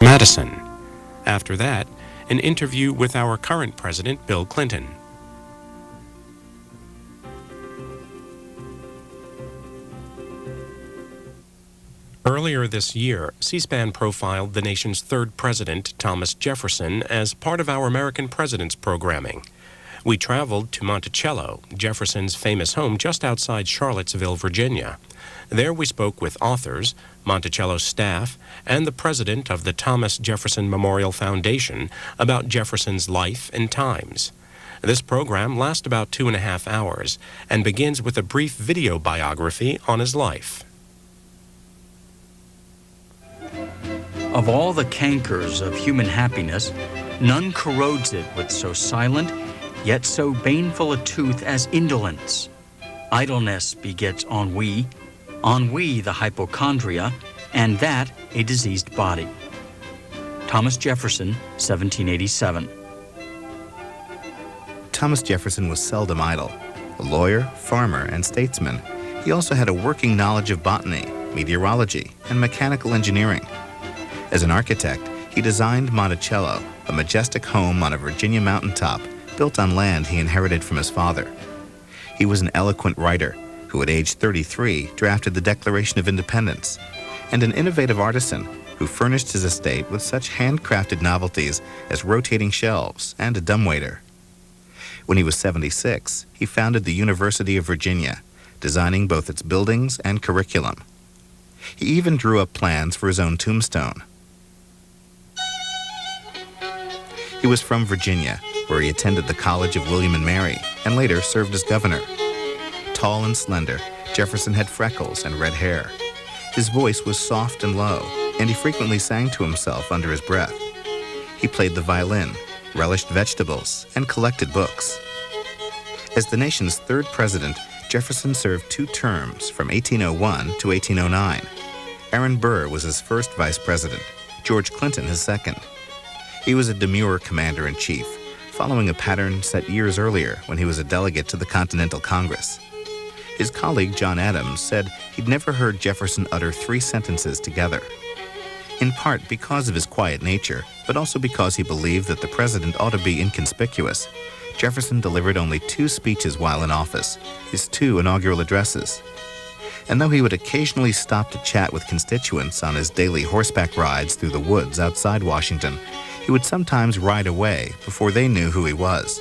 Madison. After that, an interview with our current president, Bill Clinton. Earlier this year, C-SPAN profiled the nation's third president, Thomas Jefferson, as part of our American Presidents programming. We traveled to Monticello, Jefferson's famous home just outside Charlottesville, Virginia. There we spoke with authors, Monticello staff, and the president of the Thomas Jefferson Memorial Foundation about Jefferson's life and times. This program lasts about 2.5 hours and begins with a brief video biography on his life. Of all the cankers of human happiness, none corrodes it with so silent, yet so baneful a tooth as indolence. Idleness begets ennui, ennui the hypochondria, and that a diseased body. Thomas Jefferson, 1787. Thomas Jefferson was seldom idle. A lawyer, farmer, and statesman, he also had a working knowledge of botany, meteorology, and mechanical engineering. As an architect, he designed Monticello, a majestic home on a Virginia mountaintop built on land he inherited from his father. He was an eloquent writer who at age 33 drafted the Declaration of Independence, and an innovative artisan who furnished his estate with such handcrafted novelties as rotating shelves and a dumbwaiter. When he was 76, he founded the University of Virginia, designing both its buildings and curriculum. He even drew up plans for his own tombstone. He was from Virginia, where he attended the College of William and Mary, and later served as governor. Tall and slender, Jefferson had freckles and red hair. His voice was soft and low, and he frequently sang to himself under his breath. He played the violin, relished vegetables, and collected books. As the nation's third president, Jefferson served 2 terms from 1801 to 1809. Aaron Burr was his first vice president, George Clinton his second. He was a demure commander-in-chief, following a pattern set years earlier when he was a delegate to the Continental Congress. His colleague John Adams said he'd never heard Jefferson utter 3 sentences together. In part because of his quiet nature, but also because he believed that the president ought to be inconspicuous, Jefferson delivered only 2 speeches while in office, his 2 inaugural addresses. And though he would occasionally stop to chat with constituents on his daily horseback rides through the woods outside Washington, he would sometimes ride away before they knew who he was.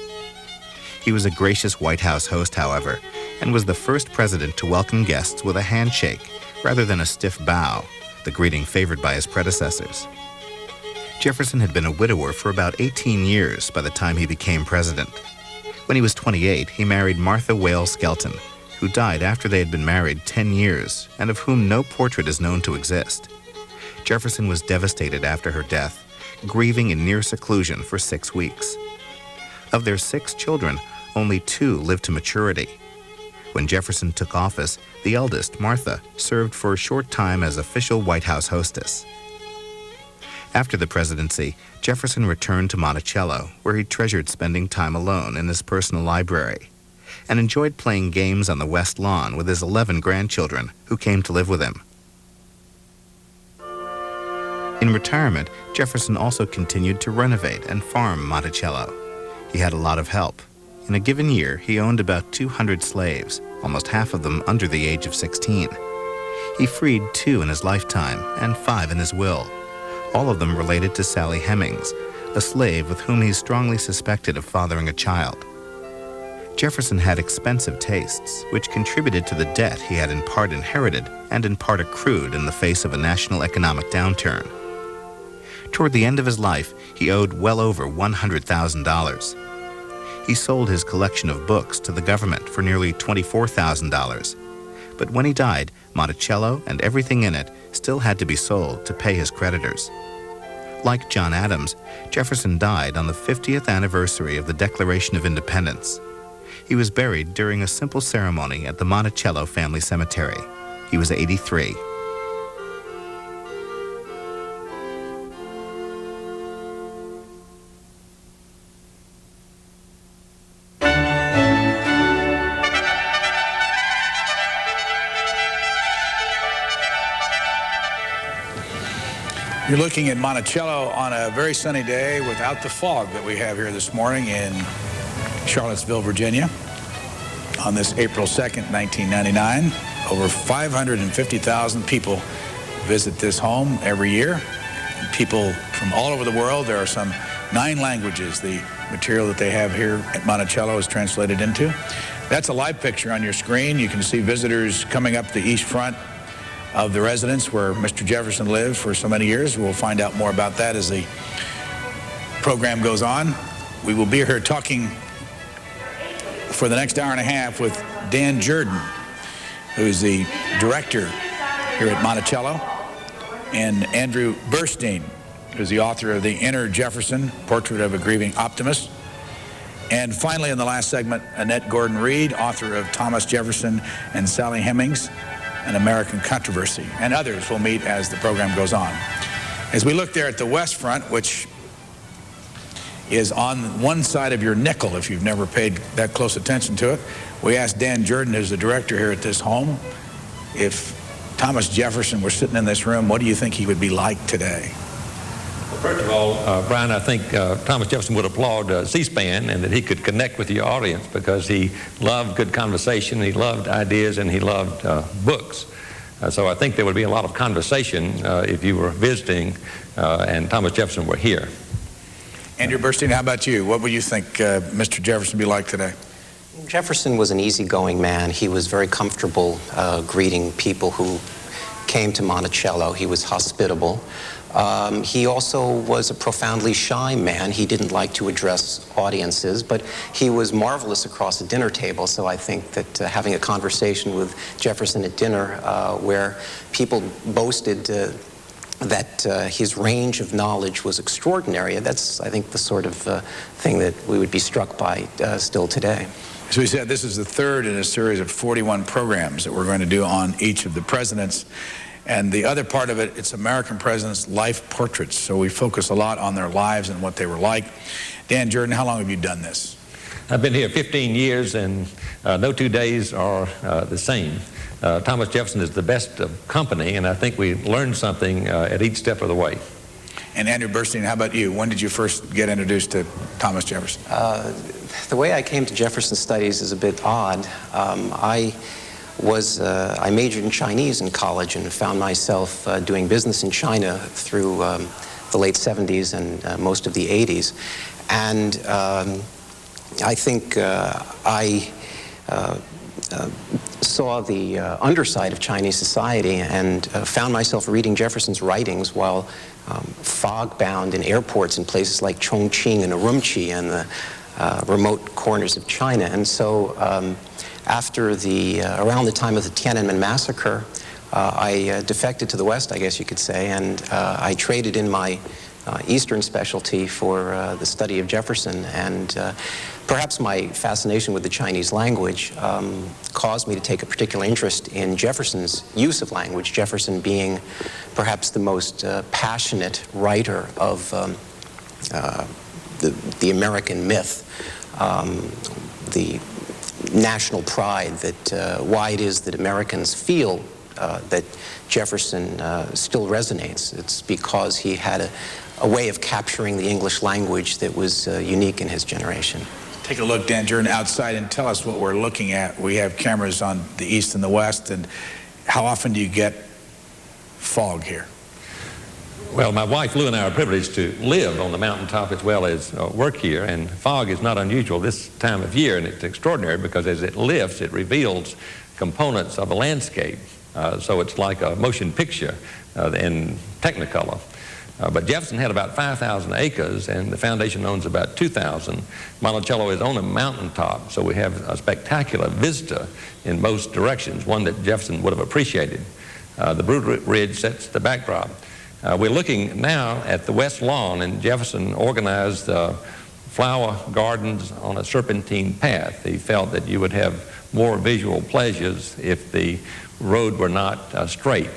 He was a gracious White House host, however, and was the first president to welcome guests with a handshake rather than a stiff bow, the greeting favored by his predecessors. Jefferson had been a widower for about 18 years by the time he became president. When he was 28, he married Martha Whale Skelton, who died after they had been married 10 years and of whom no portrait is known to exist. Jefferson was devastated after her death, grieving in near seclusion for 6 weeks. Of their 6 children, only 2 lived to maturity. When Jefferson took office, the eldest, Martha, served for a short time as official White House hostess. After the presidency, Jefferson returned to Monticello, where he treasured spending time alone in his personal library, and enjoyed playing games on the west lawn with his 11 grandchildren who came to live with him. In retirement, Jefferson also continued to renovate and farm Monticello. He had a lot of help. In a given year, he owned about 200 slaves, almost half of them under the age of 16. He freed 2 in his lifetime and 5 in his will, all of them related to Sally Hemings, a slave with whom he strongly suspected of fathering a child. Jefferson had expensive tastes, which contributed to the debt he had in part inherited and in part accrued in the face of a national economic downturn. Toward the end of his life, he owed well over $100,000. He sold his collection of books to the government for nearly $24,000. But when he died, Monticello and everything in it still had to be sold to pay his creditors. Like John Adams, Jefferson died on the 50th anniversary of the Declaration of Independence. He was buried during a simple ceremony at the Monticello family cemetery. He was 83. You're We're looking at Monticello on a very sunny day without the fog that we have here this morning in Charlottesville, Virginia. On this April 2nd, 1999, over 550,000 people visit this home every year. And people from all over the world. There are some 9 languages the material that they have here at Monticello is translated into. That's a live picture on your screen. You can see visitors coming up the east front of the residence where Mr. Jefferson lived for so many years. We'll find out more about that as the program goes on. We will be here talking for the next hour and a half with Dan Jordan, who's the director here at Monticello, and Andrew Burstein, who's the author of The Inner Jefferson, Portrait of a Grieving Optimist. And finally, in the last segment, Annette Gordon-Reed, author of Thomas Jefferson and Sally Hemings, An American Controversy, and others will meet as the program goes on. As we look there at the west front, which is on one side of your nickel, if you've never paid that close attention to it, we asked Dan Jordan, who's the director here at this home, if Thomas Jefferson were sitting in this room, what do you think he would be like today? First of all, Brian, I think Thomas Jefferson would applaud C-SPAN and that he could connect with your audience because he loved good conversation, he loved ideas, and he loved books. So I think there would be a lot of conversation if you were visiting and Thomas Jefferson were here. Andrew Burstein, how about you? What would you think Mr. Jefferson would be like today? Jefferson was an easygoing man. He was very comfortable greeting people who came to Monticello. He was hospitable. He also was a profoundly shy man. He didn't like to address audiences, but he was marvelous across a dinner table. So I think that having a conversation with Jefferson at dinner where people boasted that his range of knowledge was extraordinary, that's, I think, the sort of thing that we would be struck by still today. As we said, this is the third in a series of 41 programs that we're going to do on each of the presidents. And the other part of it, it's American presidents' life portraits. So we focus a lot on their lives and what they were like. Dan Jordan, how long have you done this? I've been here 15 years, and no 2 days are the same. Thomas Jefferson is the best of company, and I think we learned something at each step of the way. And Andrew Burstein, how about you? When did you first get introduced to Thomas Jefferson? The way I came to Jefferson Studies is a bit odd. I majored in Chinese in college and found myself doing business in China through the late 70s and most of the 80s. And I think I saw the underside of Chinese society and found myself reading Jefferson's writings while fog-bound in airports in places like Chongqing and Urumqi and the remote corners of China. And so after around the time of the Tiananmen massacre, I defected to the West, I guess you could say, and I traded in my Eastern specialty for the study of Jefferson. And perhaps my fascination with the Chinese language caused me to take a particular interest in Jefferson's use of language, Jefferson being perhaps the most passionate writer of the American myth, the national pride that why it is that Americans feel that Jefferson still resonates. It's because he had a way of capturing the English language that was unique in his generation. Take a look, Dan Jordan, outside and tell us what we're looking at. We have cameras on the east and the west, and how often do you get fog here? Well, my wife Lou and I are privileged to live on the mountaintop as well as work here, and fog is not unusual this time of year, and it's extraordinary because as it lifts, it reveals components of a landscape. So it's like a motion picture in Technicolor. But Jefferson had about 5,000 acres, and the foundation owns about 2,000. Monticello is on a mountaintop, so we have a spectacular vista in most directions, one that Jefferson would have appreciated. The Blue Ridge sets the backdrop. We're looking now at the West Lawn, and Jefferson organized flower gardens on a serpentine path. He felt that you would have more visual pleasures if the road were not straight.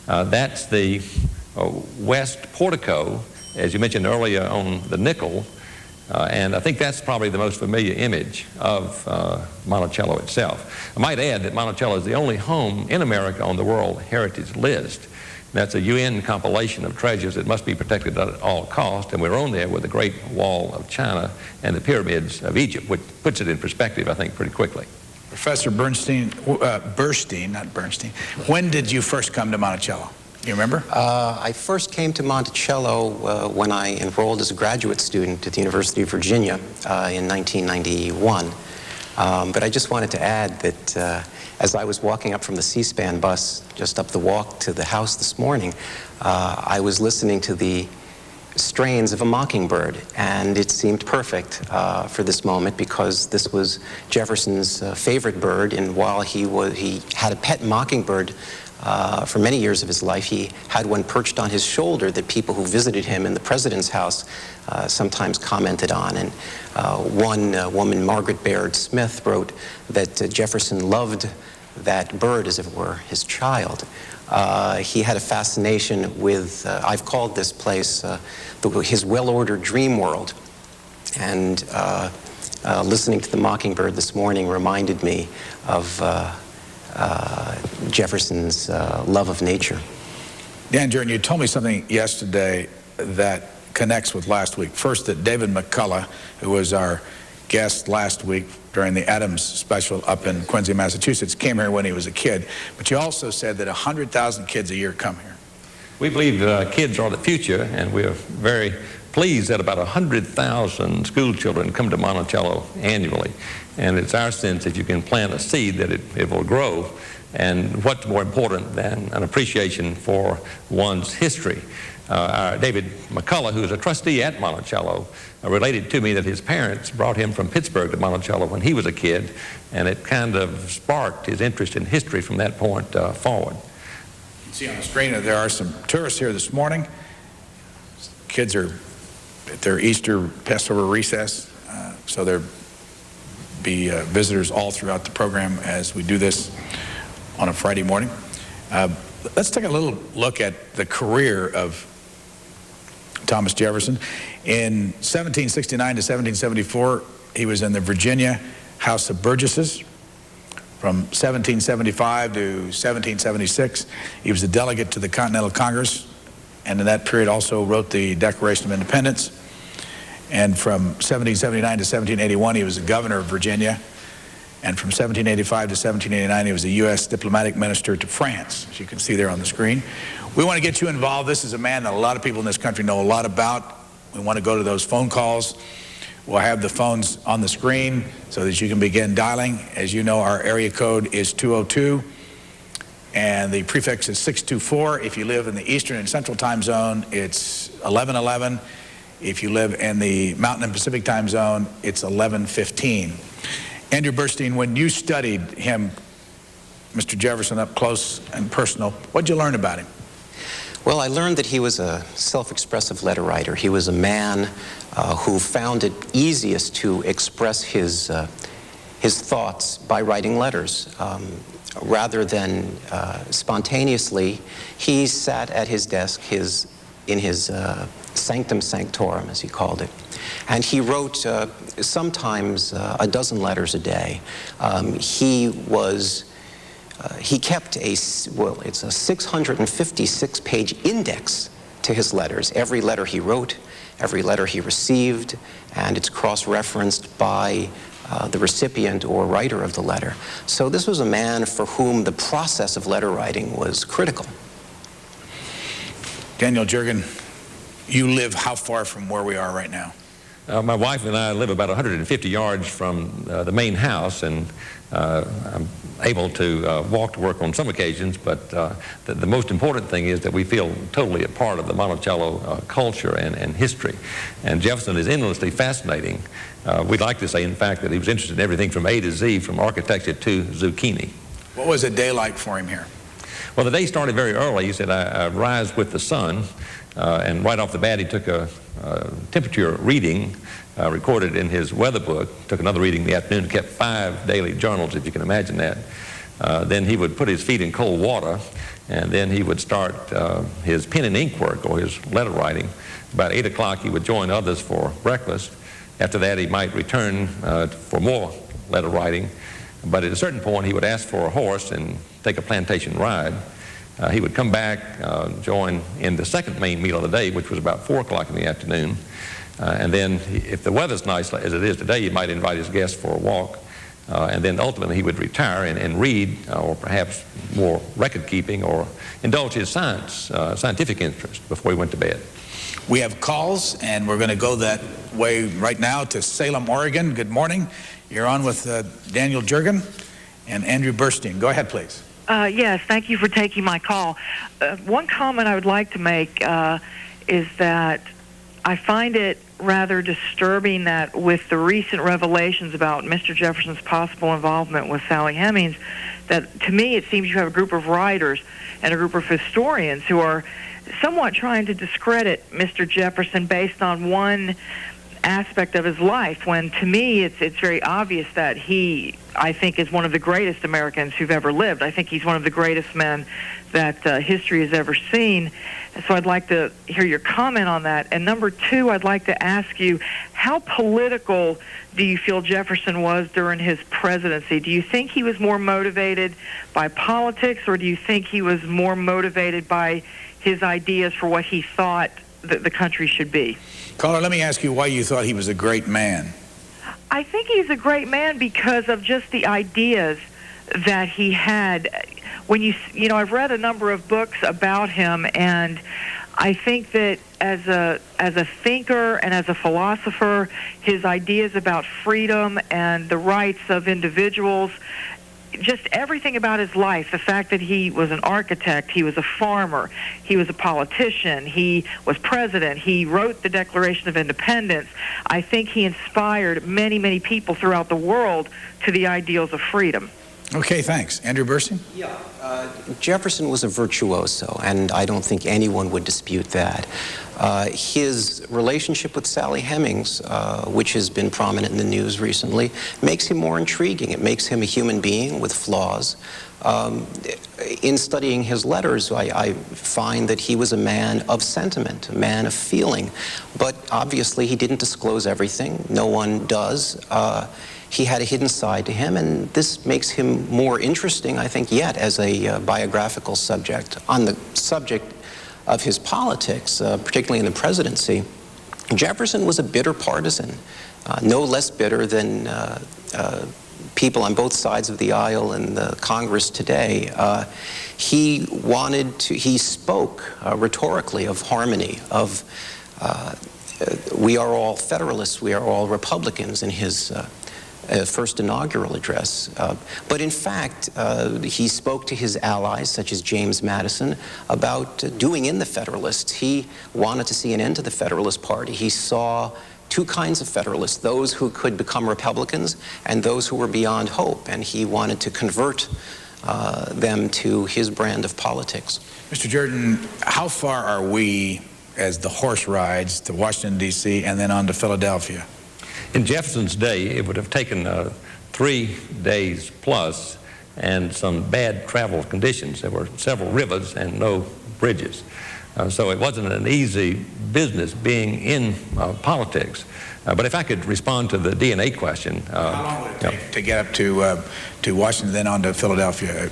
That's the west portico, as you mentioned earlier, on the nickel, and I think that's probably the most familiar image of Monticello itself. I might add that Monticello is the only home in America on the World Heritage List, That's a UN compilation of treasures that must be protected at all cost, and we're on there with the Great Wall of China and the pyramids of Egypt, which puts it in perspective, I think, pretty quickly. Professor Burstein, not Bernstein, when did you first come to Monticello? You remember? I first came to Monticello when I enrolled as a graduate student at the University of Virginia in 1991. But I just wanted to add that as I was walking up from the C-SPAN bus just up the walk to the house this morning, I was listening to the strains of a mockingbird, and it seemed perfect for this moment because this was Jefferson's favorite bird, and while he had a pet mockingbird for many years of his life, he had one perched on his shoulder that people who visited him in the president's house sometimes commented on. And one woman, Margaret Baird Smith, wrote that Jefferson loved that bird as if it were his child. He had a fascination with, I've called this place his well-ordered dream world. And listening to the mockingbird this morning reminded me of Jefferson's love of nature. Dan Jordan, you told me something yesterday that connects with last week. First, that David McCullough, who was our guest last week during the Adams special up in Quincy, Massachusetts, came here when he was a kid. But you also said that 100,000 kids a year come here. We believe kids are the future, and we're very pleased that about 100,000 school children come to Monticello annually. And it's our sense that you can plant a seed that it will grow. And what's more important than an appreciation for one's history? David McCullough, who is a trustee at Monticello, related to me that his parents brought him from Pittsburgh to Monticello when he was a kid, and it kind of sparked his interest in history from that point forward. You see on the screen that there are some tourists here this morning. Kids are at their Easter Passover recess, so there'll be visitors all throughout the program as we do this on a Friday morning. Let's take a little look at the career of Thomas Jefferson. In 1769 to 1774, he was in the Virginia House of Burgesses. From 1775 to 1776, he was a delegate to the Continental Congress, and in that period also wrote the Declaration of Independence. And from 1779 to 1781, he was the governor of Virginia. And from 1785 to 1789, he was a U.S. diplomatic minister to France, as you can see there on the screen. We want to get you involved. This is a man that a lot of people in this country know a lot about. We want to go to those phone calls. We'll have the phones on the screen so that you can begin dialing. As you know, our area code is 202, and the prefix is 624. If you live in the Eastern and Central time zone, it's 1111. If you live in the Mountain and Pacific time zone, it's 1115. Andrew Burstein, when you studied him, Mr. Jefferson, up close and personal, what did you learn about him? Well, I learned that he was a self-expressive letter writer. He was a man who found it easiest to express his thoughts by writing letters. Rather than spontaneously, he sat at his desk in his sanctum sanctorum, as he called it. And he wrote sometimes a dozen letters a day. He kept it's a 656-page index to his letters. Every letter he wrote, every letter he received, and it's cross-referenced by the recipient or writer of the letter. So this was a man for whom the process of letter writing was critical. Daniel Jurgen, you live how far from where we are right now? My wife and I live about 150 yards from the main house, and I'm able to walk to work on some occasions, but the most important thing is that we feel totally a part of the Monticello culture and history. And Jefferson is endlessly fascinating. We'd like to say, in fact, that he was interested in everything from A to Z, from architecture to zucchini. What was a day like for him here? Well, the day started very early. He said, I rise with the sun. And right off the bat, he took a temperature reading recorded in his weather book, took another reading in the afternoon, kept 5 daily journals, if you can imagine that. Then he would put his feet in cold water, and then he would start his pen and ink work, or his letter writing. About 8 o'clock, he would join others for breakfast. After that, he might return for more letter writing. But at a certain point, he would ask for a horse and take a plantation ride. He would come back, join in the second main meal of the day, which was about 4 o'clock in the afternoon. And then if the weather's nice as it is today, he might invite his guests for a walk. And then ultimately he would retire and read, or perhaps more record keeping, or indulge his scientific interest before he went to bed. We have calls, and we're going to go that way right now to Salem, Oregon. Good morning. You're on with Daniel Jurgen and Andrew Burstein. Go ahead, please. Yes, thank you for taking my call. One comment I would like to make is that I find it rather disturbing that with the recent revelations about Mr. Jefferson's possible involvement with Sally Hemings, that to me it seems you have a group of writers and a group of historians who are somewhat trying to discredit Mr. Jefferson based on one aspect of his life, when to me it's very obvious that he, I think, is one of the greatest Americans who've ever lived. I think he's one of the greatest men that history has ever seen. So I'd like to hear your comment on that. And number two, I'd like to ask you, how political do you feel Jefferson was during his presidency? Do you think he was more motivated by politics, or do you think he was more motivated by his ideas for what he thought that the country should be? Caller, let me ask you why you thought he was a great man. I think he's a great man because of just the ideas that he had. When you know, I've read a number of books about him, and I think that as a thinker and as a philosopher, his ideas about freedom and the rights of individuals, just everything about his life, the fact that he was an architect, he was a farmer, he was a politician, he was president, he wrote the Declaration of Independence. I think he inspired many, many people throughout the world to the ideals of freedom. Okay, thanks. Andrew Burstein? Yeah, Jefferson was a virtuoso, and I don't think anyone would dispute that. His relationship with Sally Hemings, which has been prominent in the news recently, makes him more intriguing. It makes him a human being with flaws. In studying his letters, I find that he was a man of sentiment, a man of feeling. But obviously he didn't disclose everything. No one does. He had a hidden side to him, and this makes him more interesting, I think, yet as a biographical subject. On the subject of his politics, particularly in the presidency, Jefferson was a bitter partisan, no less bitter than people on both sides of the aisle in the Congress today. He spoke rhetorically of harmony, of we are all Federalists, we are all Republicans in his first inaugural address. But in fact, he spoke to his allies, such as James Madison, about doing in the Federalists. He wanted to see an end to the Federalist Party. He saw two kinds of Federalists, those who could become Republicans and those who were beyond hope, and he wanted to convert them to his brand of politics. Mr. Jordan, how far are we as the horse rides to Washington, D.C. and then on to Philadelphia? In Jefferson's day, it would have taken 3 days plus and some bad travel conditions. There were several rivers and no bridges. So it wasn't an easy business being in politics. But if I could respond to the DNA question. How long would it take to get up to Washington, then on to Philadelphia?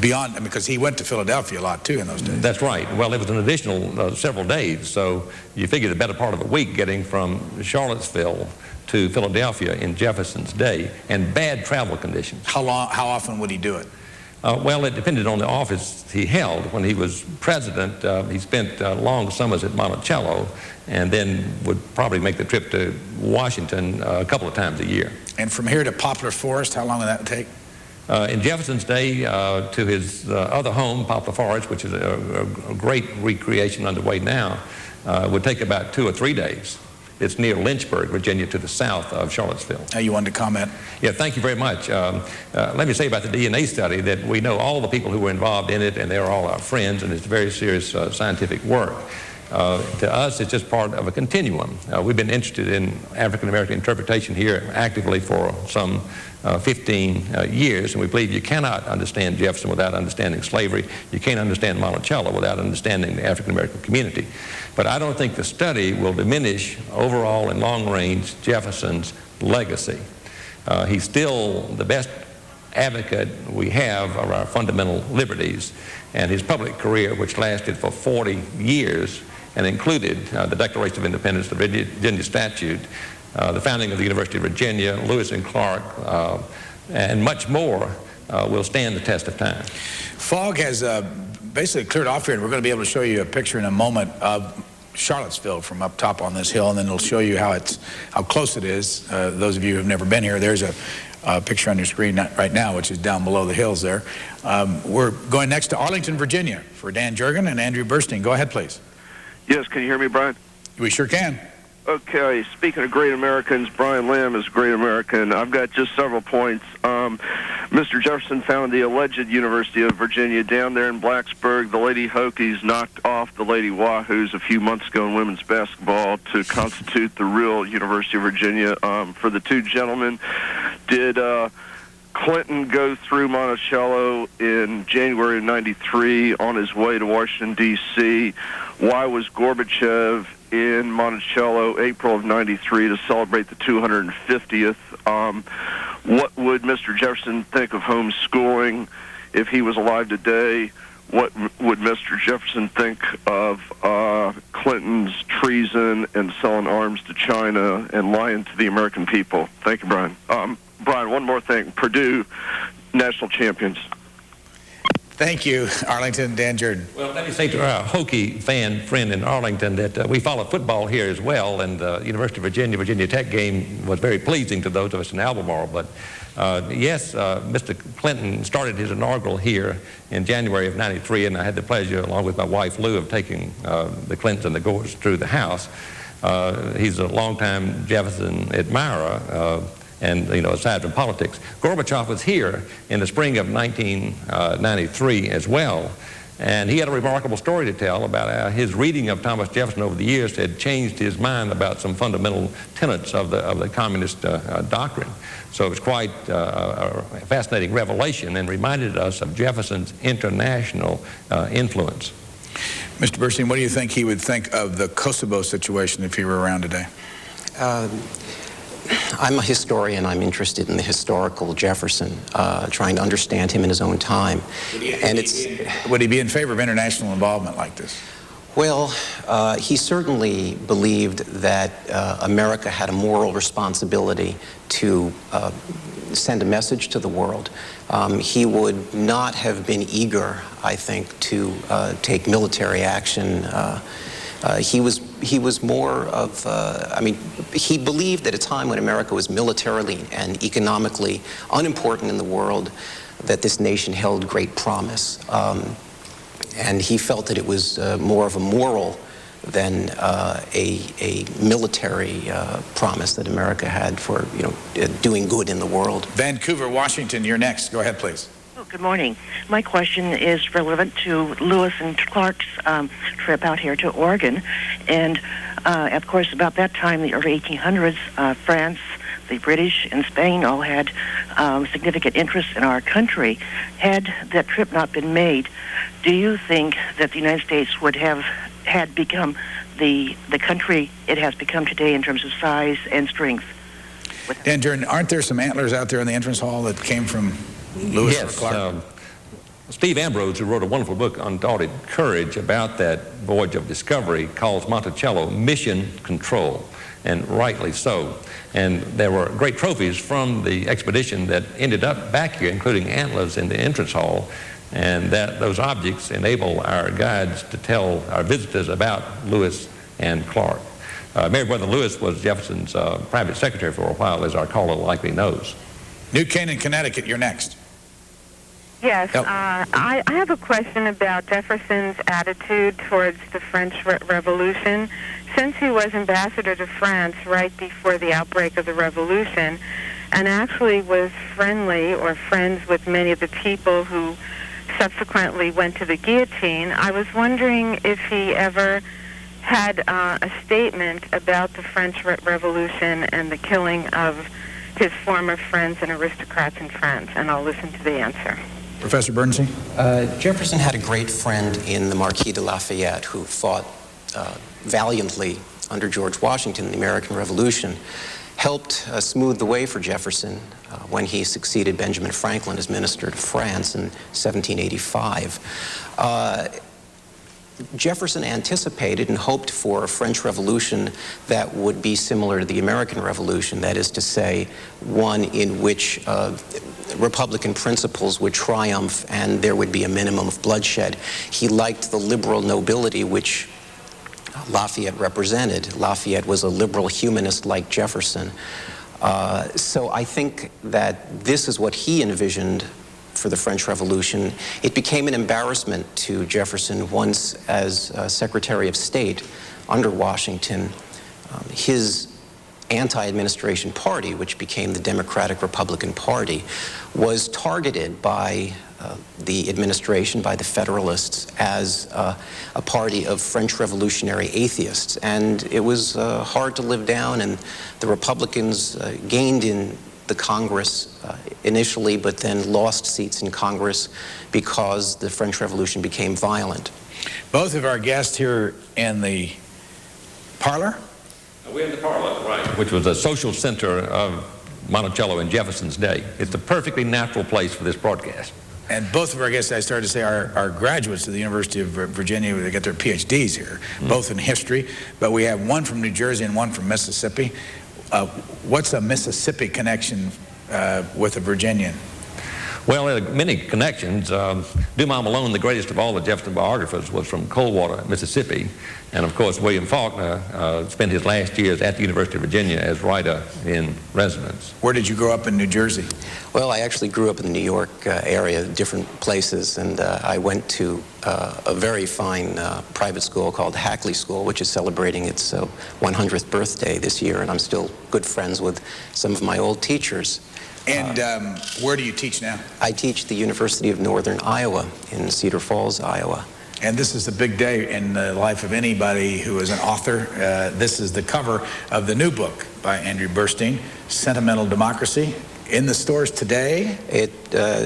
Beyond, because he went to Philadelphia a lot too in those days. That's right. Well, it was an additional several days, so you figure the better part of a week getting from Charlottesville to Philadelphia in Jefferson's day, and bad travel conditions. How often would he do it? Well, it depended on the office he held. When he was president, he spent long summers at Monticello, and then would probably make the trip to Washington a couple of times a year. And from here to Poplar Forest, how long would that take? In Jefferson's day, to his other home, Poplar Forest, which is a great recreation underway now, would take about 2 or 3 days. It's near Lynchburg, Virginia, to the south of Charlottesville. Now you wanted to comment? Yeah, thank you very much. Let me say about the DNA study that we know all the people who were involved in it, and they're all our friends, and it's very serious scientific work. To us, it's just part of a continuum. We've been interested in African-American interpretation here actively for some 15 years, and we believe you cannot understand Jefferson without understanding slavery. You can't understand Monticello without understanding the African-American community. But I don't think the study will diminish overall and long-range Jefferson's legacy. He's still the best advocate we have of our fundamental liberties, and his public career, which lasted for 40 years and included the Declaration of Independence, the Virginia Statute, the founding of the University of Virginia, Lewis and Clark, and much more, will stand the test of time. Fog has basically cleared off here, and we're going to be able to show you a picture in a moment of Charlottesville from up top on this hill, and then it'll show you how close it is. Those of you who have never been here, there's a picture on your screen right now, which is down below the hills there. We're going next to Arlington, Virginia, for Dan Jurgen and Andrew Burstein. Go ahead, please. Yes, can you hear me, Brian? We sure can. Okay, speaking of great Americans, Brian Lamb is a great American. I've got just several points. Mr. Jefferson founded the alleged University of Virginia down there in Blacksburg. The Lady Hokies knocked off the Lady Wahoos a few months ago in women's basketball to constitute the real University of Virginia. For the two gentlemen, did Clinton go through Monticello in January of '93 on his way to Washington, D.C.? Why was Gorbachev in Monticello April of '93 to celebrate the 250th? What would Mr. Jefferson think of homeschooling if he was alive today? What would Mr. Jefferson think of Clinton's treason and selling arms to China and lying to the American people? Thank you, Brian. Brian, one more thing. Purdue, national champions. Thank you, Arlington. Dan Jurgen. Well, let me say to our Hokie fan friend in Arlington that we follow football here as well, and the University of Virginia, Virginia Tech game was very pleasing to those of us in Albemarle. But yes, Mr. Clinton started his inaugural here in January of '93, and I had the pleasure, along with my wife Lou, of taking the Clintons and the Gores through the house. He's a longtime Jefferson admirer. And, you know, aside from politics, Gorbachev was here in the spring of 1993 as well. And he had a remarkable story to tell about how his reading of Thomas Jefferson over the years had changed his mind about some fundamental tenets of the communist doctrine. So it was quite a fascinating revelation and reminded us of Jefferson's international influence. Mr. Burstein, what do you think he would think of the Kosovo situation if he were around today? I'm a historian. I'm interested in the historical Jefferson, trying to understand him in his own time. Would he be in favor of international involvement like this? Well, he certainly believed that America had a moral responsibility to send a message to the world. He would not have been eager, I think, to take military action. He was more of, I mean, he believed at a time when America was militarily and economically unimportant in the world that this nation held great promise. And he felt that it was more of a moral than a military promise that America had for, you know, doing good in the world. Vancouver, Washington, you're next. Go ahead, please. Good morning. My question is relevant to Lewis and Clark's trip out here to Oregon. And, of course, about that time, the early 1800s, France, the British, and Spain all had significant interest in our country. Had that trip not been made, do you think that the United States would have had become the country it has become today in terms of size and strength? Dan Jurgen, aren't there some antlers out there in the entrance hall that came from Lewis or Clark? Steve Ambrose, who wrote a wonderful book, Undaunted Courage, about that voyage of discovery, calls Monticello Mission Control, and rightly so. And there were great trophies from the expedition that ended up back here, including antlers in the entrance hall, and that those objects enable our guides to tell our visitors about Lewis and Clark. Meriwether Lewis was Jefferson's private secretary for a while, as our caller likely knows. New Canaan, Connecticut, you're next. Yes, I have a question about Jefferson's attitude towards the French Revolution. Since he was ambassador to France right before the outbreak of the Revolution, and actually was friendly or friends with many of the people who subsequently went to the guillotine, I was wondering if he ever had a statement about the French Revolution and the killing of his former friends and aristocrats in France, and I'll listen to the answer. Professor Bernstein? Jefferson had a great friend in the Marquis de Lafayette who fought valiantly under George Washington in the American Revolution. helped smooth the way for Jefferson when he succeeded Benjamin Franklin as minister to France in 1785. Jefferson anticipated and hoped for a French Revolution that would be similar to the American Revolution, that is to say, one in which Republican principles would triumph and there would be a minimum of bloodshed. He liked the liberal nobility which Lafayette represented. Lafayette was a liberal humanist like Jefferson. So I think that this is what he envisioned for the French Revolution. It became an embarrassment to Jefferson once as Secretary of State under Washington. His anti-administration party, which became the Democratic Republican Party, was targeted by the administration, by the Federalists, as a party of French revolutionary atheists. And it was hard to live down, and the Republicans gained in the Congress initially, but then lost seats in Congress because the French Revolution became violent. Both of our guests here in the parlor? We're in the parlor, right, which was a social center of Monticello in Jefferson's day. It's a perfectly natural place for this broadcast. And both of our guests, I started to say, are graduates of the University of Virginia. They get their PhDs here, both in history. But we have one from New Jersey and one from Mississippi. What's a Mississippi connection with a Virginian? Well, there are many connections. Dumas Malone, the greatest of all the Jefferson biographers, was from Coldwater, Mississippi. And of course, William Faulkner spent his last years at the University of Virginia as writer in residence. Where did you grow up in New Jersey? Well, I actually grew up in the New York area, different places, and I went to a very fine private school called Hackley School, which is celebrating its 100th birthday this year, and I'm still good friends with some of my old teachers. And where do you teach now? I teach at the University of Northern Iowa in Cedar Falls, Iowa. And this is a big day in the life of anybody who is an author. This is the cover of the new book by Andrew Burstein, Sentimental Democracy. In the stores today?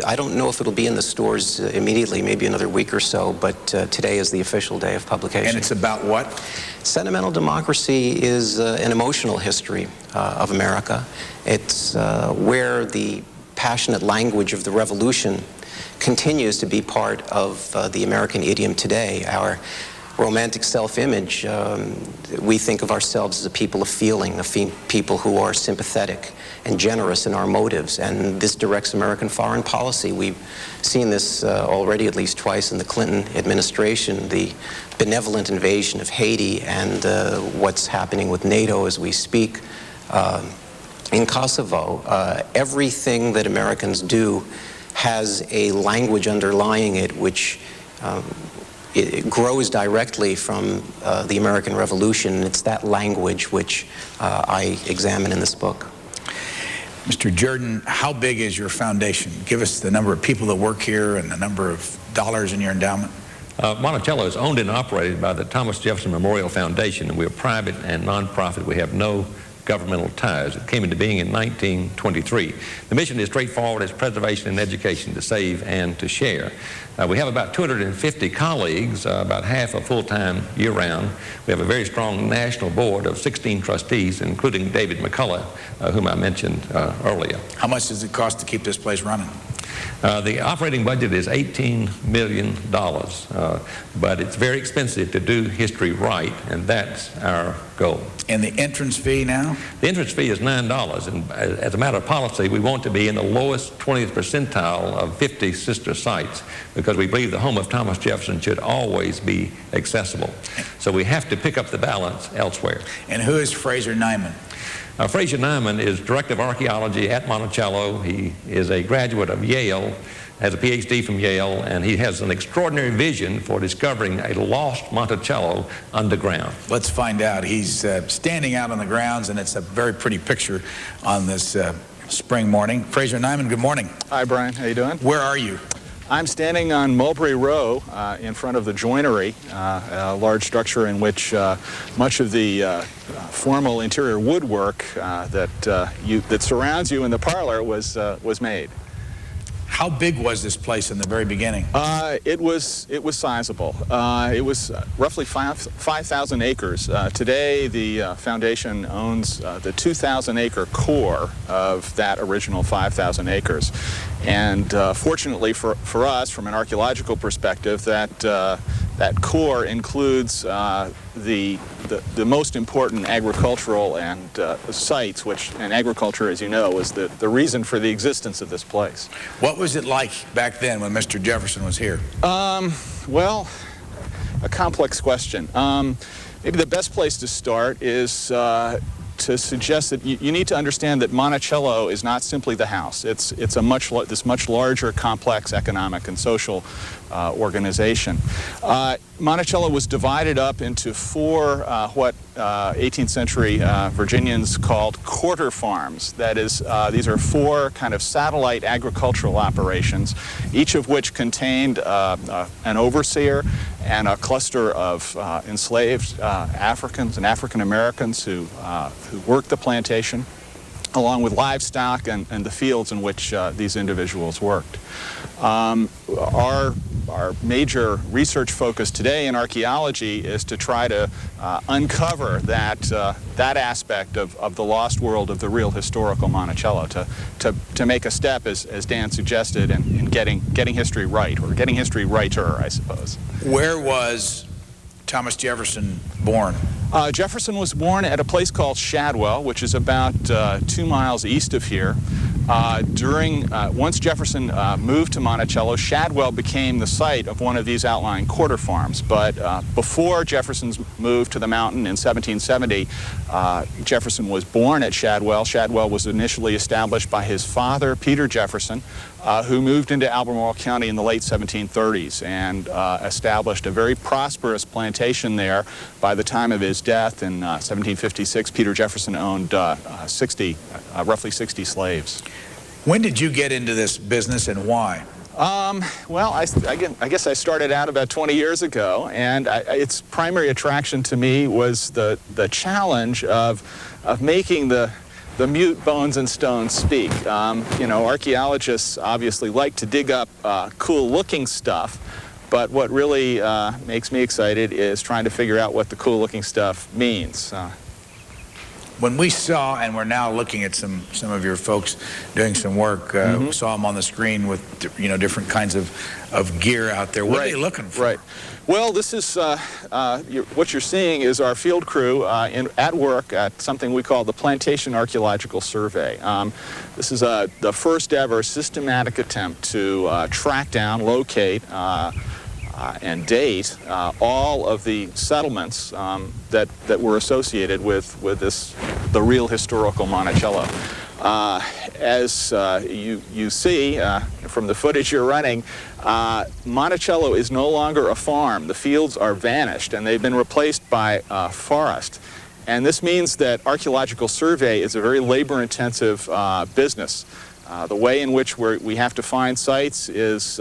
I don't know if it'll be in the stores immediately, maybe another week or so, but today is the official day of publication. And it's about what? Sentimental Democracy is an emotional history of America. It's where the passionate language of the revolution continues to be part of the American idiom today. Our romantic self-image, we think of ourselves as a people of feeling, people who are sympathetic and generous in our motives, and this directs American foreign policy. We've seen this already at least twice in the Clinton administration, the benevolent invasion of Haiti and what's happening with NATO as we speak. In Kosovo, everything that Americans do has a language underlying it which it grows directly from the American Revolution. It's that language which I examine in this book. Mr. Jordan, how big is your foundation? Give us the number of people that work here and the number of dollars in your endowment. Monticello is owned and operated by the Thomas Jefferson Memorial Foundation, and we're private and nonprofit. We have no governmental ties. It came into being in 1923. The mission is straightforward. It's preservation and education, to save and to share. We have about 250 colleagues, about half are full-time year-round. We have a very strong national board of 16 trustees, including David McCullough, whom I mentioned earlier. How much does it cost to keep this place running? The operating budget is $18 million, but it's very expensive to do history right, and that's our goal. And the entrance fee now? The entrance fee is $9, and as a matter of policy, we want to be in the lowest 20th percentile of 50 sister sites, because we believe the home of Thomas Jefferson should always be accessible. So we have to pick up the balance elsewhere. And who is Fraser Nyman? Fraser Nyman is Director of Archaeology at Monticello. He is a graduate of Yale, has a PhD from Yale, and he has an extraordinary vision for discovering a lost Monticello underground. Let's find out. He's standing out on the grounds, and it's a very pretty picture on this spring morning. Fraser Nyman, good morning. Hi, Brian. How you doing? Where are you? I'm standing on Mulberry Row in front of the joinery, a large structure in which much of the formal interior woodwork that surrounds you in the parlor was made. How big was this place in the very beginning? It was sizable. It was roughly 5,000 acres. Today, the foundation owns the 2,000-acre core of that original 5,000 acres. And fortunately for us, from an archaeological perspective, that core includes the most important agricultural and sites, and agriculture, as you know, was the reason for the existence of this place. What was it like back then when Mr. Jefferson was here? Well, a complex question. Maybe the best place to start is to suggest that you need to understand that Monticello is not simply the house. It's a this much larger, complex economic and social organization. Monticello was divided up into four what 18th century Virginians called quarter farms. That is, these are four kind of satellite agricultural operations, each of which contained an overseer and a cluster of enslaved Africans and African Americans who worked the plantation, along with livestock and the fields in which these individuals worked. Our major research focus today in archaeology is to try to uncover that aspect of the lost world of the real historical Monticello, to make a step, as Dan suggested, in getting history right, or getting history righter, I suppose. Where was Thomas Jefferson born? Jefferson was born at a place called Shadwell, which is about 2 miles east of here. Once Jefferson moved to Monticello, Shadwell became the site of one of these outlying quarter farms. But before Jefferson's move to the mountain in 1770, Jefferson was born at Shadwell. Shadwell was initially established by his father, Peter Jefferson, who moved into Albemarle County in the late 1730s and established a very prosperous plantation there. By the time of his death in 1756, Peter Jefferson owned roughly 60 slaves. When did you get into this business and why? Well, I guess I started out about 20 years ago, and its primary attraction to me was the challenge of making the mute bones and stones speak. You know, archaeologists obviously like to dig up cool-looking stuff, but what really makes me excited is trying to figure out what the cool-looking stuff means. When we saw, and we're now looking at some of your folks doing some work, we saw them on the screen with different kinds of gear out there. What are they looking for? Right. Well, this is what you're seeing is our field crew at work at something we call the Plantation Archaeological Survey. This is the first ever systematic attempt to track down, locate, and date all of the settlements that were associated with the real historical Monticello. As you see from the footage you're running, Monticello is no longer a farm. The fields are vanished and they've been replaced by forest. And this means that archaeological survey is a very labor-intensive business. The way in which we have to find sites is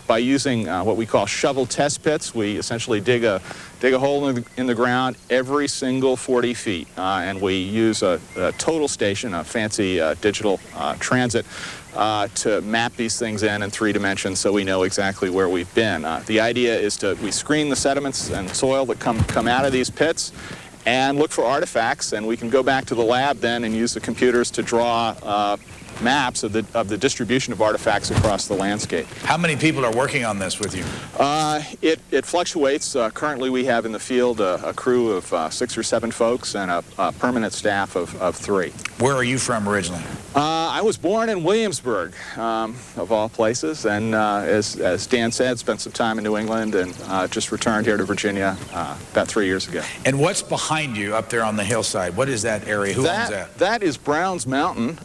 by using what we call shovel test pits. We essentially dig a hole in the ground every single 40 feet, and we use a total station, a fancy digital transit, to map these things in 3 dimensions so we know exactly where we've been. The idea is we screen the sediments and soil that come out of these pits and look for artifacts, and we can go back to the lab then and use the computers to draw maps of the distribution of artifacts across the landscape. How many people are working on this with you? It fluctuates. Currently we have in the field a crew of 6 or 7 folks and a permanent staff of 3. Where are you from originally? I was born in Williamsburg, of all places, and as Dan said, spent some time in New England and just returned here to Virginia about 3 years ago. And what's behind you up there on the hillside? What is that area? Who owns that? That is Brown's Mountain.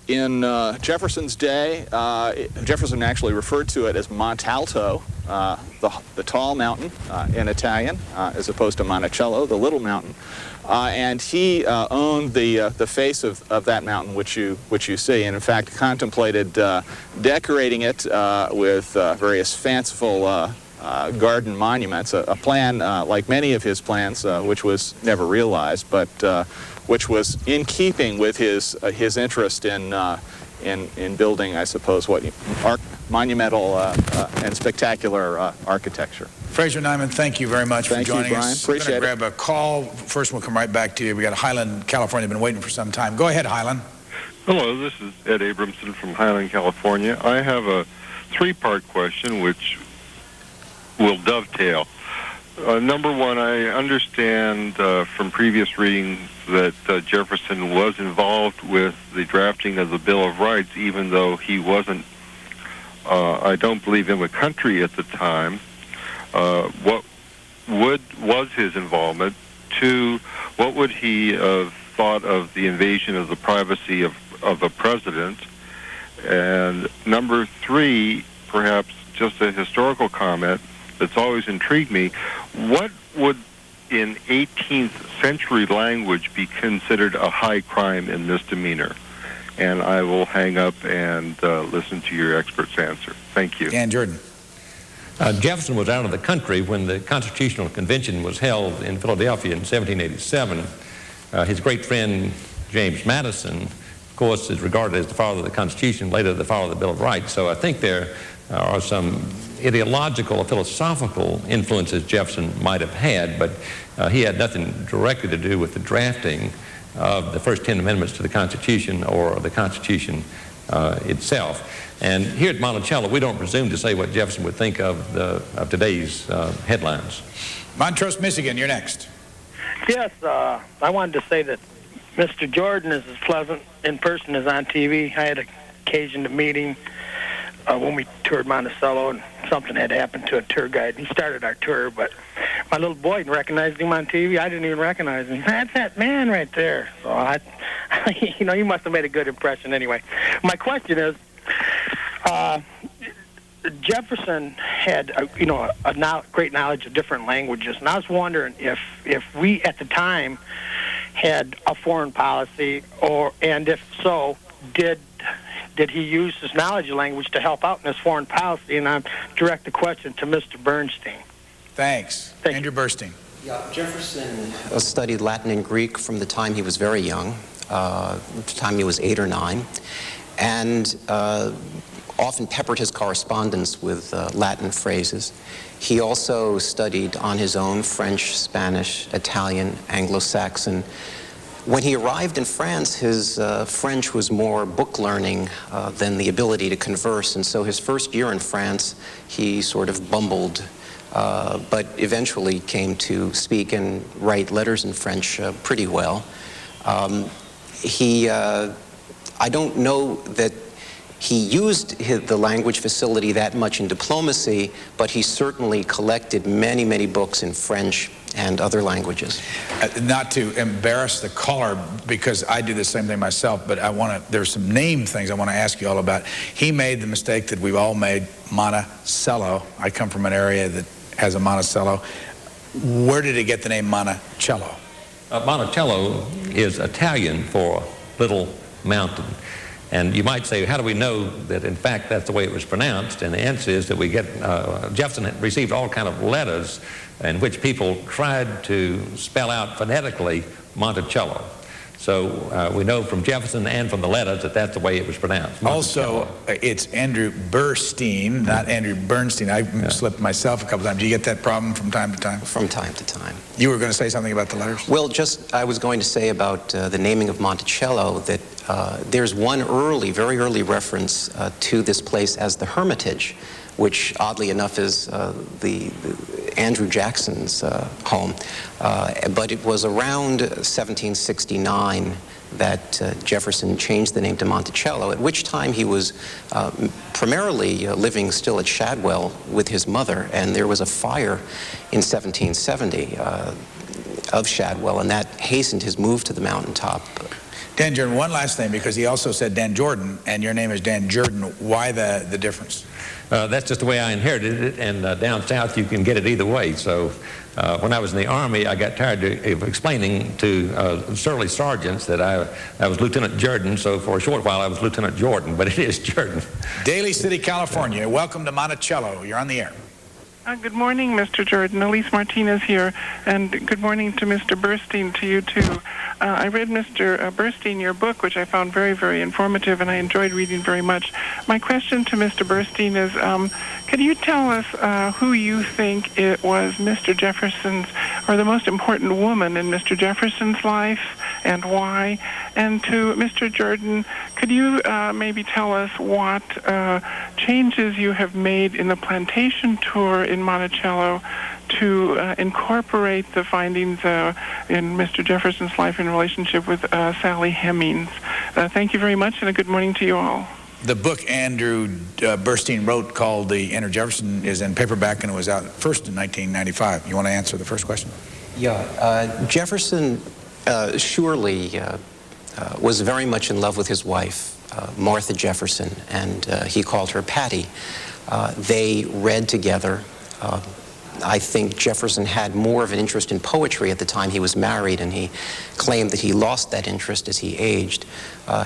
In Jefferson's day, Jefferson actually referred to it as Montalto, the tall mountain in Italian, as opposed to Monticello, the little mountain. And he owned the face of that mountain, which you see, and in fact contemplated decorating it with various fanciful garden monuments. A plan like many of his plans, which was never realized, but which was in keeping with his interest in building, I suppose, what monumental and spectacular architecture. Fraser Nyman, thank you very much for joining Brian. us. We're Appreciate going to grab a call. First, we'll come right back to you. We got Highland, California. Been waiting for some time. Go ahead, Highland. Hello, this is Ed Abramson from Highland, California. I have a three-part question which will dovetail. Number one, I understand from previous readings that Jefferson was involved with the drafting of the Bill of Rights, even though he wasn't, I don't believe, in the country at the time. What was his involvement? Two, what would he have thought of the invasion of the privacy of a president? And number three, perhaps just a historical comment that's always intrigued me. What would, in 18th century language, be considered a high crime and misdemeanor? And I will hang up and listen to your expert's answer. Thank you. Dan Jordan. Jefferson was out of the country when the Constitutional Convention was held in Philadelphia in 1787. His great friend, James Madison, of course, is regarded as the father of the Constitution, later the father of the Bill of Rights. So I think there are some ideological or philosophical influences Jefferson might have had, but he had nothing directly to do with the drafting of the first 10 amendments to the Constitution or the Constitution itself. And here at Monticello, we don't presume to say what Jefferson would think of today's headlines. Montrose, Michigan, you're next. Yes, I wanted to say that Mr. Jordan is as pleasant in person as on TV. I had occasion to meet him when we toured Monticello, and something had happened to a tour guide. He started our tour, but my little boy recognized him on TV. I didn't even recognize him. That's that man right there. So you must have made a good impression anyway. My question is, Jefferson had, great knowledge of different languages, and I was wondering if we at the time had a foreign policy, and if so, did he use his knowledge of language to help out in his foreign policy? And I direct the question to Mr. Bernstein. Thanks. Andrew Bernstein. Yeah, Jefferson studied Latin and Greek from the time he was very young, the time he was 8 or 9, and often peppered his correspondence with Latin phrases. He also studied on his own French, Spanish, Italian, Anglo-Saxon. When he arrived in France, his French was more book learning than the ability to converse, and so his first year in France, he sort of bumbled, but eventually came to speak and write letters in French pretty well. I don't know that he used the language facility that much in diplomacy, but he certainly collected many, many books in French and other languages. Not to embarrass the caller, because I do the same thing myself, but there's some name things I want to ask you all about. He made the mistake that we've all made, Monticello. I come from an area that has a Monticello. Where did he get the name Monticello? Monticello is Italian for little mountain. And you might say, how do we know that in fact that's the way it was pronounced? And the answer is that we get, Jefferson had received all kind of letters in which people tried to spell out phonetically Monticello. So we know from Jefferson and from the letters that that's the way it was pronounced. Also, it's Andrew Bernstein, not Andrew Bernstein. I slipped myself a couple times. Do you get that problem from time to time? From time to time. You were going to say something about the letters? Well, I was going to say about the naming of Monticello that there's one very early reference to this place as the Hermitage, which oddly enough is the Andrew Jackson's home. But it was around 1769 that Jefferson changed the name to Monticello, at which time he was primarily living still at Shadwell with his mother, and there was a fire in 1770 of Shadwell, and that hastened his move to the mountaintop. Dan Jordan, one last thing, because he also said Dan Jordan, and your name is Dan Jordan. Why the difference? That's just the way I inherited it, and down south you can get it either way. So when I was in the Army, I got tired of explaining to surly sergeants that I was Lieutenant Jordan, so for a short while I was Lieutenant Jordan, but it is Jordan. Daly City, California. Welcome to Monticello. You're on the air. Good morning, Mr. Jordan. Elise Martinez here, and good morning to Mr. Bernstein, to you too. I read Mr. Burstein, your book, which I found very, very informative, and I enjoyed reading very much. My question to Mr. Burstein is, could you tell us who you think it was Mr. Jefferson's, or the most important woman in Mr. Jefferson's life, and why? And to Mr. Jordan, could you maybe tell us what changes you have made in the plantation tour in Monticello to incorporate the findings in Mr. Jefferson's life in relationship with Sally Hemings? Thank you very much, and a good morning to you all. The book Andrew Burstein wrote called The Inner Jefferson is in paperback, and it was out first in 1995. You want to answer the first question? Yeah, Jefferson surely was very much in love with his wife, Martha Jefferson, and he called her Patty. They read together. I think Jefferson had more of an interest in poetry at the time he was married, and he claimed that he lost that interest as he aged.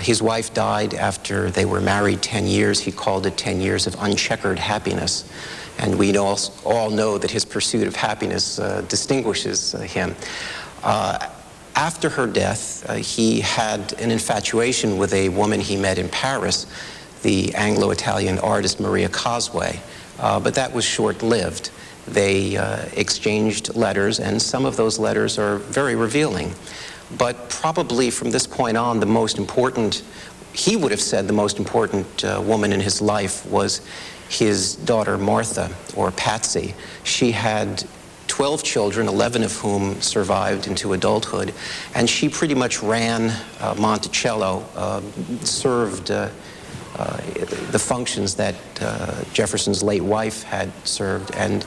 His wife died after they were married 10 years. He called it 10 years of uncheckered happiness. And we all know that his pursuit of happiness distinguishes him. After her death, he had an infatuation with a woman he met in Paris, the Anglo-Italian artist Maria Cosway, but that was short-lived. They exchanged letters, and some of those letters are very revealing. But probably from this point on, the most important, he would have said the most important woman in his life was his daughter Martha, or Patsy. She had 12 children, 11 of whom survived into adulthood, and she pretty much ran Monticello, served the functions that Jefferson's late wife had served. And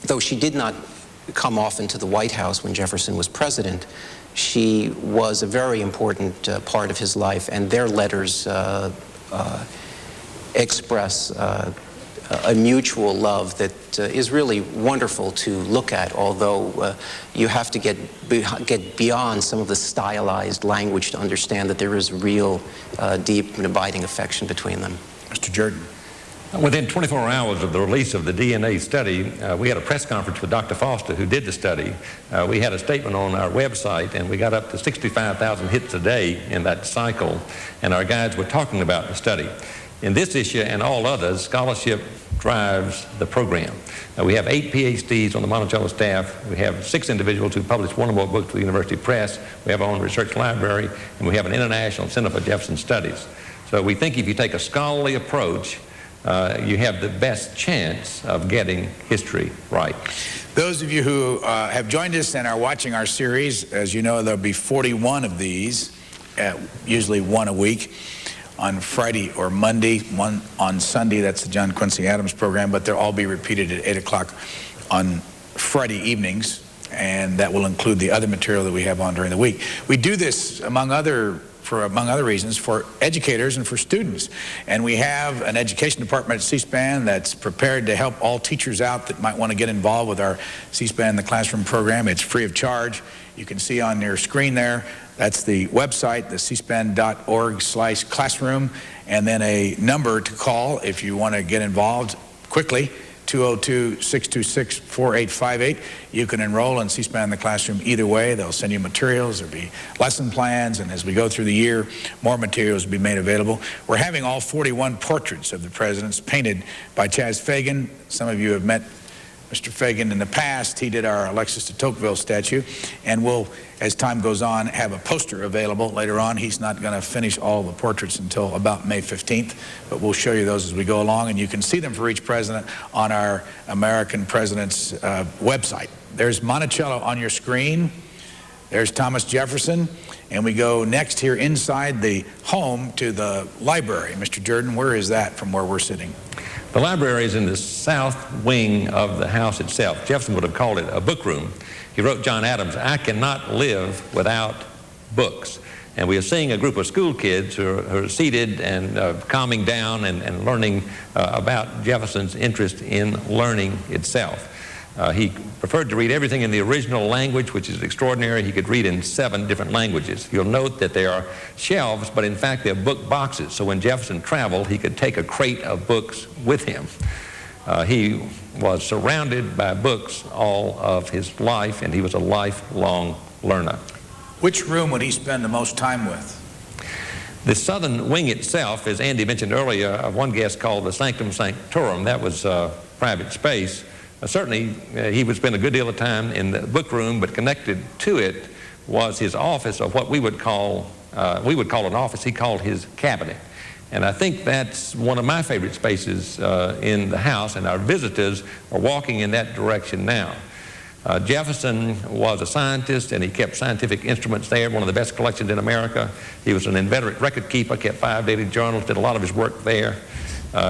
though she did not come often to the White House when Jefferson was president, she was a very important part of his life, and their letters express a mutual love that is really wonderful to look at, although you have to get beyond some of the stylized language to understand that there is real deep and abiding affection between them. Mr. Jordan. Within 24 hours of the release of the DNA study, we had a press conference with Dr. Foster, who did the study. We had a statement on our website, and we got up to 65,000 hits a day in that cycle, and our guides were talking about the study. In this issue and all others, scholarship drives the program. We have 8 PhDs on the Monticello staff. We have 6 individuals who published 1 or more books with the University Press. We have our own research library, and we have an International Center for Jefferson Studies. So we think if you take a scholarly approach, you have the best chance of getting history right. Those of you who have joined us and are watching our series, as you know, there'll be 41 of these, usually one a week, on Friday or Monday, one on Sunday. That's the John Quincy Adams program, but they'll all be repeated at 8 o'clock on Friday evenings, and that will include the other material that we have on during the week. We do this, among other reasons, for educators and for students. And we have an education department at C-SPAN that's prepared to help all teachers out that might want to get involved with our C-SPAN in the Classroom program. It's free of charge. You can see on your screen there, that's the website, the cspan.org/classroom, and then a number to call if you want to get involved quickly, 202-626-4858. You can enroll in C-SPAN in the Classroom either way. They'll send you materials. There'll be lesson plans, and as we go through the year, more materials will be made available. We're having all 41 portraits of the presidents painted by Chaz Fagan. Some of you have met Mr. Fagan in the past. He did our Alexis de Tocqueville statue, and we'll, as time goes on, have a poster available later on. He's not going to finish all the portraits until about May 15th, but we'll show you those as we go along, and you can see them for each president on our American Presidents website. There's Monticello on your screen. There's Thomas Jefferson, and we go next here inside the home to the library. Mr. Jordan, where is that from where we're sitting? The library is in the south wing of the house itself. Jefferson would have called it a book room. He wrote John Adams, "I cannot live without books." And we are seeing a group of school kids who are seated and calming down and learning about Jefferson's interest in learning itself. He preferred to read everything in the original language, which is extraordinary. He could read in 7 different languages. You'll note that there are shelves, but in fact they're book boxes. So when Jefferson traveled, he could take a crate of books with him. He was surrounded by books all of his life, and he was a lifelong learner. Which room would he spend the most time with? The southern wing itself, as Andy mentioned earlier, one guest called the Sanctum Sanctorum. That was private space. Certainly, he would spend a good deal of time in the book room, but connected to it was his office, or what we would call an office. He called his cabinet. And I think that's one of my favorite spaces in the house, and our visitors are walking in that direction now. Jefferson was a scientist, and he kept scientific instruments there, one of the best collections in America. He was an inveterate record keeper, kept 5 daily journals, did a lot of his work there.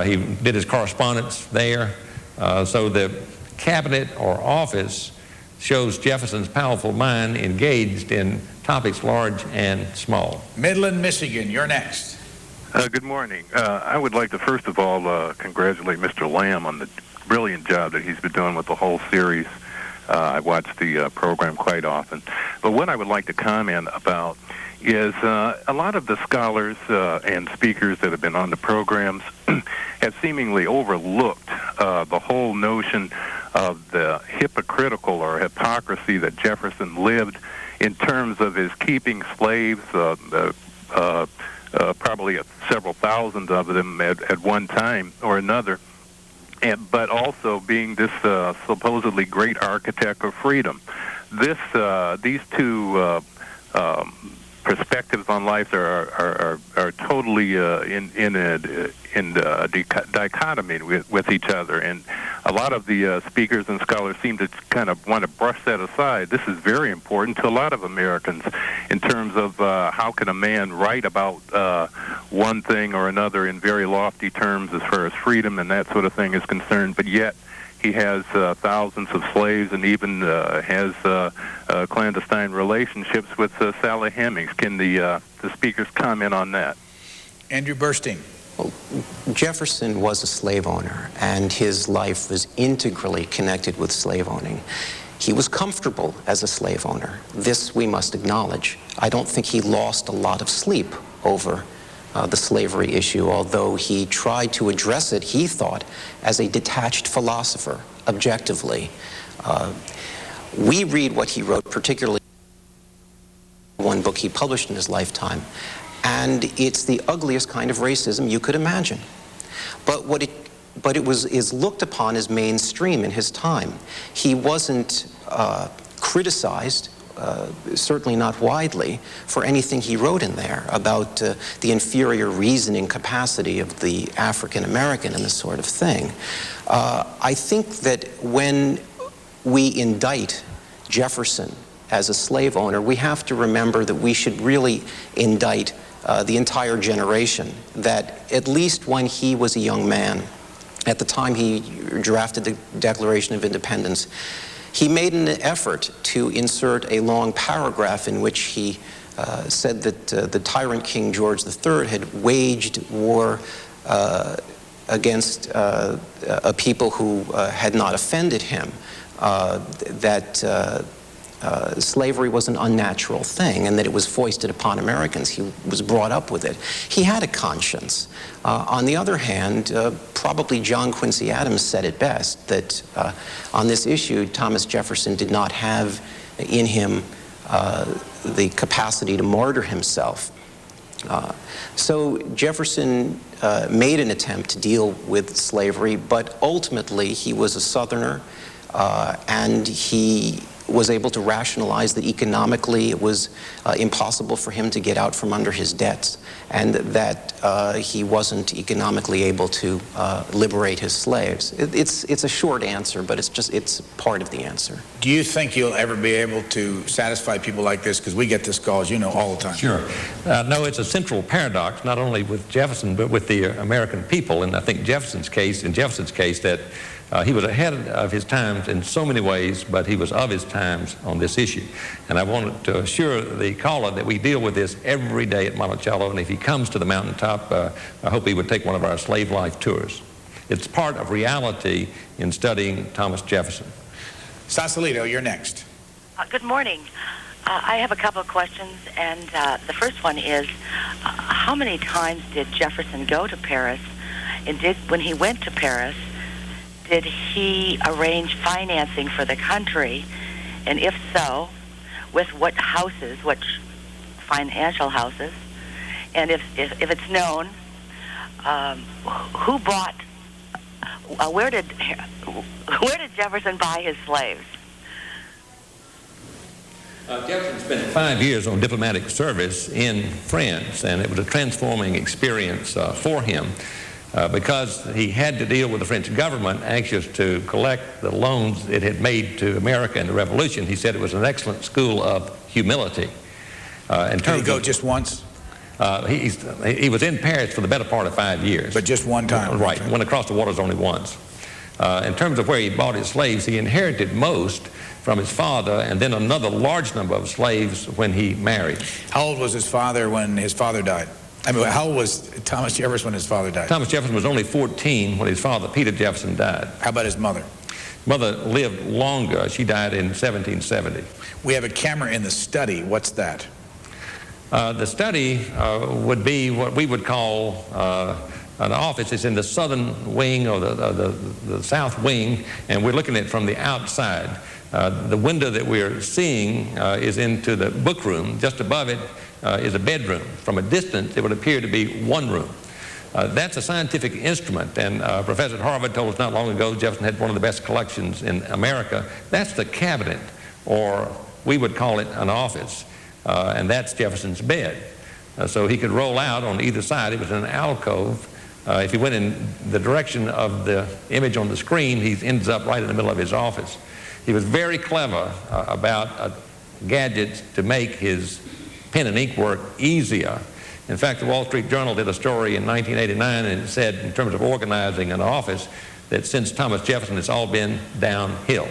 He did his correspondence there. So the cabinet or office shows Jefferson's powerful mind engaged in topics large and small. Midland, Michigan, you're next. Good morning. I would like to first of all congratulate Mr. Lamb on the brilliant job that he's been doing with the whole series. I watch the program quite often. But what I would like to comment about is a lot of the scholars and speakers that have been on the programs have seemingly overlooked the whole notion of the hypocritical or hypocrisy that Jefferson lived in terms of his keeping slaves, probably several thousand of them at one time or another, but also being this supposedly great architect of freedom. These two perspectives on life are totally in a dichotomy with each other, and a lot of the speakers and scholars seem to kind of want to brush that aside. This is very important to a lot of Americans in terms of how can a man write about one thing or another in very lofty terms as far as freedom and that sort of thing is concerned, but yet he has thousands of slaves and even has clandestine relationships with Sally Hemings. Can the speakers comment on that? Andrew Burstein. Well, Jefferson was a slave owner, and his life was integrally connected with slave owning. He was comfortable as a slave owner. This we must acknowledge. I don't think he lost a lot of sleep over the slavery issue, although he tried to address it, he thought, as a detached philosopher, objectively. We read what he wrote, particularly one book he published in his lifetime, and it's the ugliest kind of racism you could imagine. But it is looked upon as mainstream in his time. He wasn't criticized, certainly not widely, for anything he wrote in there about the inferior reasoning capacity of the African American and this sort of thing. I think that when we indict Jefferson as a slave owner, we have to remember that we should really indict the entire generation, that at least when he was a young man, at the time he drafted the Declaration of Independence, he made an effort to insert a long paragraph in which he said that the tyrant King George III had waged war against a people who had not offended him, that slavery was an unnatural thing and that it was foisted upon Americans. He was brought up with it. He had a conscience. On the other hand, probably John Quincy Adams said it best, that on this issue, Thomas Jefferson did not have in him the capacity to martyr himself. So Jefferson made an attempt to deal with slavery, but ultimately he was a Southerner, and he was able to rationalize that economically it was impossible for him to get out from under his debts, and that he wasn't economically able to liberate his slaves. It's a short answer, but it's part of the answer. Do you think you'll ever be able to satisfy people like this? Because we get this call, as you know, all the time. Sure. No, it's a central paradox, not only with Jefferson, but with the American people. And I think in Jefferson's case, that he was ahead of his times in so many ways, but he was of his times on this issue. And I wanted to assure the caller that we deal with this every day at Monticello, and if he comes to the mountaintop, I hope he would take one of our slave life tours. It's part of reality in studying Thomas Jefferson. Sausalito, you're next. Good morning. I have a couple of questions, and the first one is, how many times did Jefferson go to Paris, and when he went to Paris, did he arrange financing for the country? And if so, with what houses, what financial houses, and if it's known, who bought, where did Jefferson buy his slaves? Jefferson spent 5 years on diplomatic service in France, and it was a transforming experience for him because he had to deal with the French government anxious to collect the loans it had made to America in the Revolution. He said it was an excellent school of humility. Did he go just once? He was in Paris for the better part of 5 years. But just one time? Right. Went across the waters only once. In terms of where he bought his slaves, he inherited most from his father and then another large number of slaves when he married. How old was his father when his father died? I mean, how old was Thomas Jefferson when his father died? Thomas Jefferson was only 14 when his father, Peter Jefferson, died. How about his mother? Mother lived longer. She died in 1770. We have a camera in the study. What's that? The study would be what we would call an office. It's in the southern wing or the south wing, and we're looking at it from the outside. The window that we're seeing is into the book room. Just above it is a bedroom. From a distance, it would appear to be one room. That's a scientific instrument, and Professor at Harvard told us not long ago Jefferson had one of the best collections in America. That's the cabinet, or we would call it an office, and that's Jefferson's bed. So he could roll out on either side. It was an alcove. If he went in the direction of the image on the screen, he ends up right in the middle of his office. He was very clever about gadgets to make his pen and ink work easier. In fact, the Wall Street Journal did a story in 1989, and it said, in terms of organizing an office, that since Thomas Jefferson, it's all been downhill.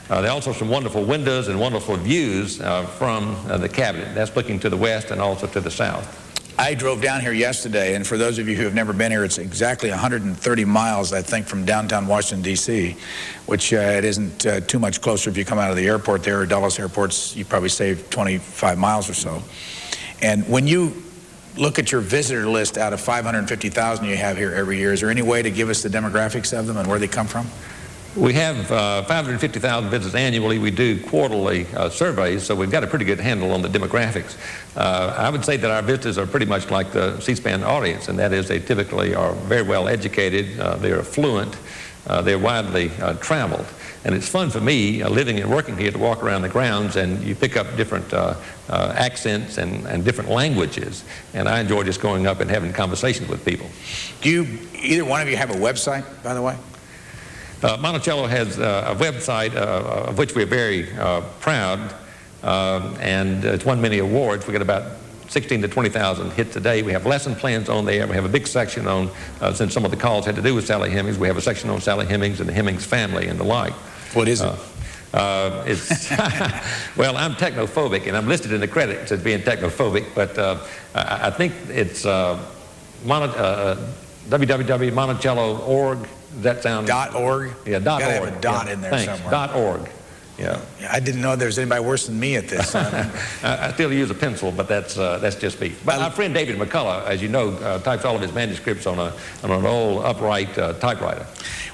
There are also some wonderful windows and wonderful views from the cabinet. That's looking to the west and also to the south. I drove down here yesterday, and for those of you who have never been here, it's exactly 130 miles, I think, from downtown Washington, D.C., which it isn't too much closer if you come out of the airport there, or Dulles airports. You probably save 25 miles or so. And when you look at your visitor list out of 550,000 you have here every year, is there any way to give us the demographics of them and where they come from? We have 550,000 visits annually. We do quarterly surveys, so we've got a pretty good handle on the demographics. I would say that our visitors are pretty much like the C-SPAN audience, and that is they typically are very well educated, they're affluent, they're widely traveled. And it's fun for me, living and working here, to walk around the grounds and you pick up different accents and different languages. And I enjoy just going up and having conversations with people. Do either one of you have a website, by the way? Monticello has a website of which we're very proud, and it's won many awards. We get about 16 to 20,000 hits a day. We have lesson plans on there. We have a big section on, since some of the calls had to do with Sally Hemings, we have a section on Sally Hemings and the Hemings family and the like. What is it? It's well, I'm technophobic, and I'm listed in the credits as being technophobic, but I think it's www.monticello.org. Does that sound? .org? Yeah, .org. Gotta have a dot in there somewhere. .org. Yeah. I didn't know there was anybody worse than me at this. I still use a pencil, but that's just me. But our friend David McCullough, as you know, types all of his manuscripts on an old upright typewriter.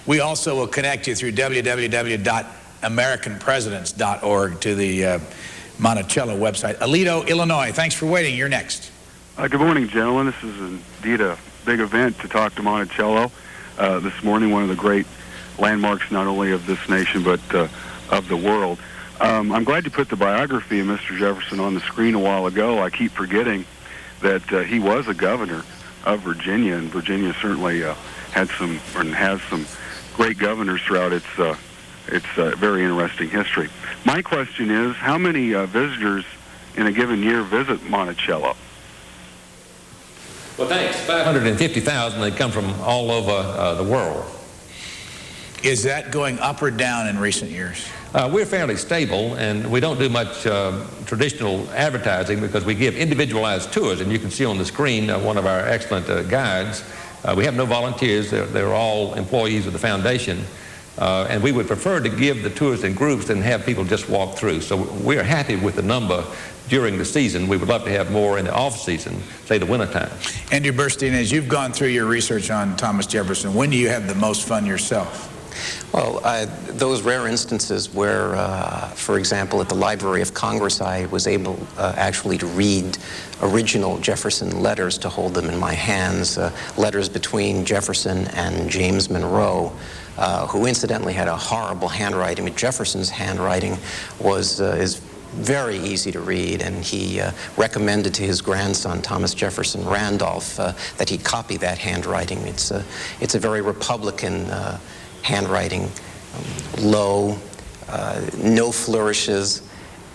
We also will connect you through www.americanpresidents.org to the Monticello website. Alito, Illinois, thanks for waiting. You're next. Good morning, gentlemen. This is indeed a big event to talk to Monticello this morning, one of the great landmarks not only of this nation but of the world. I'm glad you put the biography of Mr. Jefferson on the screen a while ago. I keep forgetting that he was a governor of Virginia, and Virginia certainly had some and has some great governors throughout its very interesting history. My question is, how many visitors in a given year visit Monticello? Well, thanks. 550,000. They come from all over the world. Is that going up or down in recent years? We're fairly stable, and we don't do much traditional advertising because we give individualized tours, and you can see on the screen one of our excellent guides. We have no volunteers. They're all employees of the foundation, and we would prefer to give the tours in groups than have people just walk through. So we're happy with the number during the season. We would love to have more in the off-season, say the wintertime. Andrew Burstein, as you've gone through your research on Thomas Jefferson, when do you have the most fun yourself? Well, those rare instances where, for example, at the Library of Congress, I was able actually to read original Jefferson letters, to hold them in my hands, letters between Jefferson and James Monroe, who incidentally had a horrible handwriting. But Jefferson's handwriting is very easy to read, and he recommended to his grandson, Thomas Jefferson Randolph, that he copy that handwriting. It's a very Republican handwriting, low, no flourishes,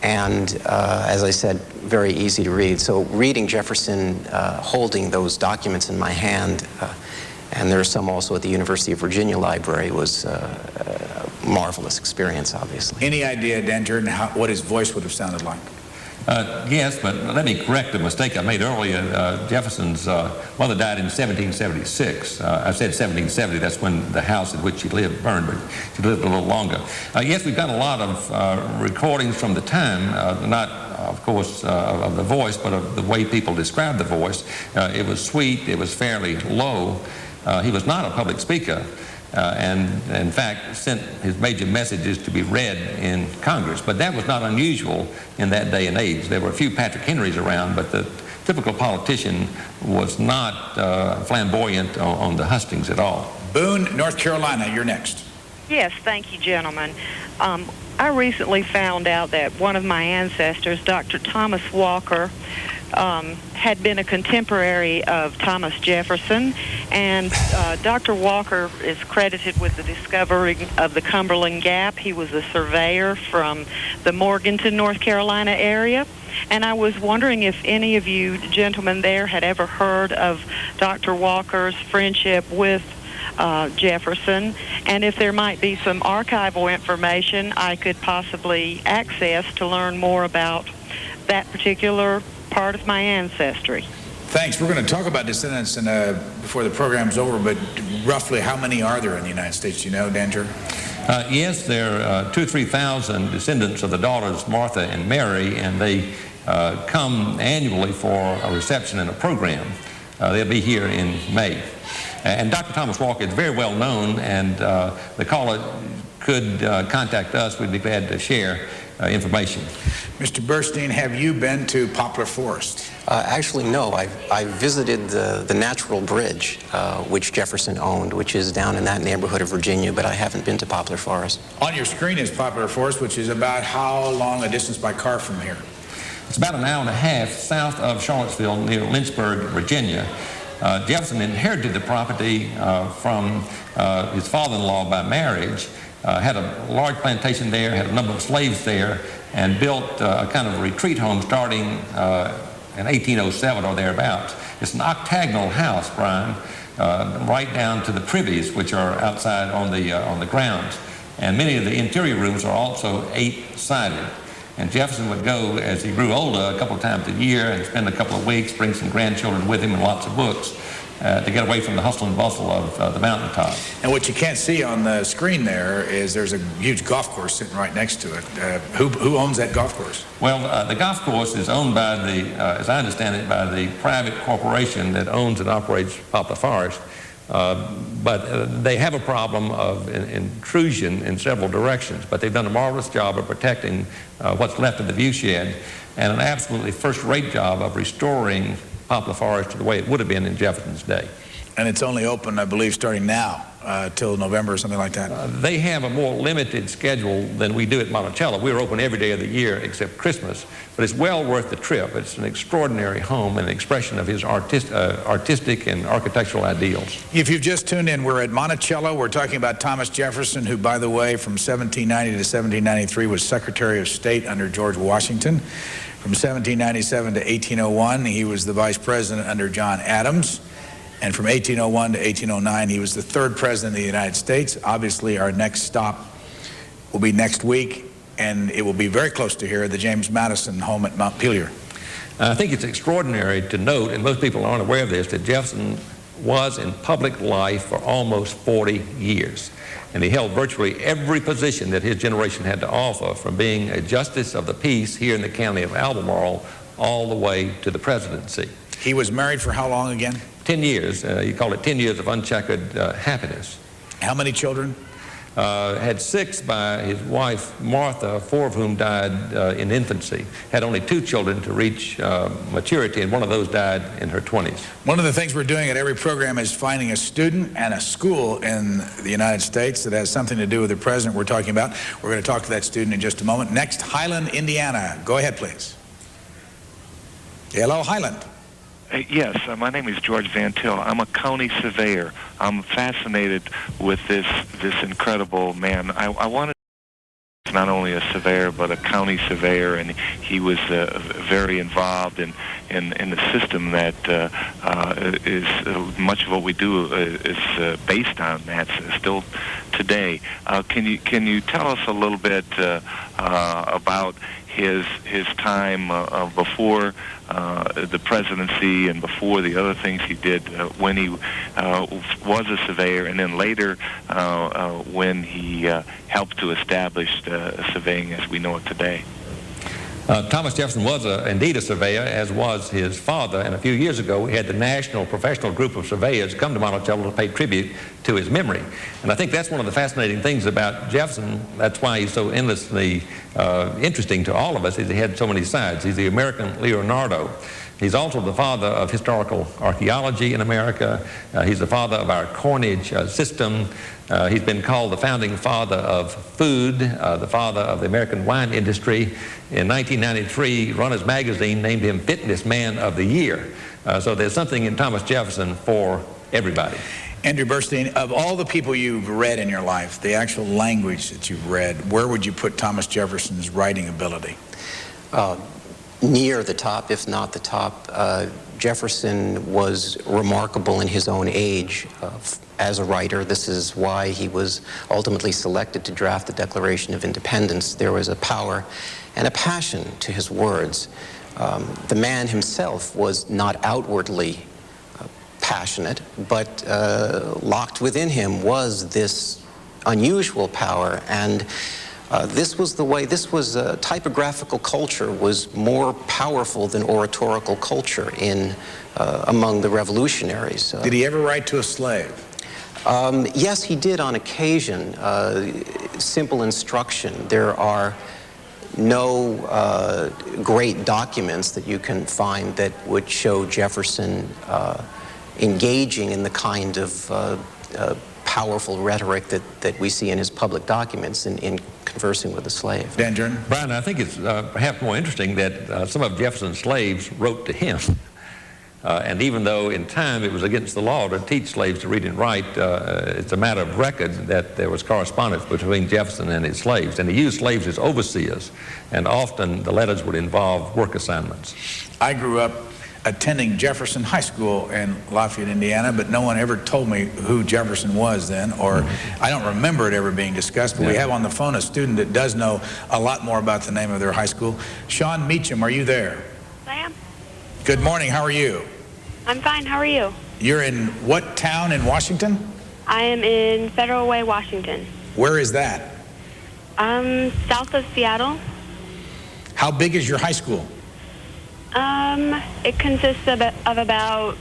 and as I said, very easy to read. So reading Jefferson, holding those documents in my hand, and there are some also at the University of Virginia Library, was a marvelous experience, obviously. Any idea, Denton, what his voice would have sounded like? Yes, but let me correct the mistake I made earlier. Jefferson's mother died in 1776. I said 1770. That's when the house in which she lived burned, but she lived a little longer. Yes, we've done a lot of recordings from the time, not, of course, of the voice, but of the way people described the voice. It was sweet. It was fairly low. He was not a public speaker. And in fact sent his major messages to be read in Congress. But that was not unusual in that day and age. There were a few Patrick Henrys around, but the typical politician was not flamboyant on the hustings at all. Boone, North Carolina, you're next. Yes, thank you, gentlemen. I recently found out that one of my ancestors, Dr. Thomas Walker, had been a contemporary of Thomas Jefferson, and Dr. Walker is credited with the discovery of the Cumberland Gap. He was a surveyor from the Morganton, North Carolina area, and I was wondering if any of you gentlemen there had ever heard of Dr. Walker's friendship with Jefferson, and if there might be some archival information I could possibly access to learn more about that particular part of my ancestry. Thanks. We're going to talk about descendants before the program's over, but roughly how many are there in the United States? Do you know, Danger? Yes, there are 2,000 or 3,000 descendants of the daughters Martha and Mary, and they come annually for a reception and a program. They'll be here in May. And Dr. Thomas Walker is very well known, and the caller could contact us. We'd be glad to share information. Mr. Burstein, have you been to Poplar Forest? Actually, no. I visited the Natural Bridge, which Jefferson owned, which is down in that neighborhood of Virginia, but I haven't been to Poplar Forest. On your screen is Poplar Forest, which is about how long a distance by car from here? It's about an hour and a half south of Charlottesville, near Lynchburg, Virginia. Jefferson inherited the property from his father-in-law by marriage, had a large plantation there, had a number of slaves there, and built a kind of retreat home starting in 1807 or thereabouts. It's an octagonal house, Brian, right down to the privies, which are outside on the grounds. And many of the interior rooms are also 8-sided. And Jefferson would go, as he grew older, a couple of times a year and spend a couple of weeks, bring some grandchildren with him and lots of books to get away from the hustle and bustle of the mountaintop. And what you can't see on the screen there is there's a huge golf course sitting right next to it. Who owns that golf course? Well, the golf course is owned by the, as I understand it, by the private corporation that owns and operates Poplar Forest. But they have a problem of intrusion in several directions. But they've done a marvelous job of protecting what's left of the viewshed, and an absolutely first-rate job of restoring Poplar Forest to the way it would have been in Jefferson's day. And it's only open, I believe, starting now till November or something like that. They have a more limited schedule than we do at Monticello. We're open every day of the year except Christmas, but it's well worth the trip. It's an extraordinary home and an expression of his artistic and architectural ideals. If you've just tuned in, we're at Monticello. We're talking about Thomas Jefferson, who, by the way, from 1790 to 1793 was Secretary of State under George Washington. From 1797 to 1801, he was the Vice President under John Adams. And from 1801 to 1809, he was the 3rd President of the United States. Obviously, our next stop will be next week, and it will be very close to here, the James Madison home at Montpelier. I think it's extraordinary to note, and most people aren't aware of this, that Jefferson was in public life for almost 40 years. And he held virtually every position that his generation had to offer, from being a Justice of the Peace here in the county of Albemarle all the way to the presidency. He was married for how long again? 10 years. He called it 10 years of uncheckered happiness. How many children? Had 6 by his wife Martha, 4 of whom died in infancy. Had only 2 children to reach maturity, and one of those died in her 20s. One of the things we're doing at every program is finding a student and a school in the United States that has something to do with the president we're talking about. We're going to talk to that student in just a moment. Next, Highland, Indiana. Go ahead, please. Hello, Highland. Yes, my name is George Van Til. I'm a county surveyor. I'm fascinated with this incredible man. I wanted not only a surveyor but a county surveyor, and he was very involved in the system that is much of what we do is based on that still today. Can you tell us a little bit about his time before the presidency and before the other things he did when he was a surveyor, and then later when he helped to establish surveying as we know it today? Thomas Jefferson was indeed a surveyor, as was his father, and a few years ago we had the National Professional Group of Surveyors come to Monticello to pay tribute to his memory. And I think that's one of the fascinating things about Jefferson. That's why he's so endlessly interesting to all of us, is he had so many sides. He's the American Leonardo. He's also the father of historical archaeology in America. He's the father of our coinage system. He's been called the founding father of food, the father of the American wine industry. In 1993, Runner's Magazine named him Fitness Man of the Year. So there's something in Thomas Jefferson for everybody. Andrew Burstein, of all the people you've read in your life, the actual language that you've read, where would you put Thomas Jefferson's writing ability? Near the top, if not the top. Jefferson was remarkable in his own age as a writer. This is why he was ultimately selected to draft the Declaration of Independence. There was a power and a passion to his words. The man himself was not outwardly passionate, but locked within him was this unusual power, and this was the way, typographical culture was more powerful than oratorical culture among the revolutionaries. Did he ever write to a slave? Yes, he did on occasion. Simple instruction. There are no great documents that you can find that would show Jefferson engaging in the kind of powerful rhetoric that we see in his public documents in conversing with the slave. Dan Jordan? Brian, I think it's perhaps more interesting that some of Jefferson's slaves wrote to him. And even though in time it was against the law to teach slaves to read and write, it's a matter of record that there was correspondence between Jefferson and his slaves. And he used slaves as overseers, and often the letters would involve work assignments. I grew up attending Jefferson High School in Lafayette, Indiana, but no one ever told me who Jefferson was then, or I don't remember it ever being discussed, but we have on the phone a student that does know a lot more about the name of their high school. Sean Meacham, are you there? I am. Good morning, how are you? I'm fine, how are you? You're in what town in Washington? I am in Federal Way, Washington. Where is that? South of Seattle. How big is your high school? It consists of about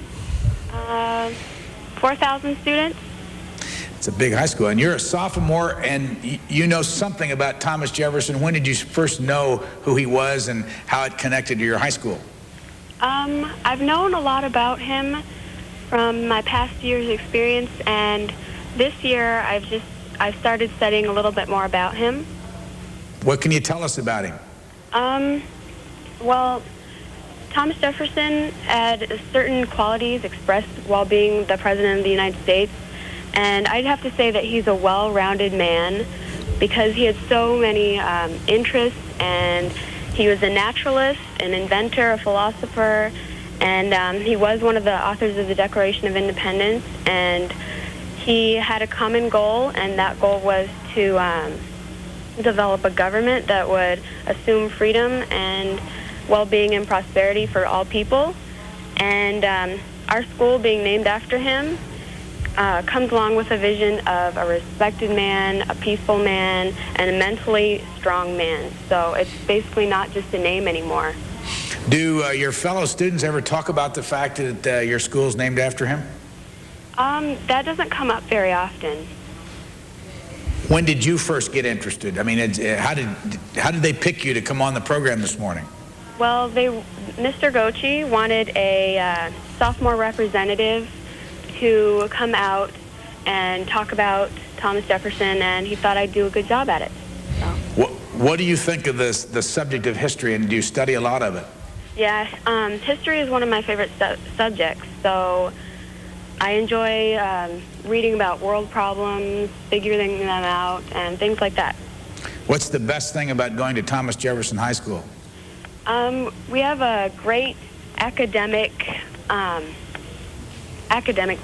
4,000 students. It's a big high school, and you're a sophomore, and you know something about Thomas Jefferson. When did you first know who he was and how it connected to your high school? I've known a lot about him from my past year's experience, and this year I've started studying a little bit more about him. What can you tell us about him? Well, Thomas Jefferson had certain qualities expressed while being the President of the United States, and I'd have to say that he's a well-rounded man because he had so many interests, and he was a naturalist, an inventor, a philosopher, and he was one of the authors of the Declaration of Independence, and he had a common goal, and that goal was to develop a government that would assume freedom and well-being and prosperity for all people. And our school being named after him comes along with a vision of a respected man, a peaceful man, and a mentally strong man. So it's basically not just a name anymore. Do your fellow students ever talk about the fact that your school's named after him? That doesn't come up very often. When did you first get interested? I mean, how did they pick you to come on the program this morning? Well, Mr. Gochi wanted a sophomore representative to come out and talk about Thomas Jefferson, and he thought I'd do a good job at it. So. What do you think of the subject of history, and do you study a lot of it? Yeah, history is one of my favorite subjects, so I enjoy reading about world problems, figuring them out, and things like that. What's the best thing about going to Thomas Jefferson High School? We have a great academic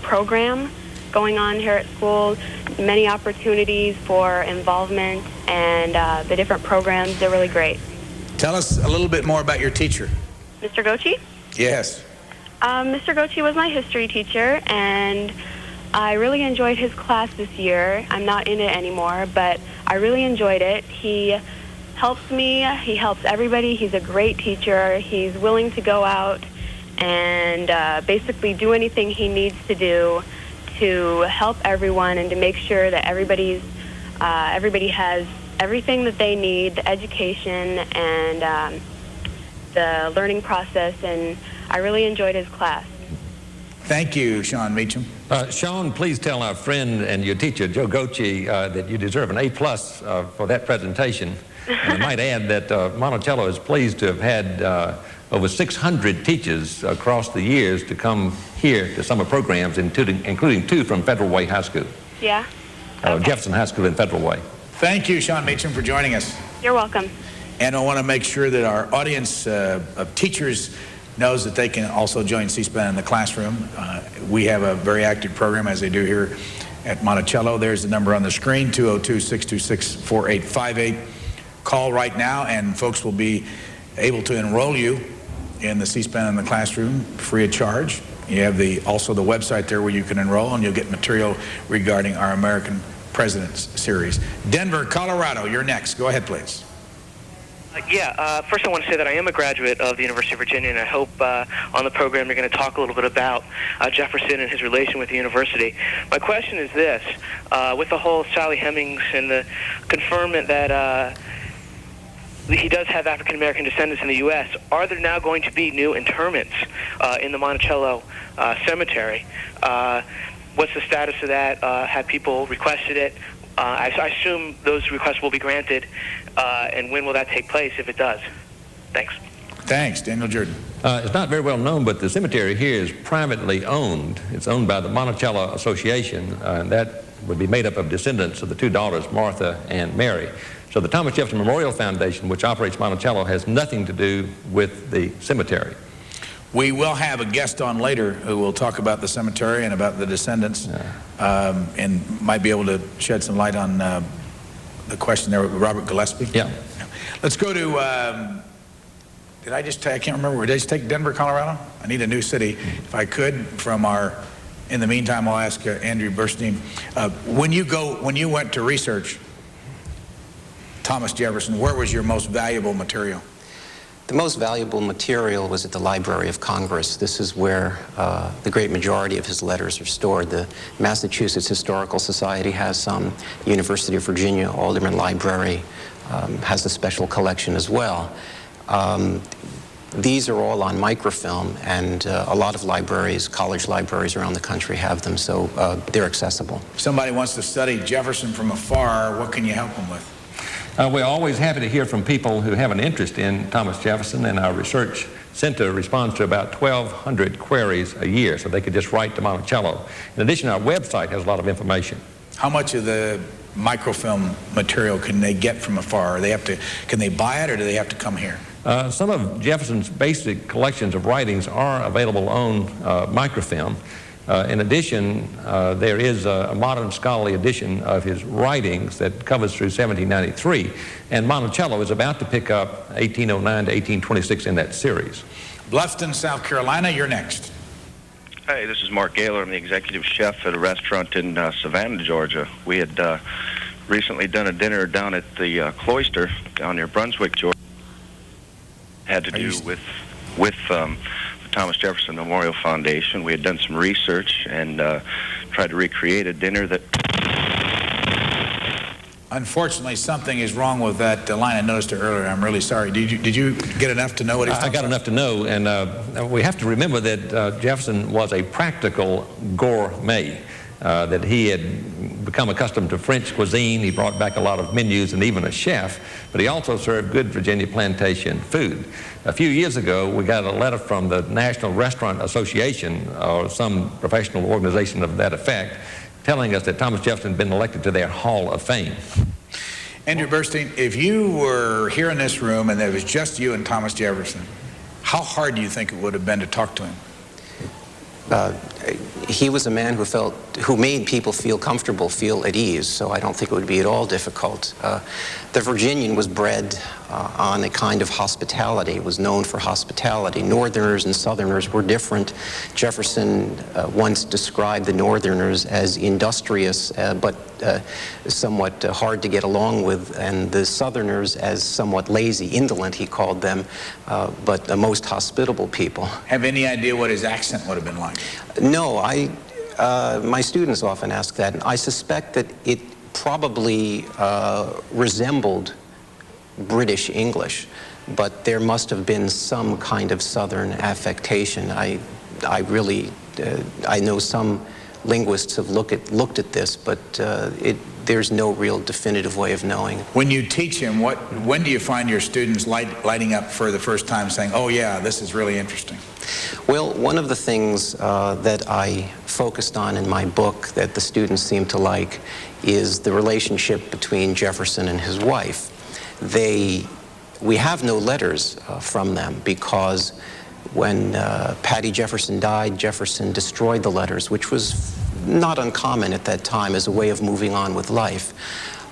program going on here at school, many opportunities for involvement, and the different programs, they're really great. Tell us a little bit more about your teacher. Mr. Gochi? Yes. Mr. Gochi was my history teacher, and I really enjoyed his class this year. I'm not in it anymore, but I really enjoyed it. He helps me. He helps everybody. He's a great teacher. He's willing to go out and basically do anything he needs to do to help everyone and to make sure that everybody has everything that they need, the education and the learning process, and I really enjoyed his class. Thank you, Sean Meacham. Sean, please tell our friend and your teacher, Joe Gochi, that you deserve an A+ for that presentation. And I might add that Monticello is pleased to have had over 600 teachers across the years to come here to summer programs, including 2 from Federal Way High School. Yeah? Okay. Jefferson High School and Federal Way. Thank you, Sean Meacham, for joining us. You're welcome. And I want to make sure that our audience of teachers knows that they can also join C-SPAN in the classroom. We have a very active program, as they do here at Monticello. There's the number on the screen, 202-626-4858. Call right now, and folks will be able to enroll you in the C-SPAN in the classroom free of charge. You have also the website there where you can enroll, and you'll get material regarding our American Presidents series. Denver, Colorado, you're next. Go ahead, please. First I want to say that I am a graduate of the University of Virginia, and I hope on the program you're going to talk a little bit about Jefferson and his relation with the university. My question is this. With the whole Sally Hemings and the conferment that he does have African-American descendants in the U.S., are there now going to be new interments in the Monticello Cemetery? What's the status of that? Have people requested it? I assume those requests will be granted, and when will that take place if it does? Thanks. Thanks. Daniel Jordan. It's not very well known, but the cemetery here is privately owned. It's owned by the Monticello Association, and that would be made up of descendants of the 2 daughters, Martha and Mary. So the Thomas Jefferson Memorial Foundation, which operates Monticello, has nothing to do with the cemetery. We will have a guest on later who will talk about the cemetery and about the descendants, and might be able to shed some light on the question there with Robert Gillespie. Yeah. Let's go to, I can't remember, did I just take Denver, Colorado? I need a new city. If I could, in the meantime, I'll ask Andrew Burstein. When you went to research Thomas Jefferson, where was your most valuable material? The most valuable material was at the Library of Congress. This is where the great majority of his letters are stored. The Massachusetts Historical Society has some. The University of Virginia Alderman Library has a special collection as well. These are all on microfilm, and a lot of libraries, college libraries around the country have them, so they're accessible. If somebody wants to study Jefferson from afar, what can you help them with? We're always happy to hear from people who have an interest in Thomas Jefferson, and our research center responds to about 1,200 queries a year, so they could just write to Monticello. In addition, our website has a lot of information. How much of the microfilm material can they get from afar? Can they buy it, or do they have to come here? Some of Jefferson's basic collections of writings are available on microfilm. In addition, there is a modern scholarly edition of his writings that covers through 1793, and Monticello is about to pick up 1809 to 1826 in that series. Bluffton, South Carolina, you're next. Hey, this is Mark Gaylor. I'm the executive chef at a restaurant in Savannah, Georgia. We had recently done a dinner down at the Cloister down near Brunswick, Georgia. Had to do with Thomas Jefferson Memorial Foundation. We had done some research and tried to recreate a dinner that... Unfortunately, something is wrong with that line I noticed earlier. I'm really sorry. Did you get enough to know what he's talking about? I got enough to know, and we have to remember that Jefferson was a practical gourmet, that he had become accustomed to French cuisine. He brought back a lot of menus and even a chef, but he also served good Virginia plantation food. A few years ago, we got a letter from the National Restaurant Association, or some professional organization of that effect, telling us that Thomas Jefferson had been elected to their Hall of Fame. Andrew Burstein, if you were here in this room and there was just you and Thomas Jefferson, how hard do you think it would have been to talk to him? He was a man who made people feel comfortable, feel at ease, so I don't think it would be at all difficult. The Virginian was bred on a kind of hospitality, was known for hospitality. Northerners and Southerners were different. Jefferson once described the Northerners as industrious, but somewhat hard to get along with, and the Southerners as somewhat lazy, indolent, he called them, but the most hospitable people. Have any idea what his accent would have been like? No, my students often ask that, and I suspect that it probably resembled British English, but there must have been some kind of Southern affectation. I know some linguists have looked at this, but there's no real definitive way of knowing. When you teach him, when do you find your students lighting up for the first time saying, oh yeah, this is really interesting? Well, one of the things that I focused on in my book that the students seem to like is the relationship between Jefferson and his wife. We have no letters from them because when Patty Jefferson died, Jefferson destroyed the letters, which was not uncommon at that time as a way of moving on with life.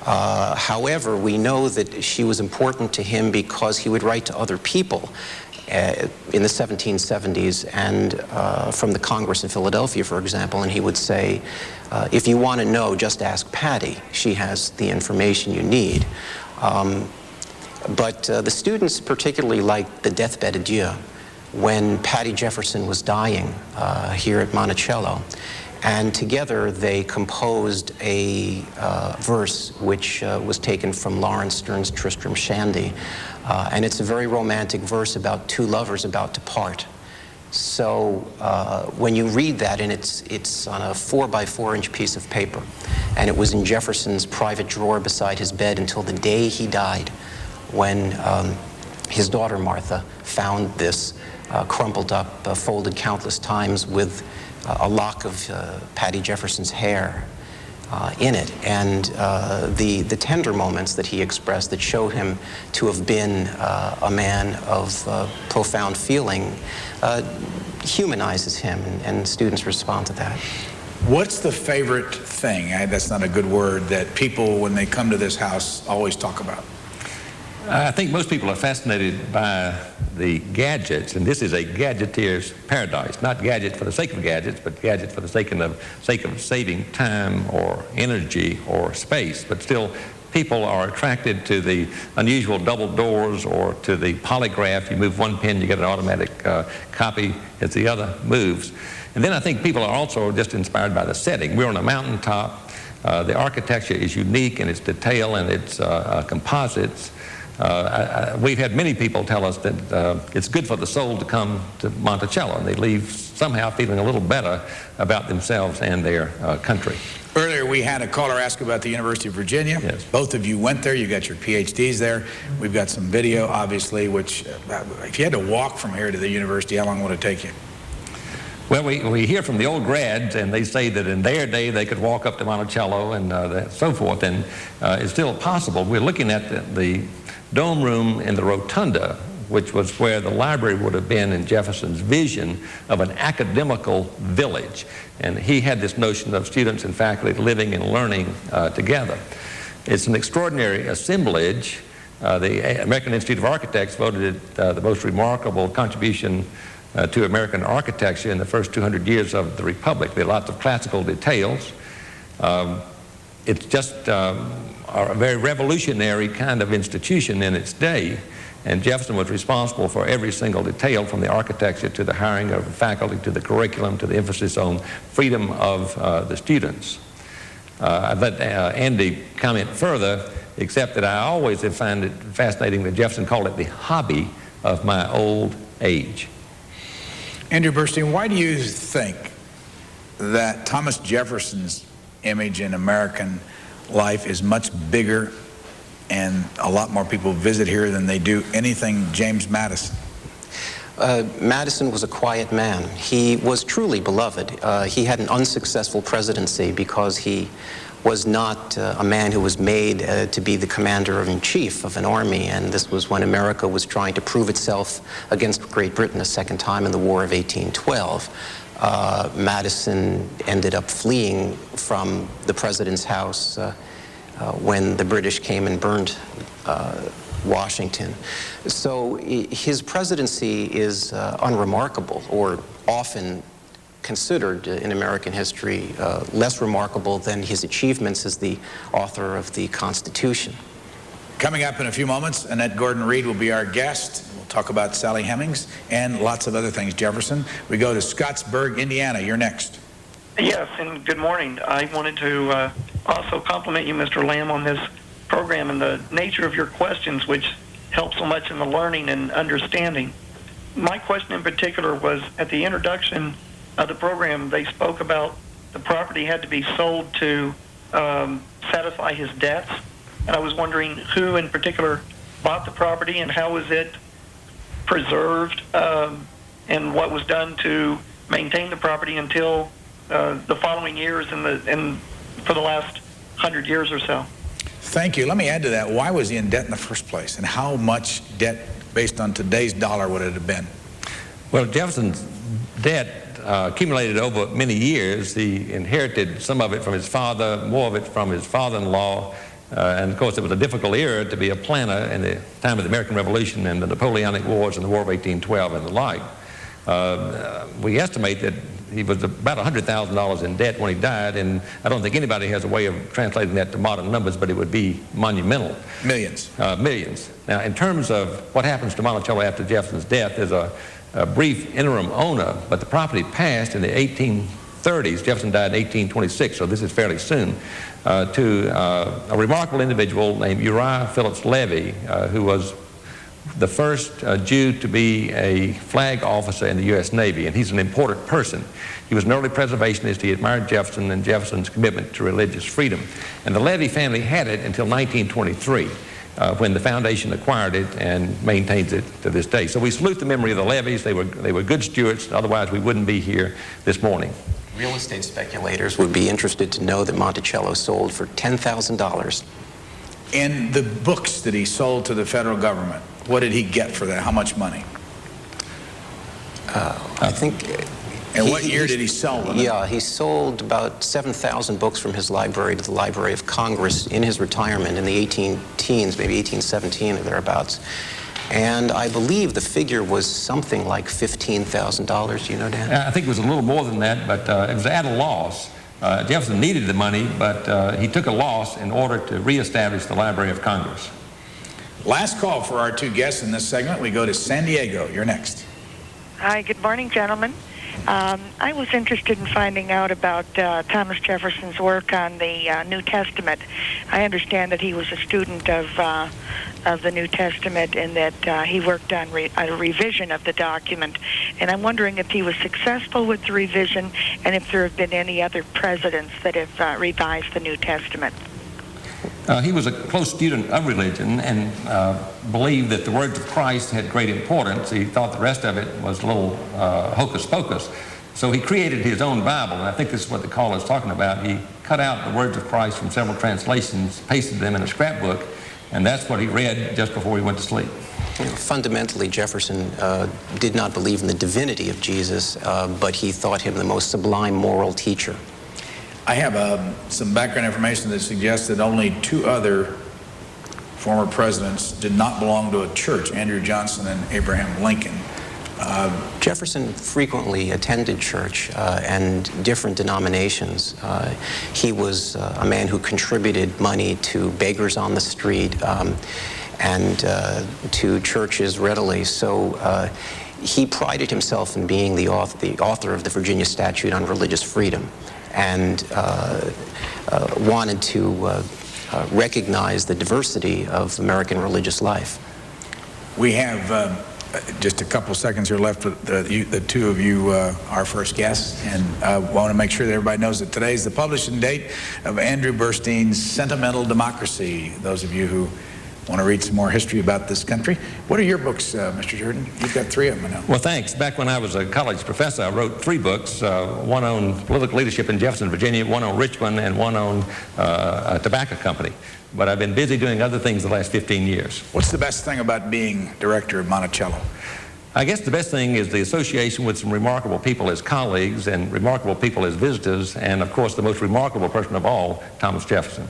However, we know that she was important to him because he would write to other people in the 1770s and from the Congress in Philadelphia, for example, and he would say, if you want to know, just ask Patty. She has the information you need. But the students particularly liked the deathbed adieu when Patty Jefferson was dying here at Monticello. And together they composed a verse which was taken from Lawrence Stern's Tristram Shandy. And it's a very romantic verse about two lovers about to part. So when you read that, and it's on a 4-by-4-inch piece of paper, and it was in Jefferson's private drawer beside his bed until the day he died, when his daughter Martha found this crumpled up, folded countless times with a lock of Patty Jefferson's hair in it, and the tender moments that he expressed that showed him to have been a man of profound feeling humanizes him, and students respond to that. What's the favorite thing, that's not a good word, that people, when they come to this house, always talk about? I think most people are fascinated by the gadgets, and this is a gadgeteer's paradise. Not gadgets for the sake of gadgets, but gadgets for the sake of saving time or energy or space. But still, people are attracted to the unusual double doors or to the polygraph. You move one pin, you get an automatic copy as the other moves. And then I think people are also just inspired by the setting. We're on a mountaintop. The architecture is unique in its detail and its composites. We've had many people tell us that it's good for the soul to come to Monticello, and they leave somehow feeling a little better about themselves and their country. Earlier we had a caller ask about the University of Virginia. Yes. Both of you went there. You got your PhDs there. We've got some video, obviously, which if you had to walk from here to the university, how long would it take you? Well, we hear from the old grads, and they say that in their day they could walk up to Monticello and so forth, and it's still possible. We're looking at the dome room in the rotunda, which was where the library would have been in Jefferson's vision of an academical village. And he had this notion of students and faculty living and learning together. It's an extraordinary assemblage. The American Institute of Architects voted it the most remarkable contribution to American architecture in the first 200 years of the Republic. There are lots of classical details. It's just a very revolutionary kind of institution in its day, and Jefferson was responsible for every single detail, from the architecture to the hiring of faculty to the curriculum to the emphasis on freedom of the students. I'd let Andy comment further, except that I always have found it fascinating that Jefferson called it the hobby of my old age. Andrew Burstein, why do you think that Thomas Jefferson's image in American life is much bigger and a lot more people visit here than they do anything James Madison? Madison was a quiet man. He was truly beloved. He had an unsuccessful presidency because he was not a man who was made to be the commander-in-chief of an army, and this was when America was trying to prove itself against Great Britain a second time in the War of 1812. Madison ended up fleeing from the president's house when the British came and burned Washington. So his presidency is unremarkable, or often considered in American history less remarkable than his achievements as the author of the Constitution. Coming up in a few moments, Annette Gordon-Reed will be our guest. We'll talk about Sally Hemings and lots of other things. Jefferson, we go to Scottsburg, Indiana. You're next. Yes, and good morning. I wanted to also compliment you, Mr. Lamb, on this program and the nature of your questions, which help so much in the learning and understanding. My question in particular was, at the introduction of the program, they spoke about the property had to be sold to satisfy his debts, and I was wondering who in particular bought the property and how was it preserved and what was done to maintain the property until the following years and for the last 100 years or so. Thank you. Let me add to that. Why was he in debt in the first place, and how much debt, based on today's dollar, would it have been? Well, Jefferson's debt accumulated over many years. He inherited some of it from his father, more of it from his father-in-law, and of course it was a difficult era to be a planner in the time of the American Revolution and the Napoleonic Wars and the War of 1812 and the like. We estimate that he was about $100,000 in debt when he died, and I don't think anybody has a way of translating that to modern numbers, but it would be monumental. Millions. Millions. Now, in terms of what happens to Monticello after Jefferson's death, there's a brief interim owner, but the property passed in the 1830s. Jefferson died in 1826, so this is fairly soon, to a remarkable individual named Uriah Phillips Levy, who was the first Jew to be a flag officer in the U.S. Navy, and he's an important person. He was an early preservationist. He admired Jefferson and Jefferson's commitment to religious freedom. And the Levy family had it until 1923, when the foundation acquired it and maintains it to this day. So we salute the memory of the Levies. They were good stewards. Otherwise, we wouldn't be here this morning. Real estate speculators would be interested to know that Monticello sold for $10,000. In the books that he sold to the federal government, what did he get for that? How much money? I think... And what year did he sell them? Yeah, he sold about 7,000 books from his library to the Library of Congress in his retirement in the 18-teens, maybe 1817 or thereabouts. And I believe the figure was something like $15,000. Do you know, Dan? I think it was a little more than that, but it was at a loss. Jefferson needed the money, but he took a loss in order to reestablish the Library of Congress. Last call for our two guests in this segment. We go to San Diego. You're next. Hi, good morning, gentlemen. I was interested in finding out about Thomas Jefferson's work on the New Testament. I understand that he was a student of the New Testament and that he worked on a revision of the document. And I'm wondering if he was successful with the revision and if there have been any other presidents that have revised the New Testament. He was a close student of religion and believed that the words of Christ had great importance. He thought the rest of it was a little hocus pocus. So he created his own Bible, and I think this is what the caller is talking about. He cut out the words of Christ from several translations, pasted them in a scrapbook, and that's what he read just before he went to sleep. You know, fundamentally, Jefferson did not believe in the divinity of Jesus, but he thought him the most sublime moral teacher. I have some background information that suggests that only two other former presidents did not belong to a church, Andrew Johnson and Abraham Lincoln. Jefferson frequently attended church and different denominations. He was a man who contributed money to beggars on the street and to churches readily. So he prided himself in being the author of the Virginia Statute on Religious Freedom. And wanted to recognize the diversity of American religious life. We have just a couple seconds here left with the two of you, our first guests, and I want to make sure that everybody knows that today is the publishing date of Andrew Burstein's Sentimental Democracy. Those of you who want to read some more history about this country. What are your books, Mr. Jordan? You've got 3 of them, I know. Well, thanks. Back when I was a college professor, I wrote 3 books, one on political leadership in Jefferson, Virginia, one on Richmond, and one on a tobacco company. But I've been busy doing other things the last 15 years. What's the best thing about being director of Monticello? I guess the best thing is the association with some remarkable people as colleagues and remarkable people as visitors, and of course the most remarkable person of all, Thomas Jefferson.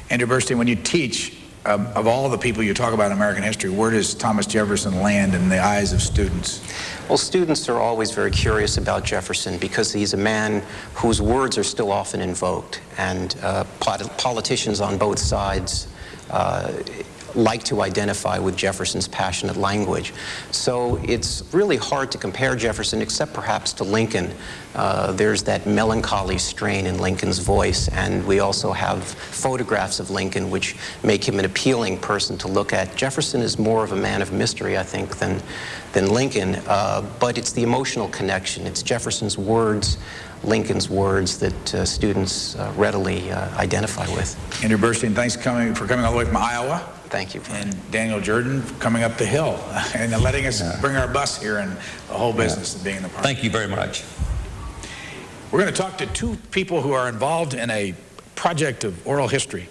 Andrew Burstein, when you teach, of all the people you talk about in American history, where does Thomas Jefferson land in the eyes of students? Well, students are always very curious about Jefferson because he's a man whose words are still often invoked, and politicians on both sides like to identify with Jefferson's passionate language. So it's really hard to compare Jefferson, except perhaps to Lincoln. There's that melancholy strain in Lincoln's voice, and we also have photographs of Lincoln which make him an appealing person to look at. Jefferson is more of a man of mystery, I think, than Lincoln, but it's the emotional connection. It's Jefferson's words, Lincoln's words that students readily identify with. Andrew Burstein, thanks for coming all the way from Iowa. Thank you. And Daniel Jordan for coming up the hill and letting us bring our bus here and the whole business of being in the park. Thank you very much. We're going to talk to 2 people who are involved in a project of oral history.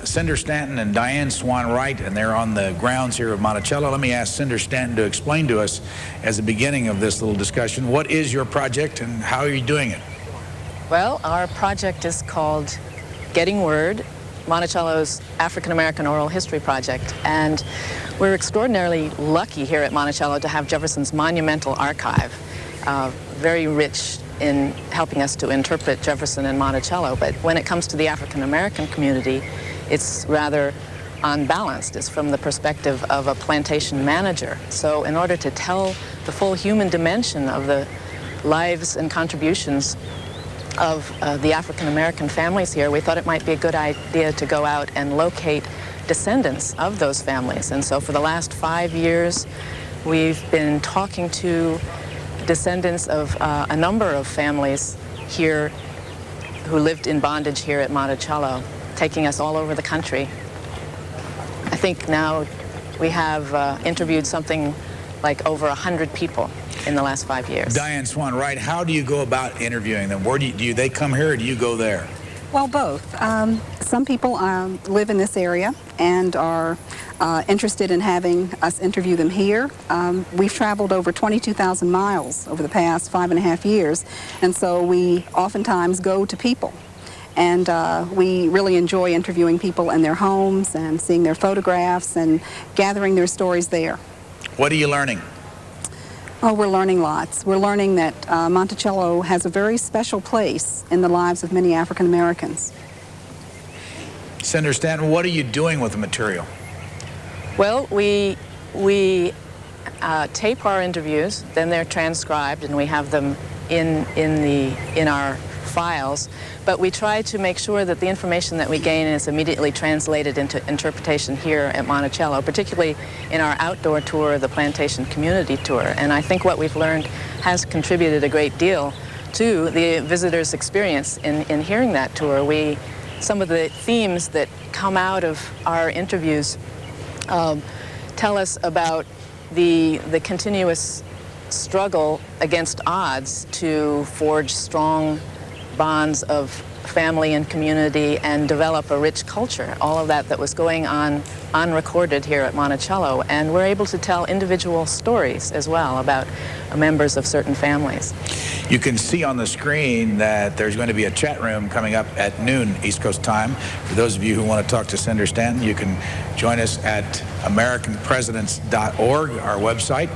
Cinder Stanton and Diane Swan Wright, and they're on the grounds here of Monticello. Let me ask Cinder Stanton to explain to us, as the beginning of this little discussion, what is your project and how are you doing it? Well, our project is called Getting Word, Monticello's African American Oral History Project, and we're extraordinarily lucky here at Monticello to have Jefferson's monumental archive, very rich in helping us to interpret Jefferson and Monticello. But when it comes to the African American community, it's rather unbalanced. It's from the perspective of a plantation manager. So in order to tell the full human dimension of the lives and contributions of the African American families here, we thought it might be a good idea to go out and locate descendants of those families. And so for the last 5 years, we've been talking to descendants of a number of families here who lived in bondage here at Monticello, taking us all over the country. I think now we have interviewed something like over 100 people in the last 5 years. Diane Swan Wright, how do you go about interviewing them? Where do they come here or do you go there? Well, both. Some people live in this area and are interested in having us interview them here. We've traveled over 22,000 miles over the past 5.5 years, and so we oftentimes go to people. And we really enjoy interviewing people in their homes and seeing their photographs and gathering their stories there. What are you learning? Oh, we're learning lots. We're learning that Monticello has a very special place in the lives of many African Americans. Senator Stanton, what are you doing with the material? Well, we tape our interviews, then they're transcribed, and we have them in our files, but we try to make sure that the information that we gain is immediately translated into interpretation here at Monticello, particularly in our outdoor tour, the Plantation Community Tour. And I think what we've learned has contributed a great deal to the visitors' experience in hearing that tour. Some of the themes that come out of our interviews tell us about the continuous struggle against odds to forge strong bonds of family and community and develop a rich culture. All of that was going on unrecorded here at Monticello, and we're able to tell individual stories as well about members of certain families. You can see on the screen that there's going to be a chat room coming up at noon East Coast time. For those of you who want to talk to Senator Stanton, you can join us at AmericanPresidents.org, our website,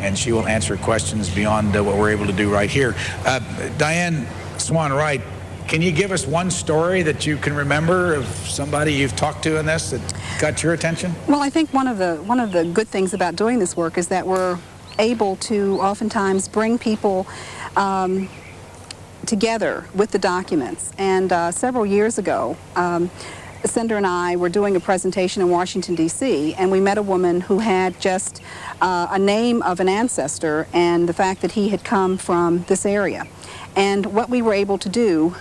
and she will answer questions beyond what we're able to do right here. Diane Swan Wright, can you give us one story that you can remember of somebody you've talked to in this that got your attention? Well, I think one of the good things about doing this work is that we're able to oftentimes bring people together with the documents. And several years ago, Cinder and I were doing a presentation in Washington, D.C., and we met a woman who had just a name of an ancestor and the fact that he had come from this area. And what we were able to do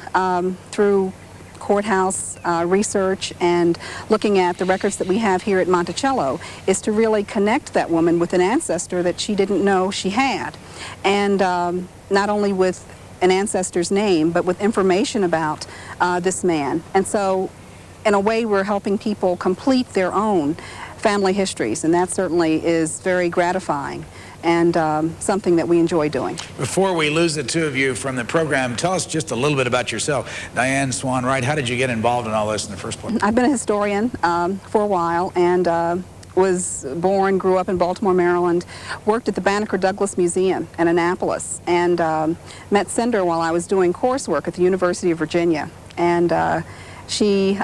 through courthouse research and looking at the records that we have here at Monticello is to really connect that woman with an ancestor that she didn't know she had. And not only with an ancestor's name, but with information about this man. And so, in a way, we're helping people complete their own family histories, and that certainly is very gratifying and something that we enjoy doing. Before we lose the two of you from the program, tell us just a little bit about yourself. Diane Swan Wright, how did you get involved in all this in the first place? I've been a historian for a while, and was born, grew up in Baltimore, Maryland, worked at the Banneker Douglas Museum in Annapolis, and met Cinder while I was doing coursework at the University of Virginia. And she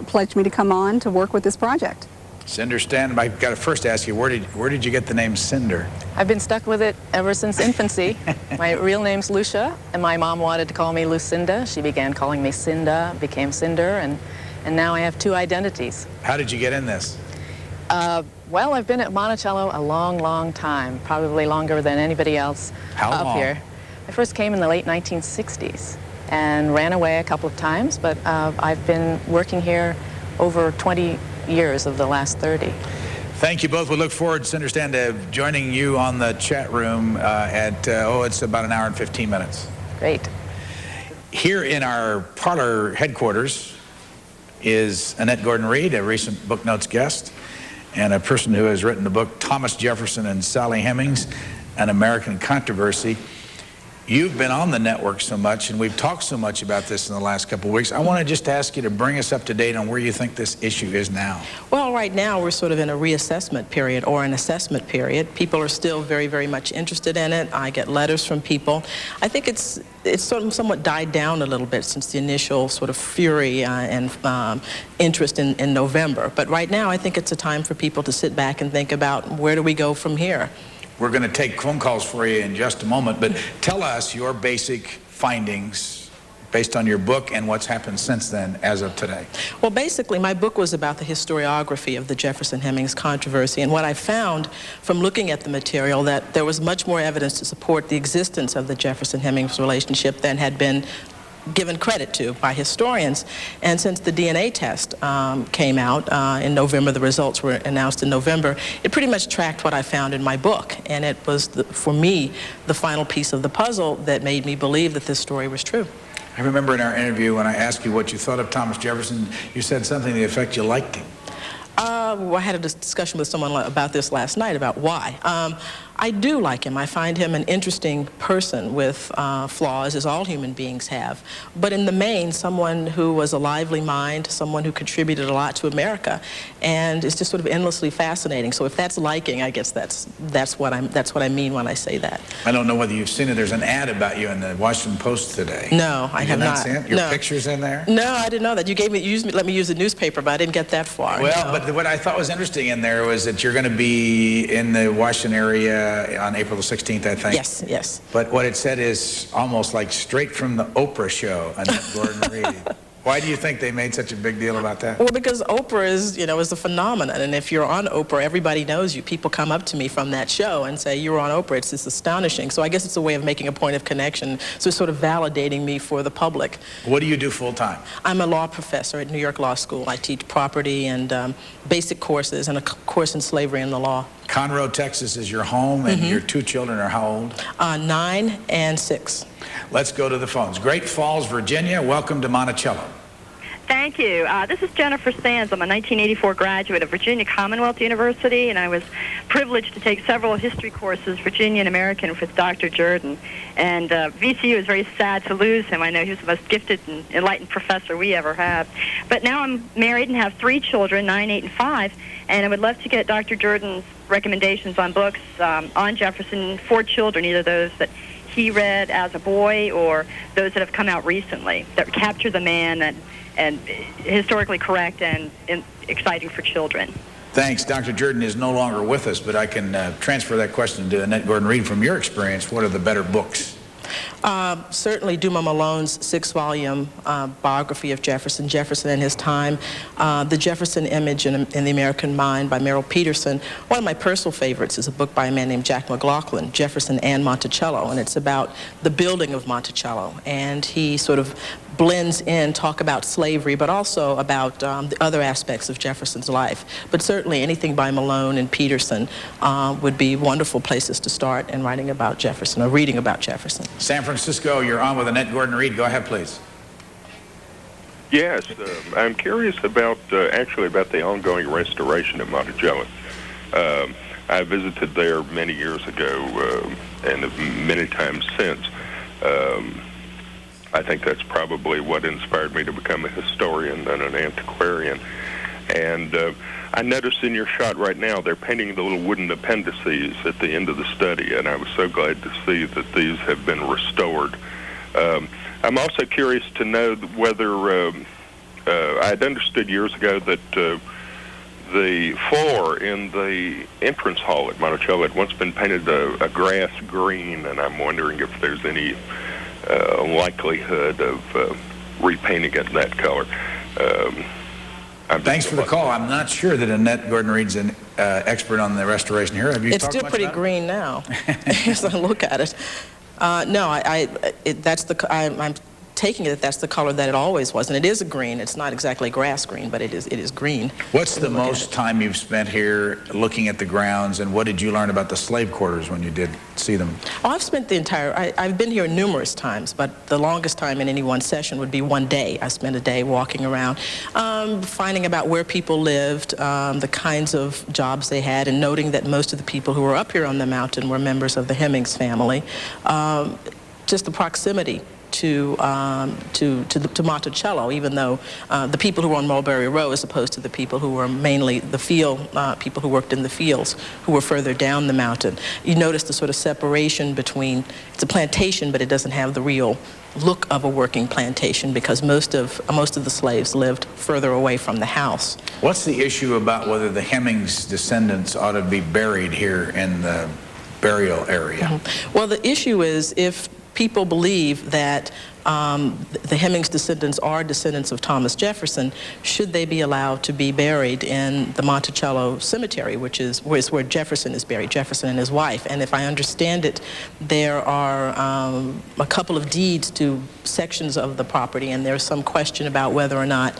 pledged me to come on to work with this project. Cinder, stand. I've got to first ask you, where did you get the name Cinder? I've been stuck with it ever since infancy. My real name's Lucia, and my mom wanted to call me Lucinda. She began calling me Cinda, became Cinder, and now I have two identities. How did you get in this? Well, I've been at Monticello a long, long time, probably longer than anybody else up here. I first came in the late 1960s and ran away a couple of times, but I've been working here over 20 years of the last 30. Thank you both. We look forward, Cinder, to joining you on the chat room it's about an hour and 15 minutes. Great. Here in our parlor headquarters is Annette Gordon-Reed, a recent Book Notes guest, and a person who has written the book Thomas Jefferson and Sally Hemings, An American Controversy. You've been on the network so much, and we've talked so much about this in the last couple of weeks. I want to just ask you to bring us up to date on where you think this issue is now. Well, right now we're sort of in a reassessment period or an assessment period. People are still very, very much interested in it. I get letters from people. I think it's sort of somewhat died down a little bit since the initial sort of fury and interest in November. But right now I think it's a time for people to sit back and think about where do we go from here. We're going to take phone calls for you in just a moment, but tell us your basic findings based on your book and what's happened since then as of today. Well, basically, my book was about the historiography of the Jefferson-Hemings controversy, and what I found from looking at the material that there was much more evidence to support the existence of the Jefferson-Hemings relationship than had been given credit to by historians. And since the DNA test came out in November, the results were announced in November, it pretty much tracked what I found in my book. And it was, for me, the final piece of the puzzle that made me believe that this story was true. I remember in our interview when I asked you what you thought of Thomas Jefferson, you said something to the effect you liked him. Well, I had a discussion with someone about this last night, about why. I do like him. I find him an interesting person with flaws, as all human beings have. But in the main, someone who was a lively mind, someone who contributed a lot to America, and is just sort of endlessly fascinating. So if that's liking, I guess that's what I mean when I say that. I don't know whether you've seen it. There's an ad about you in the Washington Post today. No, I have not. Your picture's in there? No, I didn't know that. Let me use the newspaper, but I didn't get that far. Well, no. But what I thought was interesting in there was that you're going to be in the Washington area on April the 16th, I think. Yes, yes. But what it said is almost like straight from the Oprah show, Annette Gordon-Reed. Why do you think they made such a big deal about that? Well, because Oprah is a phenomenon, and if you're on Oprah, everybody knows you. People come up to me from that show and say, "You were on Oprah." It's just astonishing. So I guess it's a way of making a point of connection, so it's sort of validating me for the public. What do you do full time? I'm a law professor at New York Law School. I teach property and basic courses and a course in slavery and the law. Conroe, Texas is your home, and your two children are how old? 9 and 6. Let's go to the phones. Great Falls, Virginia. Welcome to Monticello. Thank you. This is Jennifer Sands. I'm a 1984 graduate of Virginia Commonwealth University, and I was privileged to take several history courses, Virginia and American, with Dr. Jordan. And VCU is very sad to lose him. I know he was the most gifted and enlightened professor we ever had. But now I'm married and have 3 children, 9, 8, and 5, and I would love to get Dr. Jordan's recommendations on books on Jefferson for children, either those that he read as a boy or those that have come out recently that capture the man and historically correct and exciting for children. Thanks. Dr. Jordan is no longer with us, but I can transfer that question to Annette Gordon-Reed. From your experience, what are the better books? Certainly Duma Malone's 6-volume biography of Jefferson, Jefferson and His Time, The Jefferson Image in the American Mind by Merrill Peterson. One of my personal favorites is a book by a man named Jack McLaughlin, Jefferson and Monticello, and it's about the building of Monticello. And he sort of blends in talk about slavery, but also about the other aspects of Jefferson's life. But certainly anything by Malone and Peterson would be wonderful places to start in writing about Jefferson or reading about Jefferson. San Francisco, you're on with Annette Gordon-Reed. Go ahead, please. Yes, I'm curious about actually about the ongoing restoration of Monticello. I visited there many years ago and many times since. I think that's probably what inspired me to become a historian and an antiquarian. And I noticed in your shot right now, they're painting the little wooden appendices at the end of the study, and I was so glad to see that these have been restored. I'm also curious to know whether I had understood years ago that the floor in the entrance hall at Monticello had once been painted a grass green, and I'm wondering if there's any likelihood of repainting it in that color. Thanks for the call. I'm not sure that Annette Gordon-Reed's an expert on the restoration here. Have you It's talked still much pretty about it? green now, as I look at it. No, I'm taking it that that's the color that it always was, and it is a green. It's not exactly grass green, but it is green. What's the most time you've spent here looking at the grounds, and what did you learn about the slave quarters when you did see them? Oh, I've spent the entire, I've been here numerous times, but the longest time in any one session would be one day. I spent a day walking around, finding about where people lived, the kinds of jobs they had, and noting that most of the people who were up here on the mountain were members of the Hemmings family. Just the proximity to Monticello, even though the people who were on Mulberry Row, as opposed to the people who were mainly the field, people who worked in the fields, who were further down the mountain. You notice the sort of separation between, it's a plantation, but it doesn't have the real look of a working plantation because most of the slaves lived further away from the house. What's the issue about whether the Hemmings descendants ought to be buried here in the burial area? Mm-hmm. Well, the issue is if people believe that the Hemmings descendants are descendants of Thomas Jefferson, should they be allowed to be buried in the Monticello Cemetery, which is where Jefferson is buried, Jefferson and his wife. And if I understand it, there are a couple of deeds to sections of the property, and there's some question about whether or not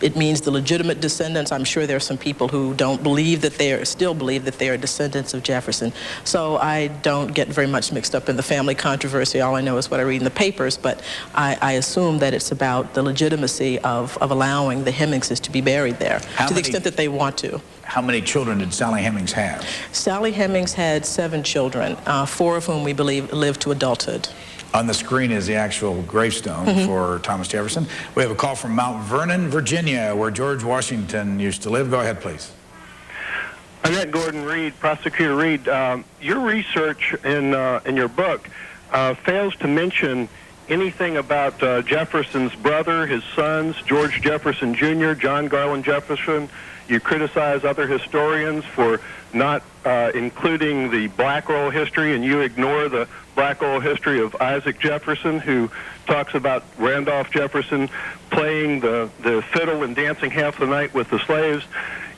it means the legitimate descendants. I'm sure there are some people who don't believe that still believe that they are descendants of Jefferson. So I don't get very much mixed up in the family controversy. All I know is what I read in the papers. But I assume that it's about the legitimacy of allowing the Hemmingses to be buried there, to the extent that they want to. How many children did Sally Hemings have? Sally Hemings had 7 children, 4 of whom we believe lived to adulthood. On the screen is the actual gravestone for Thomas Jefferson. We have a call from Mount Vernon, Virginia, where George Washington used to live. Go ahead, please. Annette Gordon-Reed, Prosecutor Reed, your research in your book fails to mention anything about Jefferson's brother, his sons, George Jefferson Jr., John Garland Jefferson. You criticize other historians for not including the black oral history, and you ignore the black oral history of Isaac Jefferson, who talks about Randolph Jefferson playing the fiddle and dancing half the night with the slaves.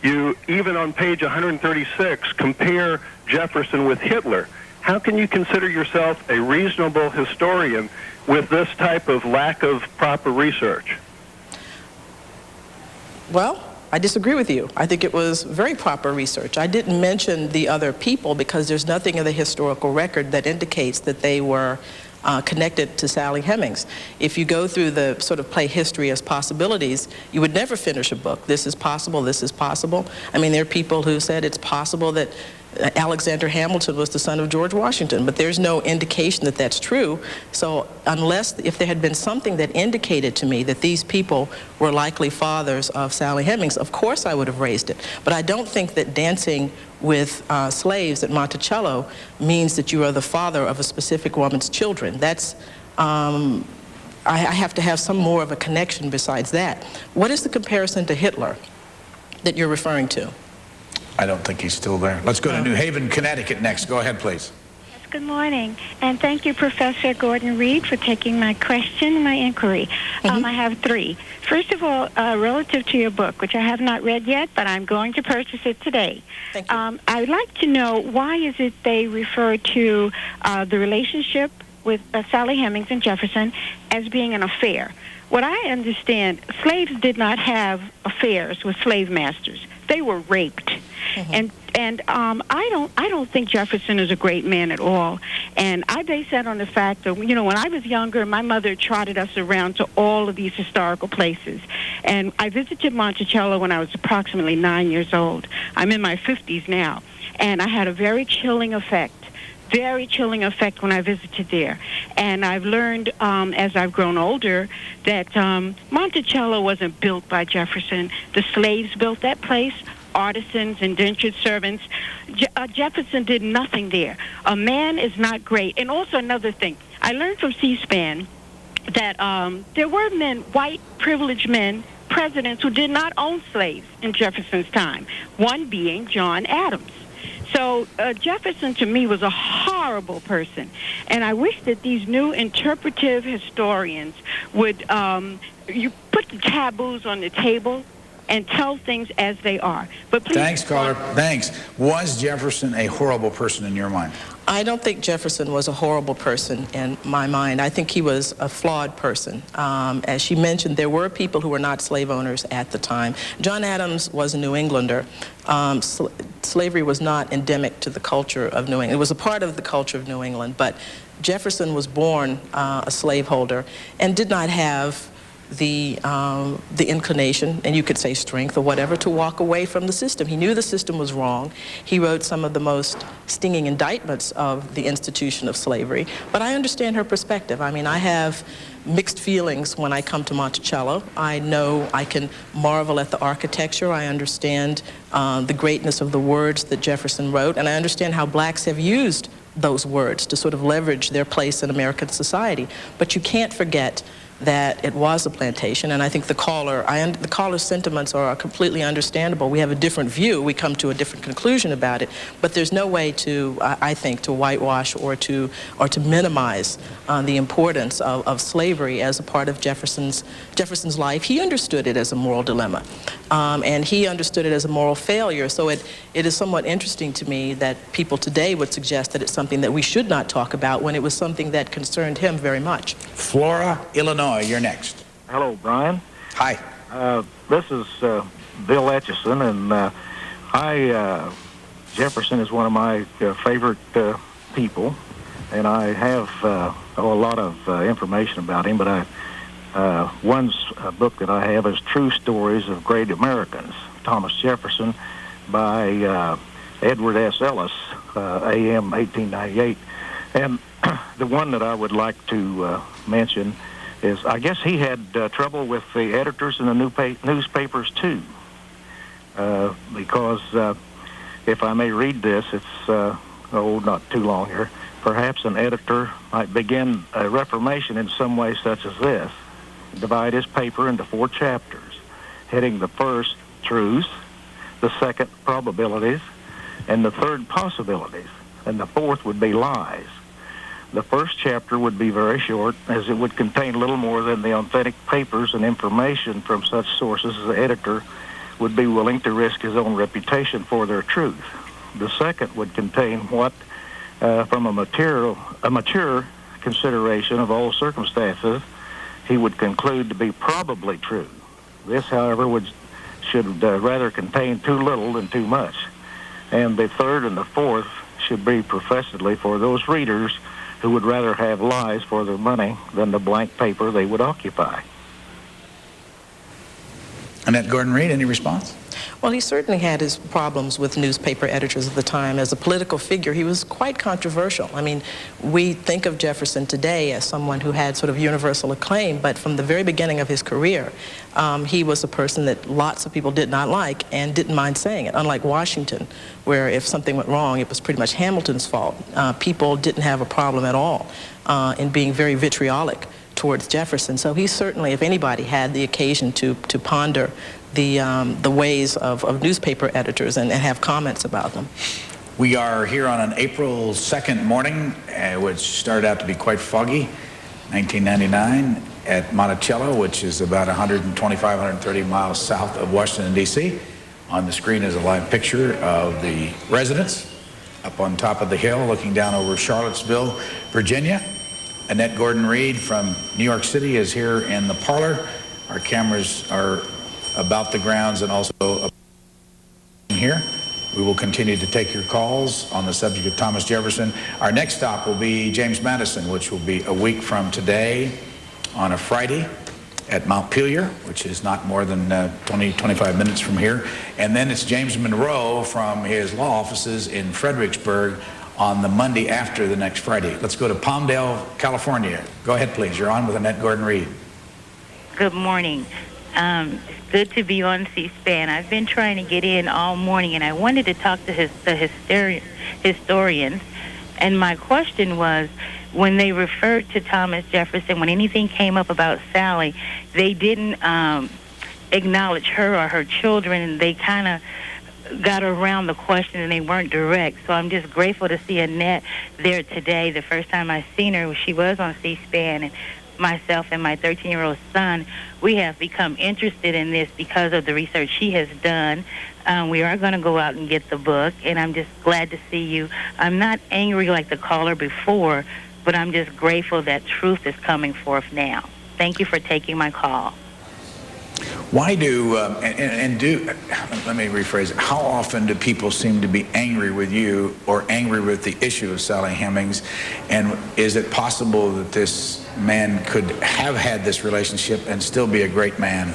You, even on page 136, compare Jefferson with Hitler. How can you consider yourself a reasonable historian with this type of lack of proper research? Well, I disagree with you. I think it was very proper research. I didn't mention the other people because there's nothing in the historical record that indicates that they were connected to Sally Hemings. If you go through the sort of play history as possibilities, you would never finish a book. This is possible, this is possible. I mean, there are people who said it's possible that Alexander Hamilton was the son of George Washington, but there's no indication that that's true. So if there had been something that indicated to me that these people were likely fathers of Sally Hemings, of course I would have raised it. But I don't think that dancing with slaves at Monticello means that you are the father of a specific woman's children. That's, I have to have some more of a connection besides that. What is the comparison to Hitler that you're referring to? I don't think he's still there. Let's go to New Haven, Connecticut next. Go ahead, please. good morning. And thank you, Professor Gordon Reed, for taking my question and my inquiry. I have three. First of all, relative to your book, which I have not read yet, but I'm going to purchase it today. Thank you. I would like to know, why is it they refer to the relationship with Sally Hemings and Jefferson as being an affair? What I understand, slaves did not have affairs with slave masters. They were raped. And I don't think Jefferson is a great man at all. And I base that on the fact that, you know, when I was younger, my mother trotted us around to all of these historical places. And I visited Monticello when I was approximately 9 years old. I'm in my 50s now. And I had a very chilling effect when I visited there. And I've learned as I've grown older that Monticello wasn't built by Jefferson. The slaves built that place, artisans, indentured servants. Jefferson did nothing there. A man is not great. And also another thing, I learned from C-SPAN that there were men, white privileged men, presidents who did not own slaves in Jefferson's time, one being John Adams. So Jefferson, to me, was a horrible person. And I wish that these new interpretive historians would you put the taboos on the table and tell things as they are. But please. Thanks, caller. Thanks. Was Jefferson a horrible person in your mind? I don't think Jefferson was a horrible person in my mind. I think he was a flawed person. As she mentioned, there were people who were not slave owners at the time. John Adams was a New Englander. Slavery was not endemic to the culture of New England. It was a part of the culture of New England, but Jefferson was born a slaveholder and did not have the inclination, and you could say strength or whatever, to walk away from the system. He knew the system was wrong. He wrote some of the most stinging indictments of the institution of slavery. But I understand her perspective. I mean, I have mixed feelings when I come to Monticello. I know I can marvel at the architecture. I understand the greatness of the words that Jefferson wrote, and I understand how blacks have used those words to sort of leverage their place in American society. But you can't forget that it was a plantation, and I think the caller's sentiments are completely understandable. We have a different view. We come to a different conclusion about it, but there's no way to, I think, to whitewash or to minimize the importance of slavery as a part of Jefferson's life. He understood it as a moral dilemma, and he understood it as a moral failure. So it is somewhat interesting to me that people today would suggest that it's something that we should not talk about when it was something that concerned him very much. Flora, Illinois, you're next. Hello, Brian. Hi. This is Bill Etchison, and Jefferson is one of my favorite people, and I have a lot of information about him, but one book that I have is True Stories of Great Americans, Thomas Jefferson, by Edward S. Ellis, A.M. 1898. And the one that I would like to mention is, I guess he had trouble with the editors in the newspapers too, because if I may read this, it's not too long here. Perhaps an editor might begin a reformation in some way such as this: divide his paper into 4 chapters, heading the first truths, the second probabilities, and the third possibilities, and the fourth would be lies. The first chapter would be very short, as it would contain little more than the authentic papers and information from such sources as the editor would be willing to risk his own reputation for their truth. The second would contain what, from a mature consideration of all circumstances, he would conclude to be probably true. This, however, should rather contain too little than too much. And the third and the fourth should be professedly for those readers who would rather have lies for their money than the blank paper they would occupy. Annette Gordon Reed, any response? Well, he certainly had his problems with newspaper editors at the time. As a political figure, he was quite controversial. I mean, we think of Jefferson today as someone who had sort of universal acclaim, but from the very beginning of his career, he was a person that lots of people did not like and didn't mind saying it, unlike Washington, where if something went wrong, it was pretty much Hamilton's fault. People didn't have a problem at all in being very vitriolic towards Jefferson. So he certainly, if anybody, had the occasion to ponder the ways of newspaper editors and have comments about them. We are here on an April 2nd morning, which started out to be quite foggy, 1999, at Monticello, which is about 125, 130 miles south of Washington, D.C. On the screen is a live picture of the residence up on top of the hill looking down over Charlottesville, Virginia. Annette Gordon-Reed from New York City is here in the parlor. Our cameras are about the grounds and also here. We will continue to take your calls on the subject of Thomas Jefferson. Our next stop will be James Madison, which will be a week from today on a Friday at Montpelier, which is not more than 25 minutes from here. And then it's James Monroe from his law offices in Fredericksburg on the Monday after the next Friday. Let's go to Palmdale, California. Go ahead, please. You're on with Annette Gordon-Reed. Good morning. It's good to be on C-SPAN. I've been trying to get in all morning, and I wanted to talk to the historians. And my question was, when they referred to Thomas Jefferson, when anything came up about Sally, they didn't acknowledge her or her children, and they kind of got around the question, and they weren't direct. So I'm just grateful to see Annette there today. The first time I seen her, she was on C-SPAN, and myself and my 13-year-old son, we have become interested in this because of the research she has done. We are going to go out and get the book, and I'm just glad to see you. I'm not angry like the caller before, but I'm just grateful that truth is coming forth now. Thank you for taking my call. Why do, let me rephrase it, how often do people seem to be angry with you or angry with the issue of Sally Hemings? And is it possible that this man could have had this relationship and still be a great man?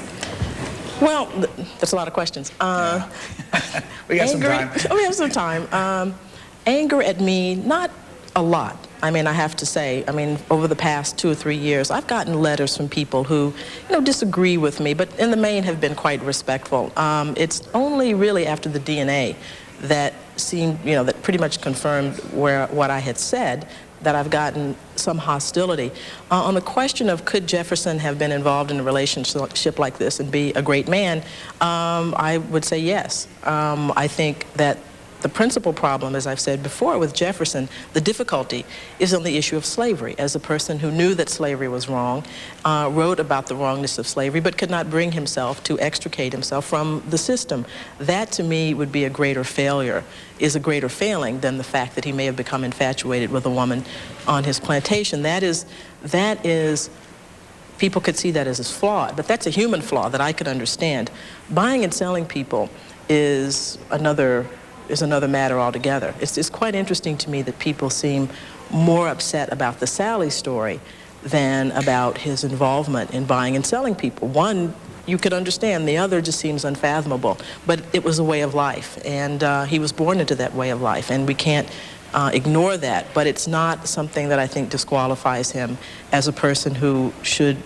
Well, that's a lot of questions. We got some time. We have some time. Anger at me, not a lot. I mean, I have to say, over the past 2 or 3 years, I've gotten letters from people who, disagree with me, but in the main have been quite respectful. It's only really after the DNA that seemed, that pretty much confirmed what I had said, that I've gotten some hostility. On the question of could Jefferson have been involved in a relationship like this and be a great man, I would say yes. I think that the principal problem, as I've said before, with Jefferson, the difficulty is on the issue of slavery. As a person who knew that slavery was wrong, wrote about the wrongness of slavery, but could not bring himself to extricate himself from the system. That, to me, would be a greater failure, is a greater failing than the fact that he may have become infatuated with a woman on his plantation. That is, people could see that as flawed, but that's a human flaw that I could understand. Buying and selling people is another matter altogether. It's quite interesting to me that people seem more upset about the Sally story than about his involvement in buying and selling people. One, you could understand. The other just seems unfathomable. But it was a way of life, and he was born into that way of life, and we can't ignore that. But it's not something that I think disqualifies him as a person who should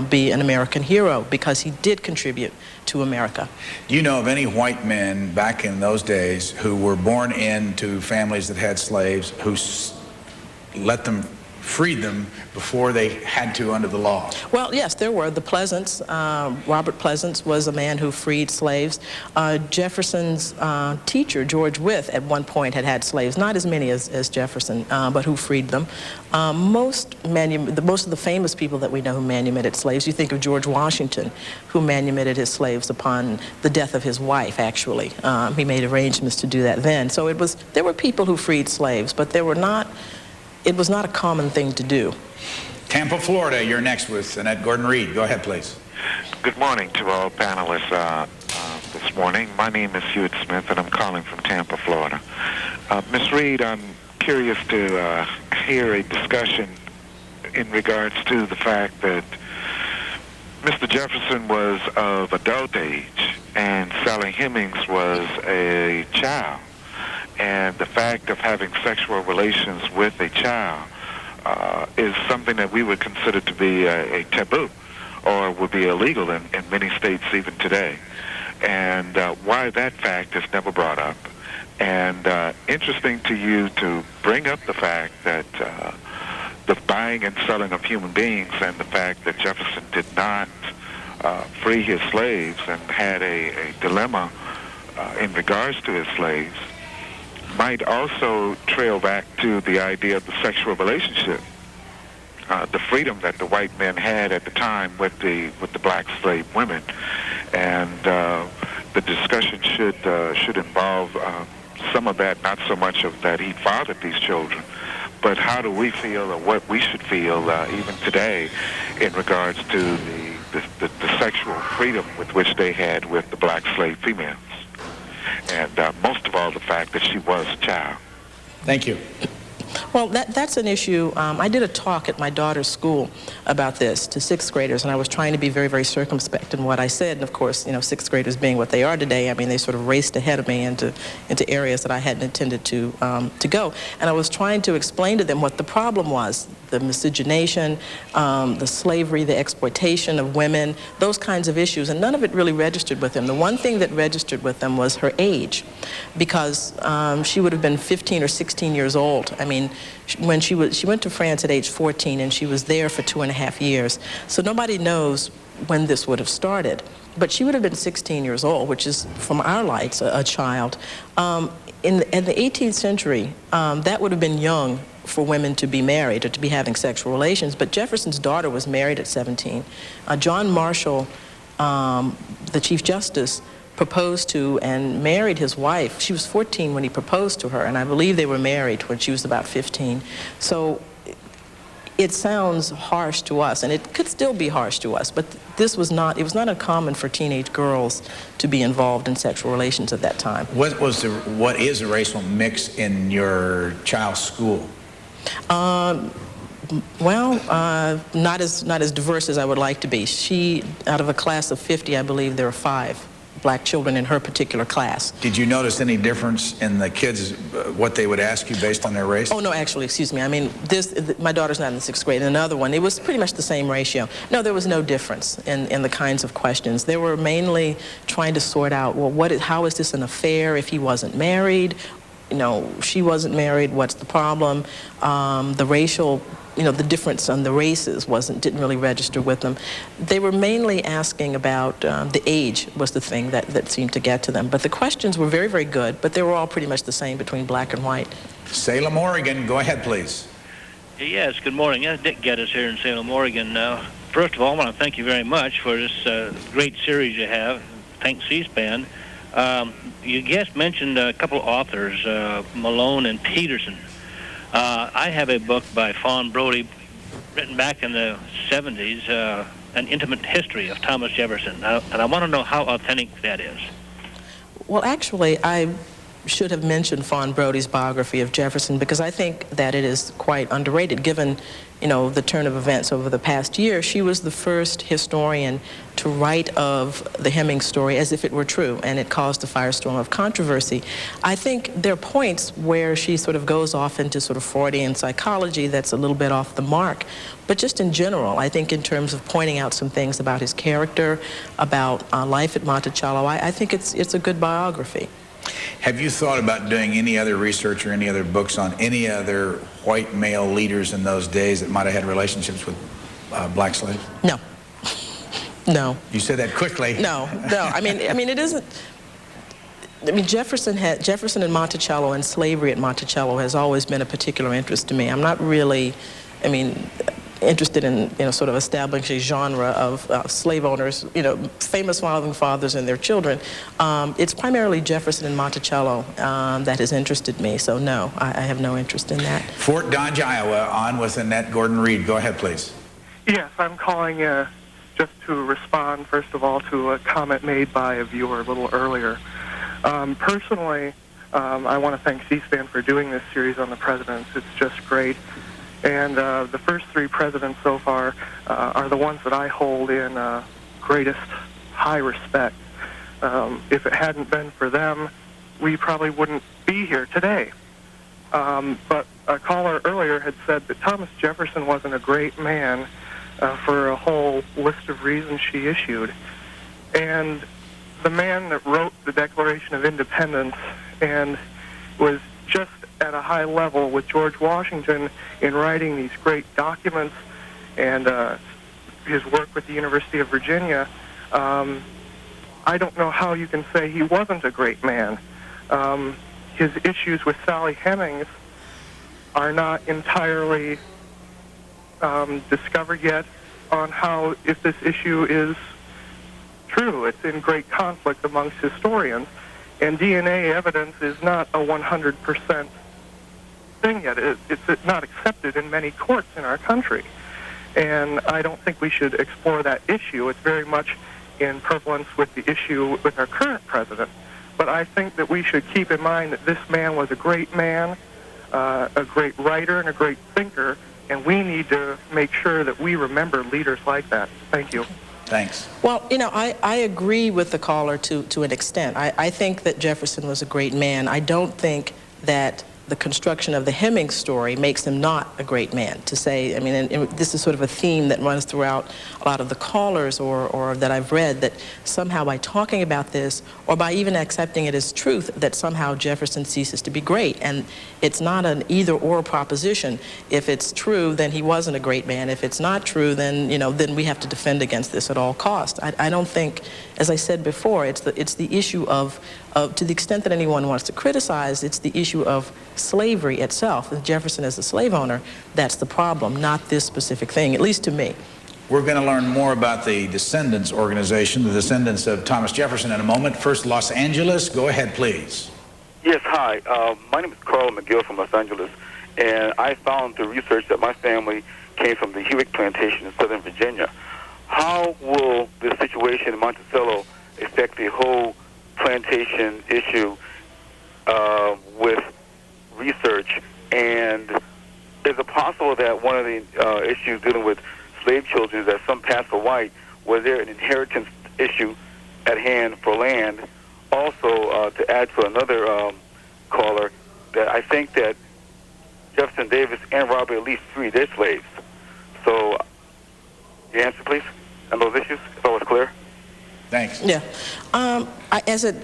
be an American hero, because he did contribute to America. Do you know of any white men back in those days who were born into families that had slaves, who let them, freed them before they had to under the law? Well, yes, there were. The Pleasants, Robert Pleasants was a man who freed slaves. Jefferson's teacher, George Wythe, at one point had slaves, not as many as Jefferson, but who freed them. Most of the famous people that we know who manumitted slaves, you think of George Washington, who manumitted his slaves upon the death of his wife, actually. He made arrangements to do that then. So there were people who freed slaves, but it was not a common thing to do. Tampa, Florida, you're next with Annette Gordon-Reed. Go ahead, please. Good morning to all panelists this morning. My name is Hewitt Smith, and I'm calling from Tampa, Florida. Ms. Reed, I'm curious to hear a discussion in regards to the fact that Mr. Jefferson was of adult age and Sally Hemings was a child. And the fact of having sexual relations with a child is something that we would consider to be a taboo, or would be illegal in many states even today. And why that fact is never brought up. And interesting to you to bring up the fact that the buying and selling of human beings, and the fact that Jefferson did not free his slaves and had a dilemma in regards to his slaves. might also trail back to the idea of the sexual relationship, the freedom that the white men had at the time with the black slave women, and the discussion should involve some of that, not so much of that he fathered these children, but how do we feel, or what we should feel even today in regards to the sexual freedom with which they had with the black slave females, and most of all the fact that she was a child. Thank you. Well, that's an issue. I did a talk at my daughter's school about this to sixth graders, and I was trying to be very, very circumspect in what I said. And of course, you know, sixth graders being what they are today, I mean, they sort of raced ahead of me into areas that I hadn't intended to go. And I was trying to explain to them what the problem was: the miscegenation, the slavery, the exploitation of women, those kinds of issues. And none of it really registered with them. The one thing that registered with them was her age, because she would have been 15 or 16 years old. I mean, when she went to France at age 14, and she was there for 2.5 years. So nobody knows when this would have started. But she would have been 16 years old, which is, from our lights, a child. In the 18th century, that would have been young for women to be married or to be having sexual relations. But Jefferson's daughter was married at 17. John Marshall, the Chief Justice, proposed to and married his wife. She was 14 when he proposed to her, and I believe they were married when she was about 15. So it sounds harsh to us, and it could still be harsh to us, but this was not, it was not uncommon for teenage girls to be involved in sexual relations at that time. What is the racial mix in your child's school? Well, not as diverse as I would like to be. She, out of a class of 50, I believe there are 5 black children in her particular class. Did you notice any difference in the kids, what they would ask you based on their race? Oh, no, actually, excuse me. I mean, my daughter's not in the 6th grade. Another one, it was pretty much the same ratio. No, there was no difference in the kinds of questions. They were mainly trying to sort out, well, how is this an affair if he wasn't married? You know, she wasn't married, what's the problem? The racial, you know, the difference on the races didn't really register with them. They were mainly asking about the age was the thing that seemed to get to them. But the questions were very, very good, but they were all pretty much the same between black and white. Salem, Oregon, go ahead, please. Yes, good morning. Dick Geddes here in Salem, Oregon. First of all, I want to thank you very much for this great series you have. Thanks, C-SPAN. You guys mentioned a couple of authors, Malone and Peterson. I have a book by Fawn Brodie, written back in the 70s, An Intimate History of Thomas Jefferson. And I want to know how authentic that is. Well, actually, I should have mentioned Fawn Brodie's biography of Jefferson, because I think that it is quite underrated, given, you know, the turn of events over the past year. She was the first historian to write of the Hemings story as if it were true, and it caused a firestorm of controversy. I think there are points where she sort of goes off into sort of Freudian psychology that's a little bit off the mark. But just in general, I think in terms of pointing out some things about his character, about life at Monticello, I think it's a good biography. Have you thought about doing any other research or any other books on any other white male leaders in those days that might have had relationships with black slaves? No. No. You said that quickly. No. I mean, it isn't. I mean, Jefferson and Monticello and slavery at Monticello has always been a particular interest to me. I'm not really, I mean, interested in, you know, sort of establishing a genre of slave owners, you know, famous founding fathers and their children. It's primarily Jefferson and Monticello that has interested me, so no, I have no interest in that. Fort Dodge, Iowa, on with Annette Gordon-Reed. Go ahead, please. Yes, I'm calling just to respond, first of all, to a comment made by a viewer a little earlier. Personally, I want to thank C-SPAN for doing this series on the presidents. It's just great. And the first 3 presidents so far are the ones that I hold in greatest high respect. If it hadn't been for them, we probably wouldn't be here today. But a caller earlier had said that Thomas Jefferson wasn't a great man for a whole list of reasons she issued. And the man that wrote the Declaration of Independence and was just at a high level with George Washington in writing these great documents and his work with the University of Virginia, I don't know how you can say he wasn't a great man. his issues with Sally Hemings are not entirely discovered yet on how, if this issue is true. It's in great conflict amongst historians, and DNA evidence is not a 100% thing yet. It's not accepted in many courts in our country, and I don't think we should explore that issue. It's very much in prevalence with the issue with our current president, but I think that we should keep in mind that this man was a great man, a great writer, and a great thinker, and we need to make sure that we remember leaders like that. Thank you. Thanks. Well, you know, I agree with the caller to an extent. I think that Jefferson was a great man. I don't think that the construction of the Hemings story makes him not a great man. To say, I mean, and this is sort of a theme that runs throughout a lot of the callers or that I've read, that somehow by talking about this, or by even accepting it as truth, that somehow Jefferson ceases to be great. And it's not an either-or proposition. If it's true, then he wasn't a great man. If it's not true, then, you know, then we have to defend against this at all costs. I don't think, as I said before, it's the issue of, to the extent that anyone wants to criticize, it's the issue of slavery itself. And Jefferson as a slave owner, that's the problem, not this specific thing, at least to me. We're going to learn more about the Descendants organization, the descendants of Thomas Jefferson, in a moment. First, Los Angeles. Go ahead, please. Yes, hi. My name is Carl McGill from Los Angeles, and I found through research that my family came from the Hewitt Plantation in Southern Virginia. How will this situation in Monticello affect the whole plantation issue with research? And is it possible that one of the issues dealing with slave children is that some pass for white? Was there an inheritance issue at hand for land? Also, to add to another caller, that I think that Jefferson Davis and Robert Lee freed their slaves. So, your answer, please, on those issues, if I was clear? Thanks. Yeah.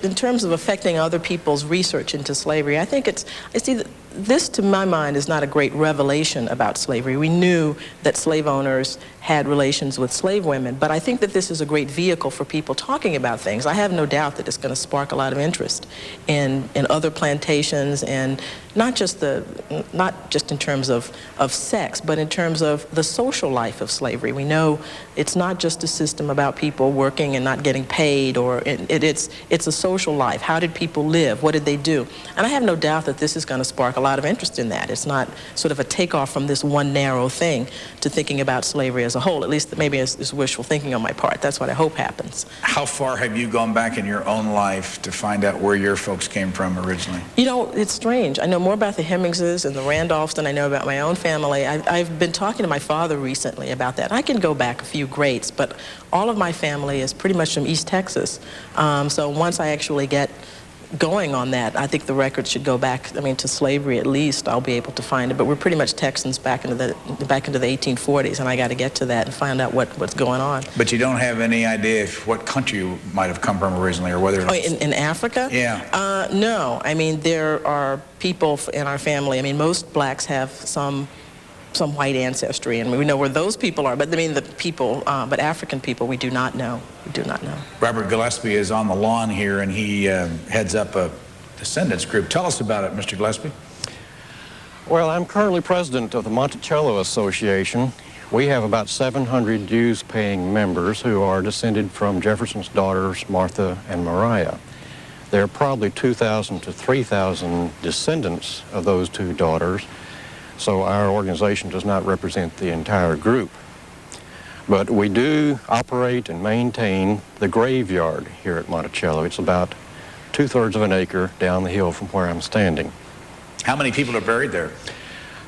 In terms of affecting other people's research into slavery, I think this, to my mind, is not a great revelation about slavery. We knew that slave owners had relations with slave women, but I think that this is a great vehicle for people talking about things. I have no doubt that it's going to spark a lot of interest in other plantations, and not just in terms of sex, but in terms of the social life of slavery. We know it's not just a system about people working and not getting paid, or it's a social life. How did people live? What did they do? And I have no doubt that this is going to spark a lot of interest in that. It's not sort of a takeoff from this one narrow thing to thinking about slavery as a whole. At least maybe it's wishful thinking on my part. That's what I hope happens. How far have you gone back in your own life to find out where your folks came from originally? You know, it's strange. I know more about the Hemingses and the Randolphs than I know about my own family. I've been talking to my father recently about that. I can go back a few greats, but all of my family is pretty much from East Texas. So once I actually get going on that, I think the record should go back, I mean, to slavery at least. I'll be able to find it, but we're pretty much Texans back into the 1840s, and I got to get to that and find out what's going on. But you don't have any idea if what country you might have come from originally, or whether in Africa? Yeah. No, I mean, there are people in our family. I mean, most blacks have some white ancestry, and we know where those people are. But I mean, but African people, we do not know. We do not know. Robert Gillespie is on the lawn here, and he heads up a descendants group. Tell us about it, Mr. Gillespie. Well, I'm currently president of the Monticello Association. We have about 700 dues-paying members who are descended from Jefferson's daughters, Martha and Mariah. There are probably 2,000 to 3,000 descendants of those two daughters, so our organization does not represent the entire group. But we do operate and maintain the graveyard here at Monticello. It's about 2/3 of an acre down the hill from where I'm standing. How many people are buried there?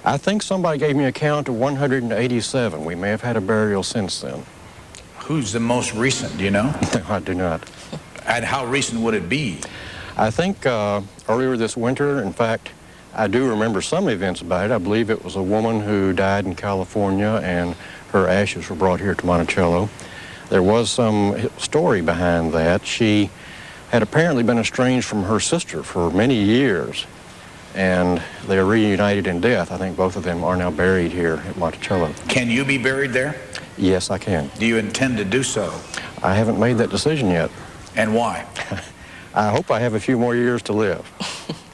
I think somebody gave me a count of 187. We may have had a burial since then. Who's the most recent, do you know? I do not. And how recent would it be? I think earlier this winter, in fact, I do remember some events about it. I believe it was a woman who died in California and her ashes were brought here to Monticello. There was some story behind that. She had apparently been estranged from her sister for many years, and they are reunited in death. I think both of them are now buried here at Monticello. Can you be buried there? Yes, I can. Do you intend to do so? I haven't made that decision yet. And why? I hope I have a few more years to live.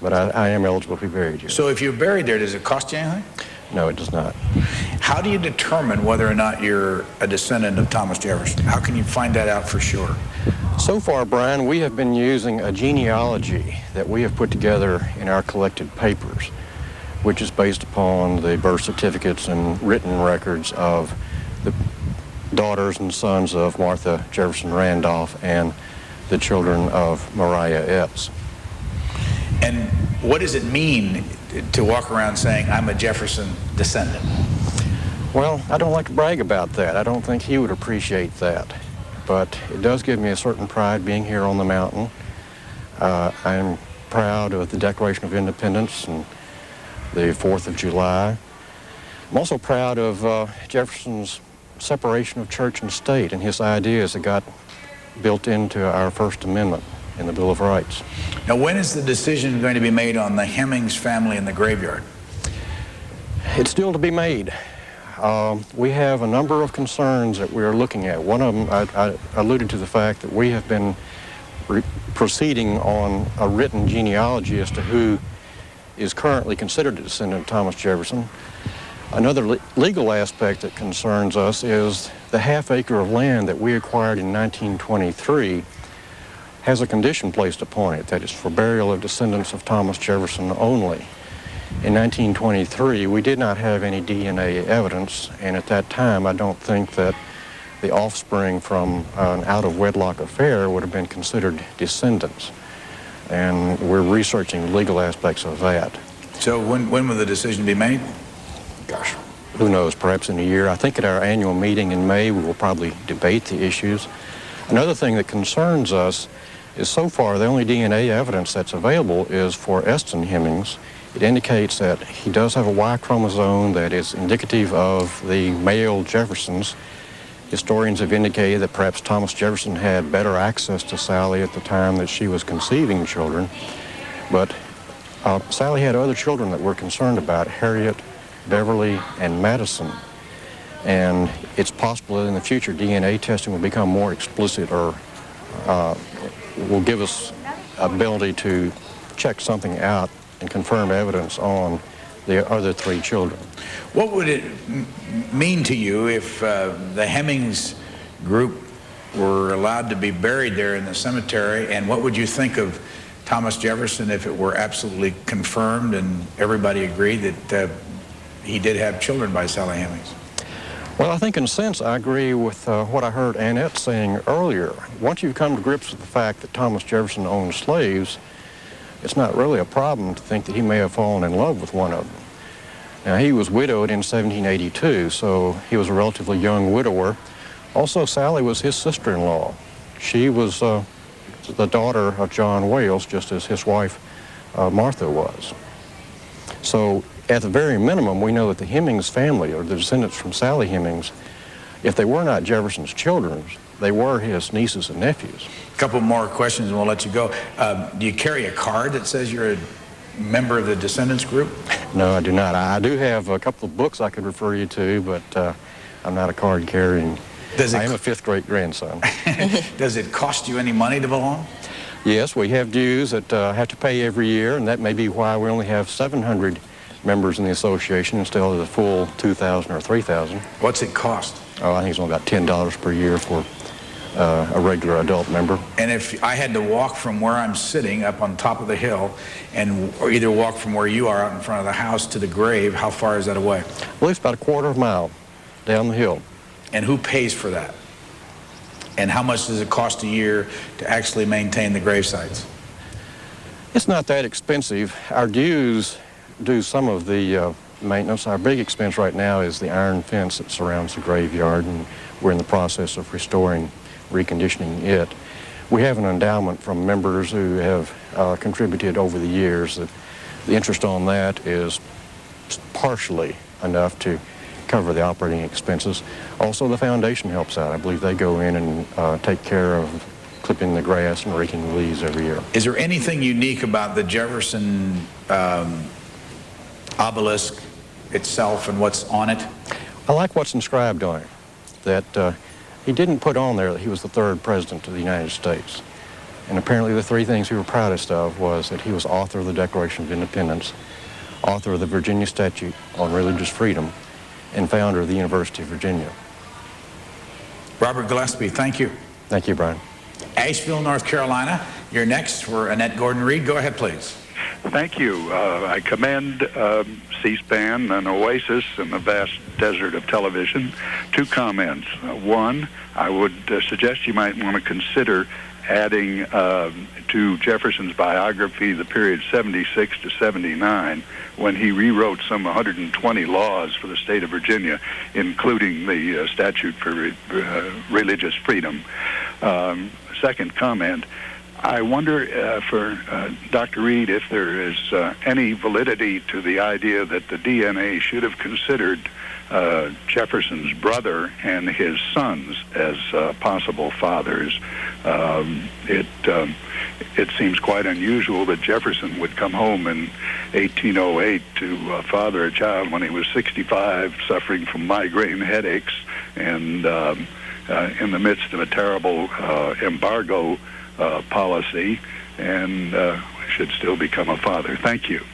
but I am eligible to be buried here. So if you're buried there, does it cost you anything? No, it does not. How do you determine whether or not you're a descendant of Thomas Jefferson? How can you find that out for sure? So far, Brian, we have been using a genealogy that we have put together in our collected papers, which is based upon the birth certificates and written records of the daughters and sons of Martha Jefferson Randolph and the children of Maria Epps. And what does it mean to walk around saying, I'm a Jefferson descendant? Well, I don't like to brag about that. I don't think he would appreciate that. But it does give me a certain pride being here on the mountain. I'm proud of the Declaration of Independence and the 4th of July. I'm also proud of Jefferson's separation of church and state and his ideas that got built into our First Amendment in the Bill of Rights. Now, when is the decision going to be made on the Hemmings family in the graveyard? It's still to be made. We have a number of concerns that we are looking at. One of them, I alluded to the fact that we have been proceeding on a written genealogy as to who is currently considered a descendant of Thomas Jefferson. Another legal aspect that concerns us is the half-acre of land that we acquired in 1923 has a condition placed upon it that is for burial of descendants of Thomas Jefferson only. In 1923, we did not have any DNA evidence, and at that time, I don't think that the offspring from an out-of-wedlock affair would have been considered descendants. And we're researching legal aspects of that. So when will the decision be made? Gosh, who knows, perhaps in a year. I think at our annual meeting in May, we will probably debate the issues. Another thing that concerns us is so far the only DNA evidence that's available is for Eston Hemmings. It indicates that he does have a Y chromosome that is indicative of the male Jeffersons. Historians have indicated that perhaps Thomas Jefferson had better access to Sally at the time that she was conceiving children. But Sally had other children that we're concerned about, Harriet, Beverly, and Madison. And it's possible that in the future DNA testing will become more explicit or will give us ability to check something out and confirm evidence on the other 3 children. What would it mean to you if the Hemmings group were allowed to be buried there in the cemetery, and what would you think of Thomas Jefferson if it were absolutely confirmed and everybody agreed that he did have children by Sally Hemmings? Well, I think in a sense I agree with what I heard Annette saying earlier. Once you come to grips with the fact that Thomas Jefferson owned slaves, it's not really a problem to think that he may have fallen in love with one of them. Now, he was widowed in 1782, so he was a relatively young widower. Also, Sally was his sister-in-law. She was the daughter of John Wales, just as his wife, Martha, was. So, at the very minimum, we know that the Hemmings family, or the descendants from Sally Hemmings, if they were not Jefferson's children, they were his nieces and nephews. A couple more questions and we'll let you go. Do you carry a card that says you're a member of the Descendants group? No, I do not. I do have a couple of books I could refer you to, but I'm not a card carrying. I am a 5th great grandson. Does it cost you any money to belong? Yes, we have dues that have to pay every year, and that may be why we only have 700 members in the association instead of the full 2,000 or 3,000. What's it cost? Oh, I think it's only about $10 per year for a regular adult member. And if I had to walk from where I'm sitting up on top of the hill or either walk from where you are out in front of the house to the grave, how far is that away? Well, it's about a quarter of a mile down the hill. And who pays for that? And how much does it cost a year to actually maintain the grave sites? It's not that expensive. Our dues do some of the maintenance. Our big expense right now is the iron fence that surrounds the graveyard, and we're in the process of reconditioning it. We have an endowment from members who have contributed over the years. The interest on that is partially enough to cover the operating expenses. Also, the foundation helps out. I believe they go in and take care of clipping the grass and raking the leaves every year. Is there anything unique about the Jefferson obelisk itself and what's on it? I like what's inscribed on it, that he didn't put on there that he was the 3rd president of the United States. And apparently the three things we were proudest of was that he was author of the Declaration of Independence, author of the Virginia Statute on Religious Freedom, and founder of the University of Virginia. Robert Gillespie, thank you. Thank you, Brian. Asheville, North Carolina. You're next for Annette Gordon-Reed. Go ahead, please. Thank you. I commend C-SPAN, an oasis in the vast desert of television. Two comments. One, I would suggest you might want to consider adding to Jefferson's biography the period 76 to 79, when he rewrote some 120 laws for the state of Virginia, including the statute for religious freedom. Second comment, I wonder for Dr. Reed if there is any validity to the idea that the DNA should have considered Jefferson's brother and his sons as possible fathers. It seems quite unusual that Jefferson would come home in 1808 to father a child when he was 65, suffering from migraine headaches, and in the midst of a terrible embargo policy, and should still become a father. Thank you.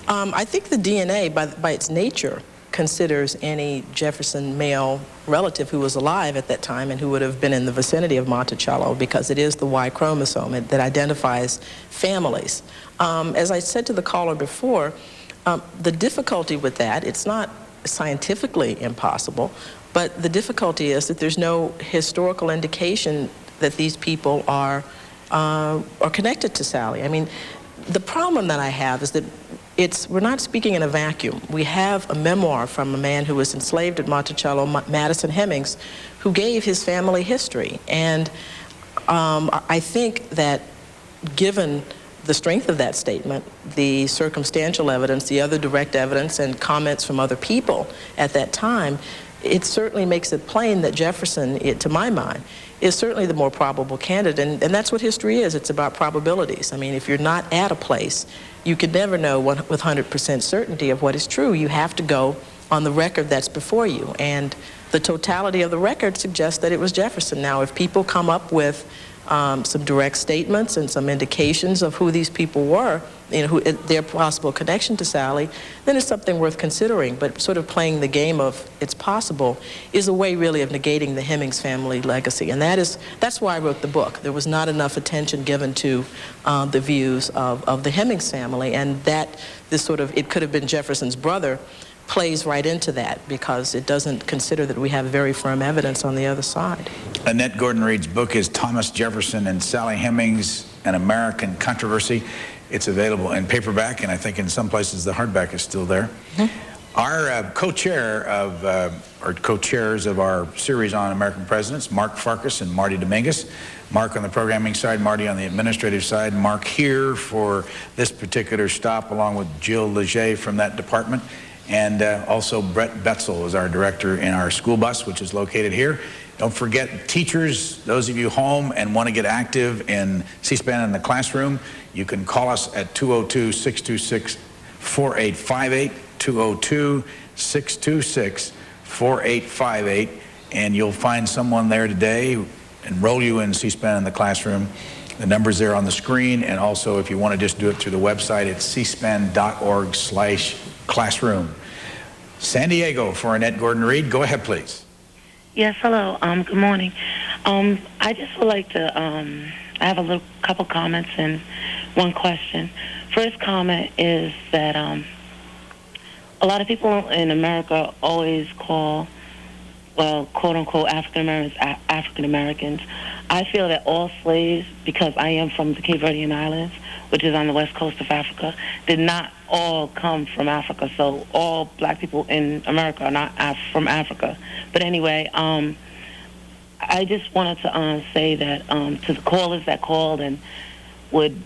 I think the DNA, by its nature, considers any Jefferson male relative who was alive at that time and who would have been in the vicinity of Monticello, because it is the Y chromosome that identifies families. As I said to the caller before, the difficulty with that, it's not scientifically impossible, but the difficulty is that there's no historical indication that these people are connected to Sally. I mean, the problem that I have is that we're not speaking in a vacuum. We have a memoir from a man who was enslaved at Monticello, Madison Hemmings, who gave his family history. And I think that given the strength of that statement, the circumstantial evidence, the other direct evidence, and comments from other people at that time, it certainly makes it plain that Jefferson, to my mind, is certainly the more probable candidate. And that's what history is. It's about probabilities. I mean, if you're not at a place, you could never know with 100% certainty of what is true. You have to go on the record that's before you. And the totality of the record suggests that it was Jefferson. Now, if people come up with some direct statements and some indications of who these people were, their possible connection to Sally, then it's something worth considering. But sort of playing the game of it's possible is a way really of negating the Hemmings family legacy. And that's why I wrote the book. There was not enough attention given to the views of the Hemmings family, and it could have been Jefferson's brother, plays right into that, because it doesn't consider that we have very firm evidence on the other side. Annette Gordon-Reed's book is Thomas Jefferson and Sally Hemings, An American Controversy. It's available in paperback, and I think in some places the hardback is still there. Mm-hmm. Our co-chairs of our series on American presidents, Mark Farkas and Marty Dominguez. Mark on the programming side, Marty on the administrative side. Mark here for this particular stop, along with Jill Leger from that department. And also Brett Betzel is our director in our school bus, which is located here. Don't forget, teachers, those of you home and want to get active in C-SPAN in the classroom, you can call us at 202-626-4858, 202-626-4858, and you'll find someone there today, enroll you in C-SPAN in the classroom. The number's there on the screen, and also if you want to just do it through the website, it's cspan.org/classroom. San Diego for Annette Gordon-Reed. Go ahead, please. Yes, hello. Good morning. I just would like to, I have a couple comments and one question. First comment is that a lot of people in America always call, well, quote-unquote, African-Americans. I feel that all slaves, because I am from the Cape Verdean Islands, which is on the west coast of Africa, did not all come from Africa. So all black people in America are not from Africa. But anyway, I just wanted to say that to the callers that called and would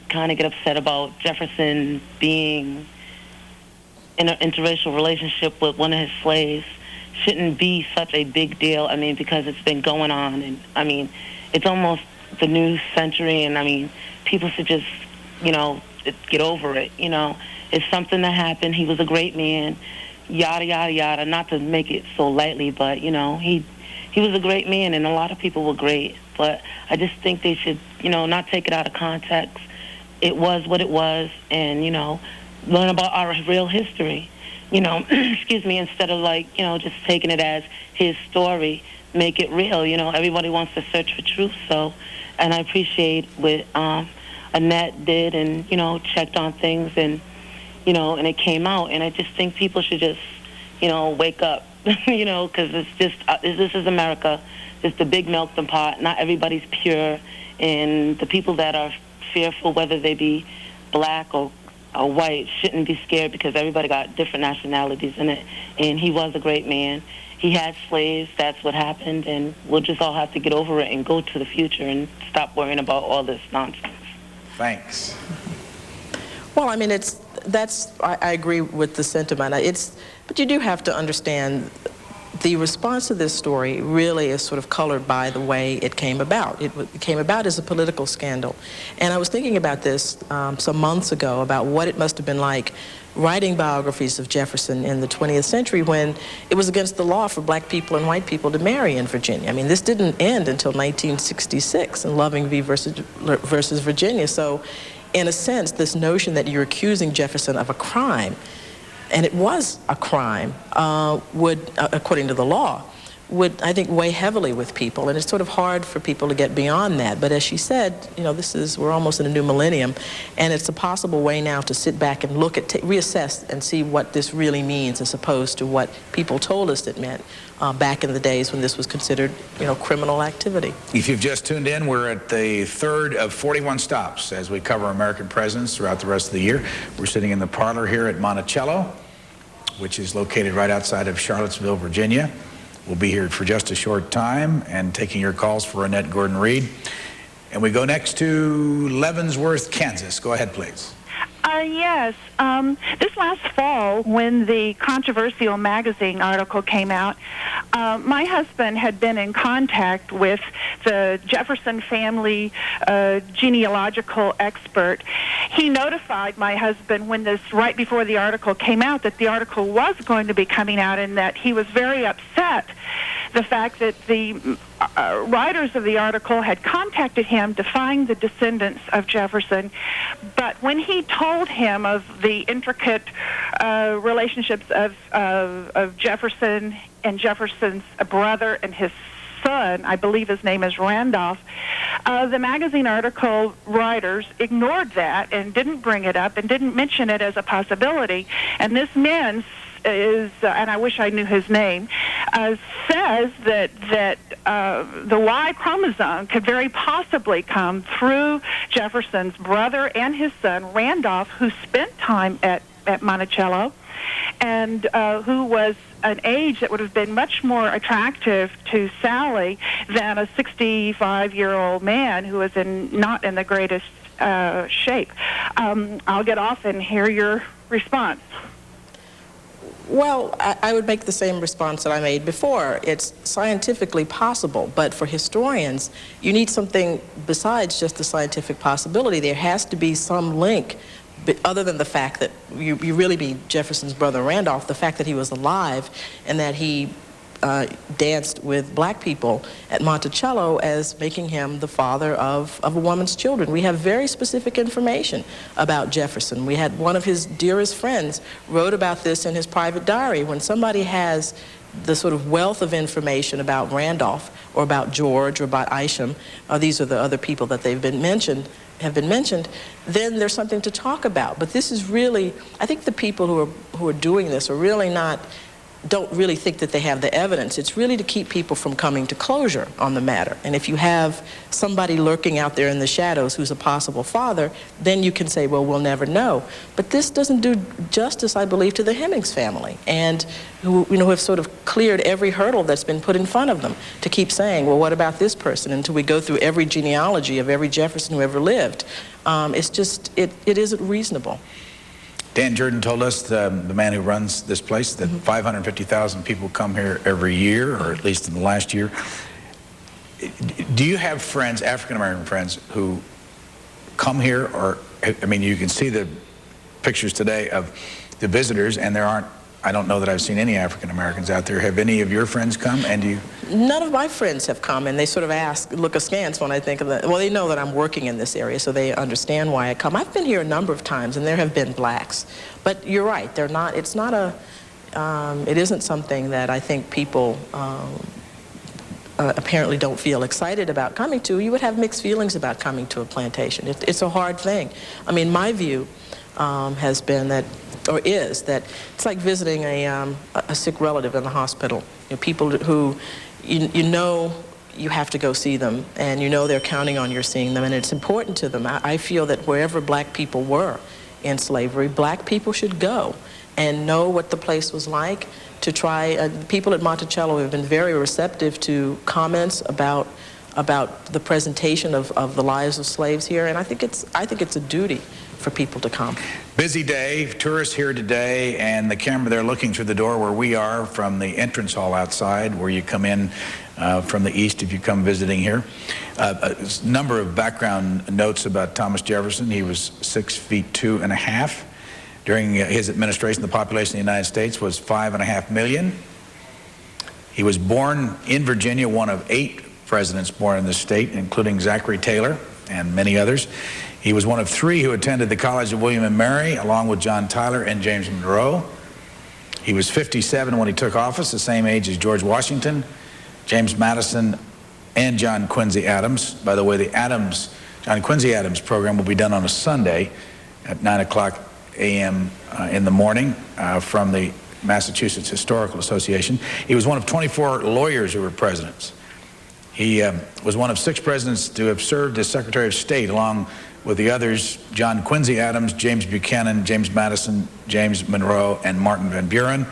kind of get upset about Jefferson being in an interracial relationship with one of his slaves, shouldn't be such a big deal. I mean, because it's been going on, and I mean, it's almost the new century, and I mean, people should just, get over it. It's something that happened. He was a great man, yada yada yada. Not to make it so lightly, but he he was a great man, and a lot of people were great. But I just think they should, not take it out of context. It was what it was, and, learn about our real history. Excuse me, instead of just taking it as his story, make it real. Everybody wants to search for truth. So, and I appreciate what Annette did, and checked on things, and and it came out. And I just think people should just wake up, because it's just this is America. It's the big melting pot. Not everybody's pure, and the people that are fearful, whether they be black or white, shouldn't be scared, because everybody got different nationalities in it. And he was a great man. He had slaves. That's what happened, and we'll just all have to get over it and go to the future and stop worrying about all this nonsense. Thanks. Well, I mean, I agree with the sentiment. But you do have to understand the response to this story really is sort of colored by the way it came about. It came about as a political scandal. And I was thinking about this some months ago, about what it must have been like writing biographies of Jefferson in the 20th century, when it was against the law for black people and white people to marry in Virginia. I mean, this didn't end until 1966 in Loving v. versus Virginia. So in a sense, this notion that you're accusing Jefferson of a crime, and it was a crime, would, according to the law, would, I think, weigh heavily with people. And it's sort of hard for people to get beyond that. But as she said, we're almost in a new millennium, and it's a possible way now to sit back and look at, reassess and see what this really means, as opposed to what people told us it meant back in the days when this was considered, criminal activity. If you've just tuned in, we're at the third of 41 stops as we cover American presidents throughout the rest of the year. We're sitting in the parlor here at Monticello, which is located right outside of Charlottesville, Virginia. We'll be here for just a short time and taking your calls for Annette Gordon-Reed. And we go next to Leavenworth, Kansas. Go ahead, please. Yes. This last fall, when the controversial magazine article came out, my husband had been in contact with the Jefferson family genealogical expert. He notified my husband right before the article came out, that the article was going to be coming out, and that he was very upset the fact that the writers of the article had contacted him to find the descendants of Jefferson. But when he told him of the intricate relationships of Jefferson and Jefferson's brother and his son, I believe his name is Randolph, the magazine article writers ignored that and didn't bring it up and didn't mention it as a possibility. And this man is, and I wish I knew his name, says that the Y chromosome could very possibly come through Jefferson's brother and his son, Randolph, who spent time at Monticello, and who was an age that would have been much more attractive to Sally than a 65-year-old man who was not in the greatest shape. I'll get off and hear your response. Well, I would make the same response that I made before. It's scientifically possible, but for historians, you need something besides just the scientific possibility. There has to be some link, other than the fact that you really mean Jefferson's brother Randolph, the fact that he was alive and that he danced with black people at Monticello as making him the father of a woman's children. We have very specific information about Jefferson. We had one of his dearest friends wrote about this in his private diary. When somebody has the sort of wealth of information about Randolph or about George or about Isham, these are the other people that have been mentioned, then there's something to talk about. But this is really, I think the people who are doing this are really don't really think that they have the evidence. It's really to keep people from coming to closure on the matter. And if you have somebody lurking out there in the shadows who's a possible father, then you can say, well, we'll never know. But this doesn't do justice, I believe, to the Hemings family, and who have sort of cleared every hurdle that's been put in front of them to keep saying, well, what about this person, until we go through every genealogy of every Jefferson who ever lived. It's just, it isn't reasonable. Dan Jordan told us, the man who runs this place, that 550,000 people come here every year, or at least in the last year. Do you have friends, African-American friends, who come here, or, I mean, you can see the pictures today of the visitors, and there aren't, I don't know that I've seen any African Americans out there. Have any of your friends come? And you? None of my friends have come, and they sort of look askance when I think of that. Well, they know that I'm working in this area, so they understand why I come. I've been here a number of times, and there have been blacks. But you're right, they're not, it's not a, it isn't something that I think people apparently don't feel excited about coming to. You would have mixed feelings about coming to a plantation. It's a hard thing. I mean, my view has been that, or is, that it's like visiting a sick relative in the hospital. You know, people who, you know you have to go see them, and you know they're counting on your seeing them, and it's important to them. I feel that wherever black people were in slavery, black people should go and know what the place was like, to try. People at Monticello have been very receptive to comments about the presentation of the lives of slaves here, and I think it's a duty for people to come. Busy day, tourists here today, and the camera there looking through the door where we are from the entrance hall outside, where you come in from the east if you come visiting here. A number of background notes about Thomas Jefferson. He was 6'2.5". During his administration, the population of the United States was 5.5 million. He was born in Virginia, one of 8 presidents born in this state, including Zachary Taylor and many others. He was one of 3 who attended the College of William and Mary, along with John Tyler and James Monroe. He was 57 when he took office, the same age as George Washington, James Madison, and John Quincy Adams. By the way, the John Quincy Adams program will be done on a Sunday at 9 a.m. In the morning from the Massachusetts Historical Association. He was one of 24 lawyers who were presidents. He was one of 6 presidents to have served as Secretary of State, along with the others, John Quincy Adams, James Buchanan, James Madison, James Monroe, and Martin Van Buren.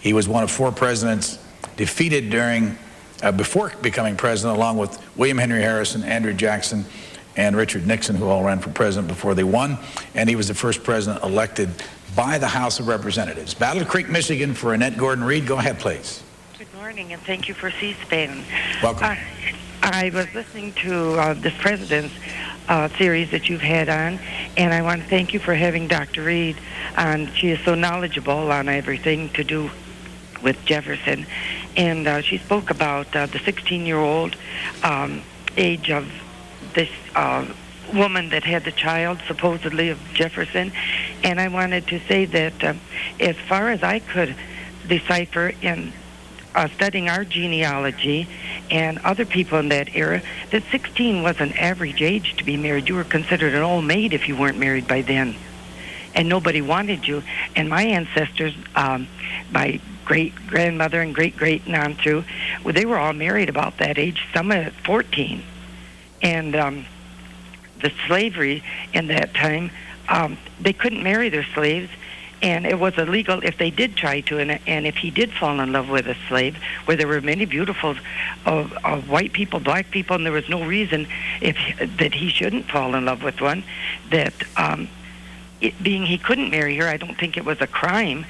He was one of 4 presidents defeated before becoming president, along with William Henry Harrison, Andrew Jackson, and Richard Nixon, who all ran for president before they won. And he was the first president elected by the House of Representatives. Battle Creek, Michigan, for Annette Gordon-Reed. Go ahead, please. Good morning, and thank you for C-SPAN. Welcome. I was listening to this president's series that you've had on, and I want to thank you for having Dr. Reed on. She is so knowledgeable on everything to do with Jefferson, and she spoke about the 16-year-old age of this woman that had the child, supposedly, of Jefferson. And I wanted to say that as far as I could decipher in studying our genealogy and other people in that era, that 16 was an average age to be married. You were considered an old maid if you weren't married by then, and nobody wanted you. And my ancestors, my great-grandmother and great-great and on through, well, they were all married about that age, some at 14. And the slavery in that time, they couldn't marry their slaves, and it was illegal if they did try to. And if he did fall in love with a slave, where there were many beautiful of white people, black people, and there was no reason that he shouldn't fall in love with one, that being he couldn't marry her, I don't think it was a crime.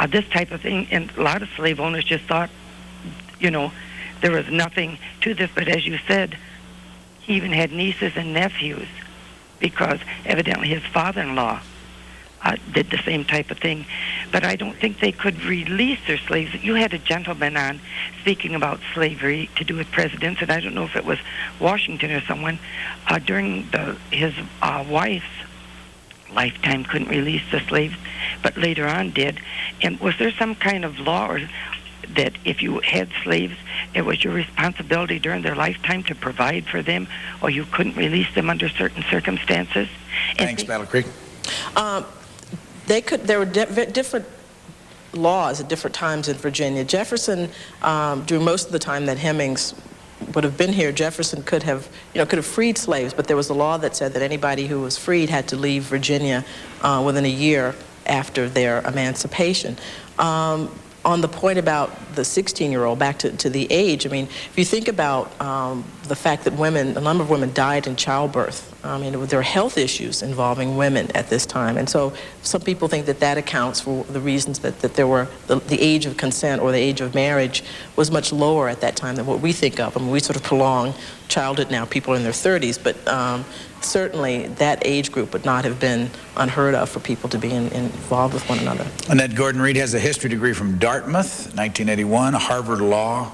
This type of thing, and a lot of slave owners just thought, you know, there was nothing to this. But as you said, he even had nieces and nephews, because evidently his father-in-law did the same type of thing. But I don't think they could release their slaves. You had a gentleman on speaking about slavery to do with presidents, and I don't know if it was Washington or someone, during his wife's lifetime couldn't release the slaves, but later on did. And was there some kind of law or that if you had slaves, it was your responsibility during their lifetime to provide for them, or you couldn't release them under certain circumstances? Thanks, Battle Creek. There were different laws at different times in Virginia. Jefferson, during most of the time that Hemings would have been here, Jefferson could have freed slaves, but there was a law that said that anybody who was freed had to leave Virginia within a year after their emancipation. On the point about the 16-year-old, back to the age, I mean, if you think about the fact that a number of women died in childbirth there are health issues involving women at this time. And so some people think that that accounts for the reasons that there were, the age of consent or the age of marriage was much lower at that time than what we think of. I mean, we sort of prolong childhood now, people in their 30s, but certainly that age group would not have been unheard of for people to be involved with one another. Annette Gordon-Reed has a history degree from Dartmouth, 1981, a Harvard Law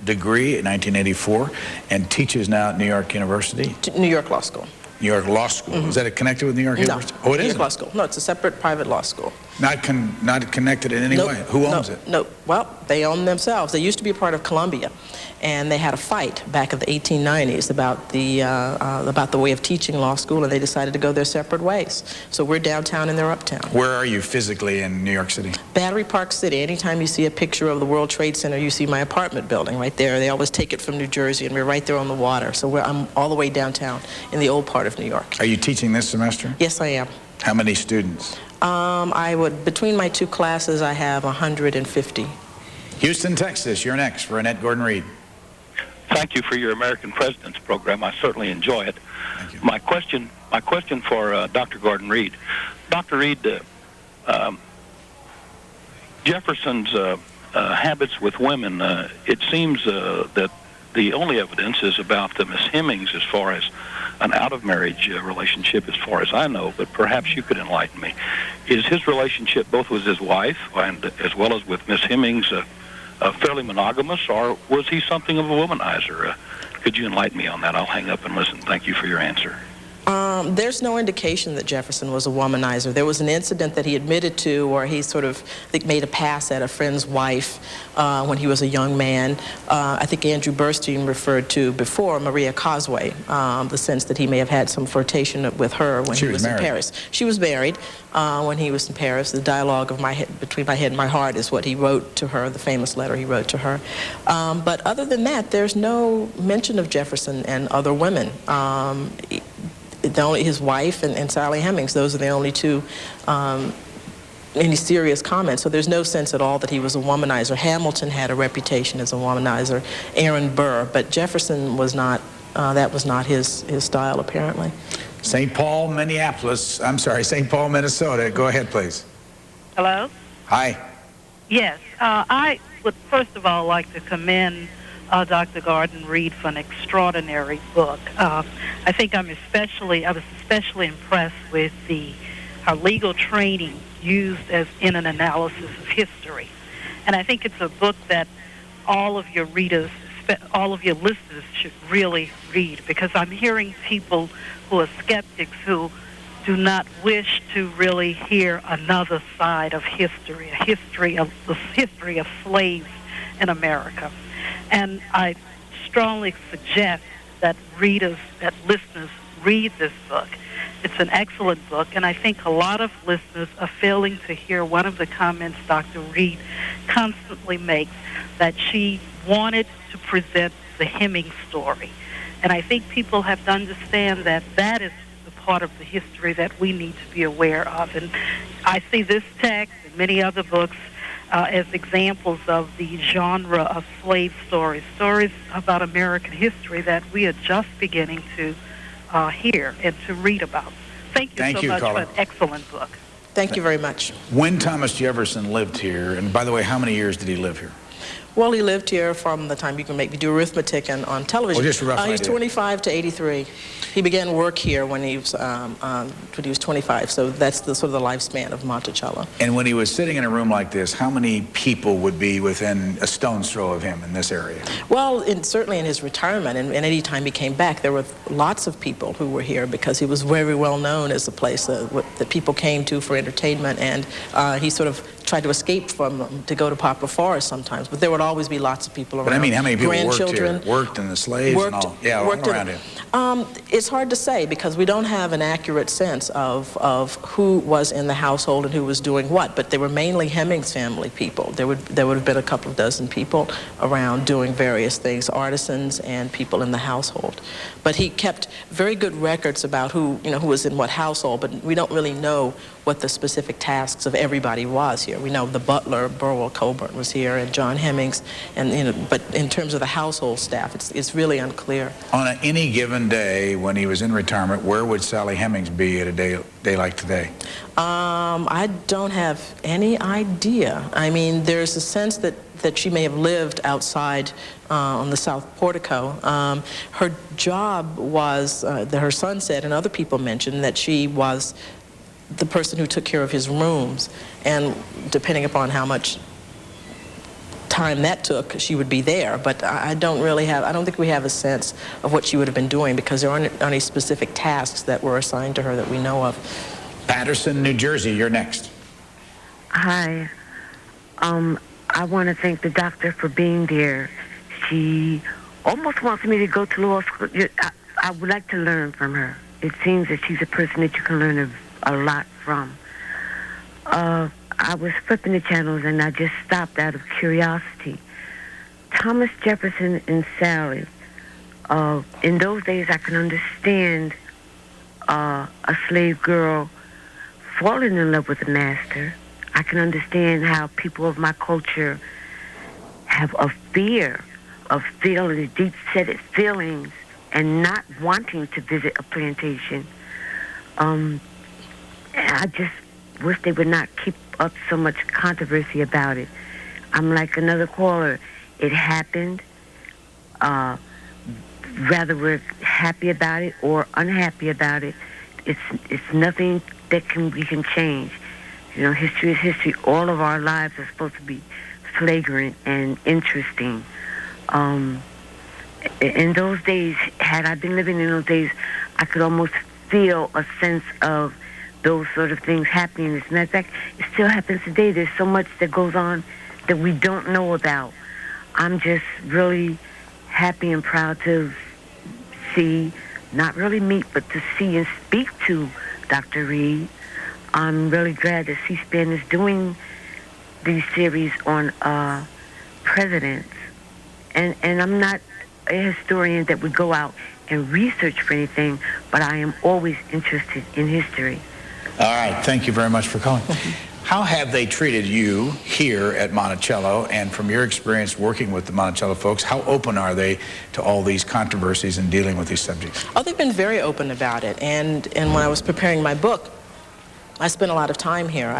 degree in 1984, and teaches now at New York University. New York Law School. New York Law School. Is that connected with New York University? No, Oh, it New is? York Law School. No, it's a separate private law school. Not connected in any way? Who owns it? No, well, they own themselves. They used to be a part of Columbia, and they had a fight back in the 1890s about the way of teaching law school, and they decided to go their separate ways. So we're downtown and they're uptown. Where are you physically in New York City? Battery Park City. Anytime you see a picture of the World Trade Center, you see my apartment building right there. They always take it from New Jersey, and we're right there on the water. So I'm all the way downtown in the old part of New York. Are you teaching this semester? Yes, I am. How many students? Between my two classes, I have 150. Houston, Texas, you're next for Annette Gordon-Reed. Thank you for your American Presidents program. I certainly enjoy it. Thank you. My question for Dr. Gordon-Reed. Dr. Reed, Jefferson's habits with women, it seems that the only evidence is about Miss Hemings as far as an out-of-marriage relationship, as far as I know, but perhaps you could enlighten me. Is his relationship both with his wife and as well as with Miss Hemings fairly monogamous, or was he something of a womanizer? Could you enlighten me on that? I'll hang up and listen. Thank you for your answer. There's no indication that Jefferson was a womanizer. There was an incident that he admitted to where he sort of, I think, made a pass at a friend's wife when he was a young man. I think Andrew Burstein referred to before Maria Causeway, the sense that he may have had some flirtation with her when he was in Paris. She was married when he was in Paris. The dialogue of between my head and my heart is what he wrote to her, the famous letter he wrote to her. But other than that, there's no mention of Jefferson and other women. His wife and Sally Hemings, those are the only two any serious comments. So there's no sense at all that he was a womanizer. Hamilton had a reputation as a womanizer, Aaron Burr, but Jefferson was not, that was not his style apparently. St. Paul, St. Paul, Minnesota. Go ahead, please. Hello? Hi. Yes, I would first of all like to commend Dr. Gordon-Reed for an extraordinary book. I think I was especially impressed with her legal training used in an analysis of history. And I think it's a book that all of your readers, all of your listeners should really read, because I'm hearing people who are skeptics who do not wish to really hear another side of history, the history of slaves in America. And I strongly suggest that listeners read this book. It's an excellent book, and I think a lot of listeners are failing to hear one of the comments Dr. Reed constantly makes, that she wanted to present the Hemings story. And I think people have to understand that that is the part of the history that we need to be aware of. And I see this text and many other books as examples of the genre of slave stories about American history that we are just beginning to hear and to read about. Thank you so much for an excellent book. Thank you very much. When Thomas Jefferson lived here, and by the way, how many years did he live here? Well, he lived here from the time you can make me do arithmetic and on television. Oh, just a rough idea. He's 25 to 83. He began work here when he was 25, so that's sort of the lifespan of Monticello. And when he was sitting in a room like this, how many people would be within a stone's throw of him in this area? Well, certainly in his retirement, and any time he came back, there were lots of people who were here because he was very well known as a place that people came to for entertainment, and he sort of tried to escape from them to go to Poplar Forest sometimes, but there would always be lots of people around. But I mean, how many people worked in the slaves and all? Yeah, all around him. It's hard to say because we don't have an accurate sense of who was in the household and who was doing what, but they were mainly Hemings family people. There would have been a couple of dozen people around doing various things, artisans and people in the household. But he kept very good records about who was in what household, but we don't really know what the specific tasks of everybody was here. We know the butler, Burwell Colburn, was here, and John Hemmings, and but in terms of the household staff, it's really unclear. On any given day when he was in retirement, where would Sally Hemings be at a day like today? I don't have any idea. I mean, there's a sense that she may have lived outside on the South Portico. Her job was, that her son said, and other people mentioned, that she was the person who took care of his rooms, and depending upon how much time that took, she would be there. But I don't think we have a sense of what she would have been doing, because there aren't any specific tasks that were assigned to her that we know of. Patterson, New Jersey, you're next. Hi. I want to thank the doctor for being there. She almost wants me to go to law school. I would like to learn from her. It seems that she's a person that you can learn a lot from. I was flipping the channels and I just stopped out of curiosity. Thomas Jefferson and Sally. In those days, I can understand a slave girl falling in love with a master. I can understand how people of my culture have a fear of feeling deep-seated feelings and not wanting to visit a plantation. I just wish they would not keep up so much controversy about it. I'm like another caller. It happened. Whether we're happy about it or unhappy about it, it's nothing that we can change. You know, history is history. All of our lives are supposed to be flagrant and interesting. In those days, had I been living in those days, I could almost feel a sense of those sort of things happening. As a matter of fact, it still happens today. There's so much that goes on that we don't know about. I'm just really happy and proud to see, not really meet, but to see and speak to Dr. Reed. I'm really glad that C-SPAN is doing these series on presidents. And I'm not a historian that would go out and research for anything, but I am always interested in history. All right, thank you very much for calling. How have they treated you here at Monticello, and from your experience working with the Monticello folks, how open are they to all these controversies and dealing with these subjects? Oh, they've been very open about it, and when I was preparing my book, I spent a lot of time here.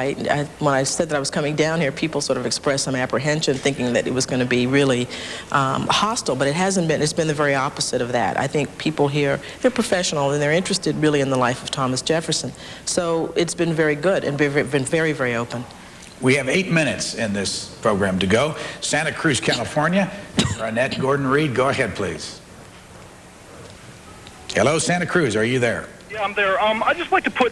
When I said that I was coming down here, people sort of expressed some apprehension, thinking that it was going to be really hostile, but it hasn't been. It's been the very opposite of that. I think people here, they're professional, and they're interested really in the life of Thomas Jefferson. So it's been very good and been very, very open. We have 8 minutes in this program to go. Santa Cruz, California. Annette Gordon-Reed, go ahead, please. Hello, Santa Cruz, are you there? Yeah, I'm there. I'd just like to put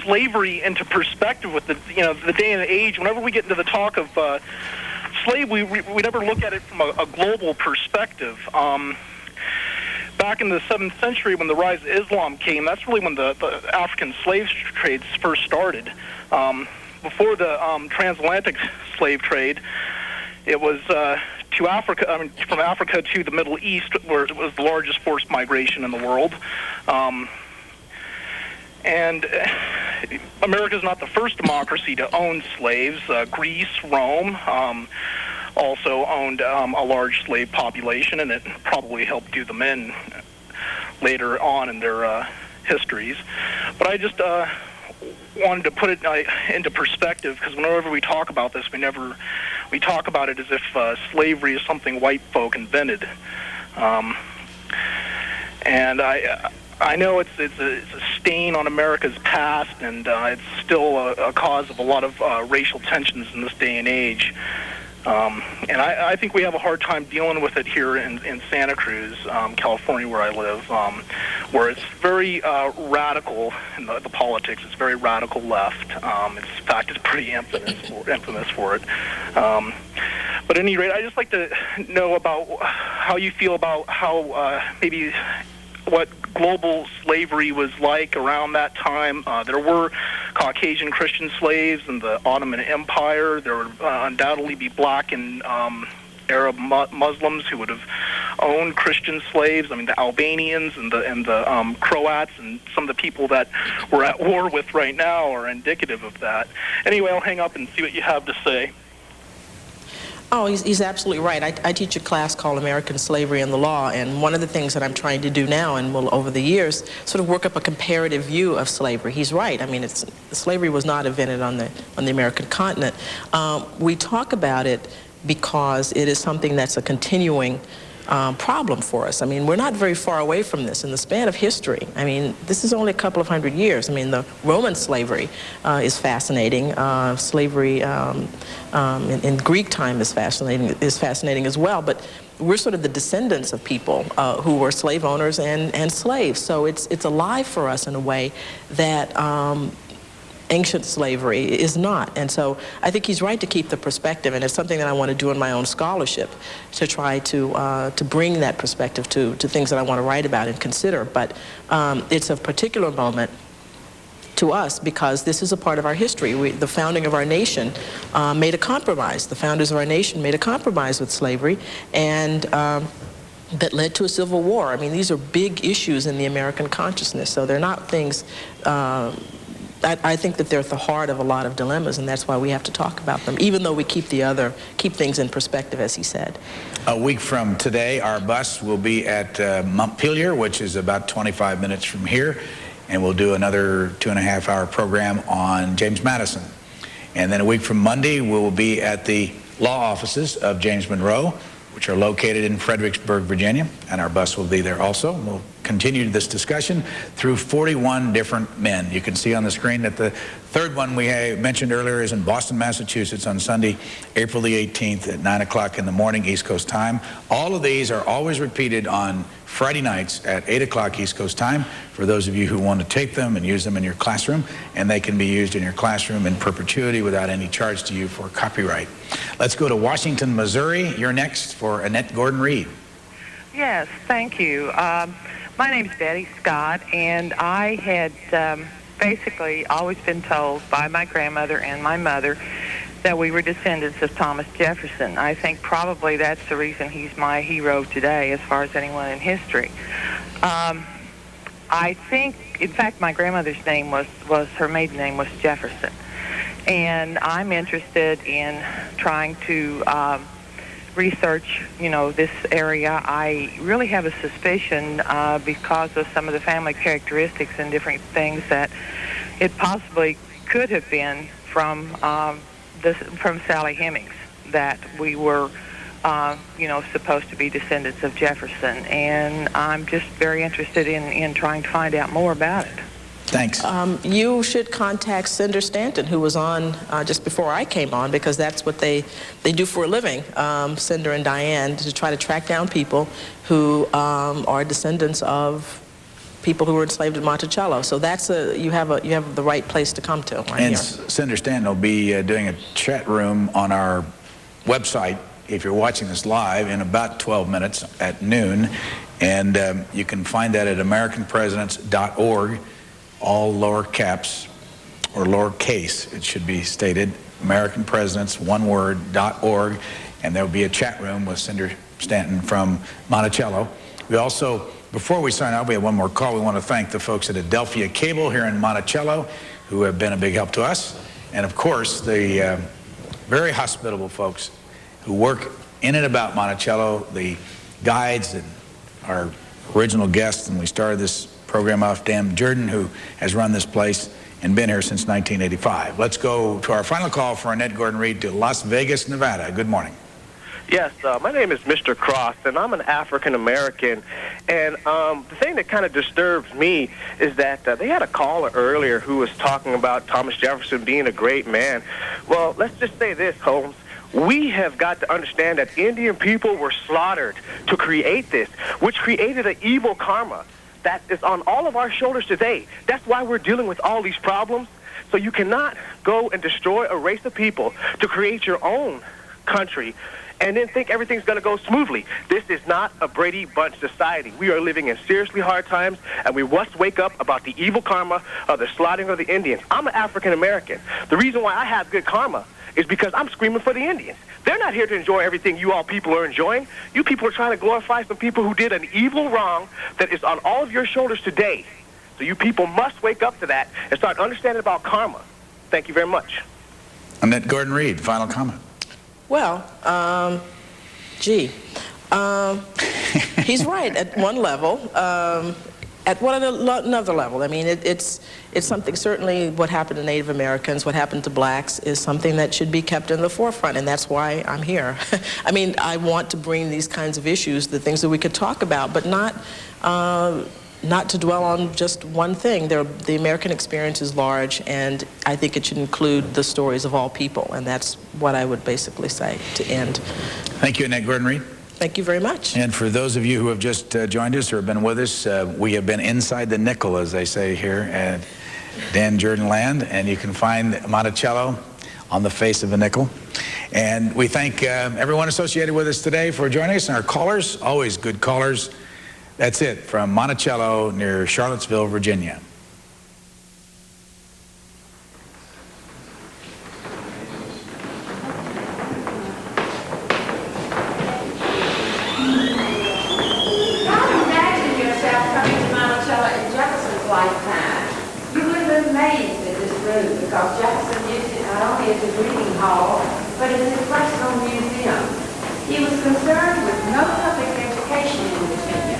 slavery into perspective with the day and the age. Whenever we get into the talk of slavery, we never look at it from a global perspective. Back in the 7th century, when the rise of Islam came, that's really when the African slave trades first started. Before the transatlantic slave trade, it was to Africa, from Africa to the Middle East, where it was the largest forced migration in the world. And America's not the first democracy to own slaves. Greece, Rome, also owned a large slave population, and it probably helped do them in later on in their histories. But I just wanted to put it into perspective, because whenever we talk about this, we talk about it as if slavery is something white folk invented. And I know it's a stain on America's past, and it's still a cause of a lot of racial tensions in this day and age. And I think we have a hard time dealing with it here in Santa Cruz, California, where I live, where it's very radical in the politics. It's very radical left. In fact, it's pretty infamous for it. But at any rate, I'd just like to know about how you feel about how maybe what global slavery was like around that time. There were Caucasian Christian slaves in the Ottoman Empire. There would undoubtedly be black and Arab Muslims who would have owned Christian slaves. I mean, the Albanians and the Croats and some of the people that we're at war with right now are indicative of that. Anyway, I'll hang up and see what you have to say. Oh, he's absolutely right. I teach a class called American Slavery and the Law, and one of the things that I'm trying to do now, and will over the years, sort of work up a comparative view of slavery. He's right. I mean, slavery was not invented on the American continent. We talk about it because it is something that's a continuing problem for us. I mean, we're not very far away from this in the span of history. I mean, this is only a couple of hundred years. I mean, the Roman slavery is fascinating. Slavery in Greek time is fascinating as well. But we're sort of the descendants of people who were slave owners and slaves. So it's alive for us in a way that ancient slavery is not. And so I think he's right to keep the perspective, and it's something that I want to do in my own scholarship, to try to bring that perspective to things that I want to write about and consider. But it's a particular moment to us because this is a part of our history. The founding of our nation made a compromise. The founders of our nation made a compromise with slavery, and that led to a civil war. I mean, these are big issues in the American consciousness, so they're not things I think that they're at the heart of a lot of dilemmas, and that's why we have to talk about them, even though we keep things in perspective, as he said. A week from today, our bus will be at Montpelier, which is about 25 minutes from here, and we'll do another 2.5-hour program on James Madison. And then a week from Monday, we will be at the law offices of James Monroe, which are located in Fredericksburg, Virginia, and our bus will be there also. We'll continue this discussion through 41 different men. You can see on the screen that the third one we mentioned earlier is in Boston, Massachusetts on Sunday, April the 18th at 9 o'clock in the morning, East Coast time. All of these are always repeated on Friday nights at 8 o'clock East Coast time for those of you who want to tape them and use them in your classroom, and they can be used in your classroom in perpetuity without any charge to you for copyright. Let's go to Washington, Missouri. You're next for Annette Gordon-Reed. Yes, thank you. My name's Betty Scott, and I had basically always been told by my grandmother and my mother that we were descendants of Thomas Jefferson. I think probably that's the reason he's my hero today as far as anyone in history. I think, in fact, my grandmother's name was her maiden name was Jefferson. And I'm interested in trying to research, this area. I really have a suspicion because of some of the family characteristics and different things that it possibly could have been from Sally Hemings, that we were, supposed to be descendants of Jefferson. And I'm just very interested in trying to find out more about it. Thanks. You should contact Cinder Stanton, who was on just before I came on, because that's what they do for a living, Cinder and Diane, to try to track down people who are descendants of people who were enslaved at Monticello. So that's you have the right place to come to. And Cinder Stanton will be doing a chat room on our website if you're watching this live in about 12 minutes at noon, and you can find that at AmericanPresidents.org. all lower caps, or lowercase, it should be stated, American Presidents, one word, .org, and there'll be a chat room with Cinder Stanton from Monticello. We also, before we sign out, we have one more call. We want to thank the folks at Adelphia Cable here in Monticello who have been a big help to us, and of course the very hospitable folks who work in and about Monticello, the guides and our original guests, and we started this program off, Dan Jordan, who has run this place and been here since 1985. Let's go to our final call for Annette Gordon-Reed to Las Vegas, Nevada. Good morning. Yes, my name is Mr. Cross, and I'm an African-American. And the thing that kind of disturbs me is that they had a caller earlier who was talking about Thomas Jefferson being a great man. Well, let's just say this, Holmes. We have got to understand that Indian people were slaughtered to create this, which created an evil karma that is on all of our shoulders today. That's why we're dealing with all these problems. So you cannot go and destroy a race of people to create your own country and then think everything's going to go smoothly. This is not a Brady Bunch society. We are living in seriously hard times, and we must wake up about the evil karma of the slaughtering of the Indians. I'm an African American. The reason why I have good karma is because I'm screaming for the Indians. They're not here to enjoy everything you all people are enjoying. You people are trying to glorify some people who did an evil wrong that is on all of your shoulders today. So you people must wake up to that and start understanding about karma. Thank you very much. Annette Gordon-Reed, final comment. Well, he's right at one level. At another level, I mean, it's something, certainly what happened to Native Americans, what happened to blacks is something that should be kept in the forefront, and that's why I'm here. I mean, I want to bring these kinds of issues, the things that we could talk about, but not to dwell on just one thing. The American experience is large, and I think it should include the stories of all people, and that's what I would basically say to end. Thank you, Annette Gordon-Reed. Thank you very much. And for those of you who have just joined us or have been with us, we have been inside the nickel, as they say here at Dan Jordan Land, and you can find Monticello on the face of a nickel. And we thank everyone associated with us today for joining us, and our callers, always good callers. That's it from Monticello near Charlottesville, Virginia. Lifetime. You would have been amazed at this room because Jefferson used it not only as a reading hall, but as his personal museum. He was concerned with no public education in Virginia.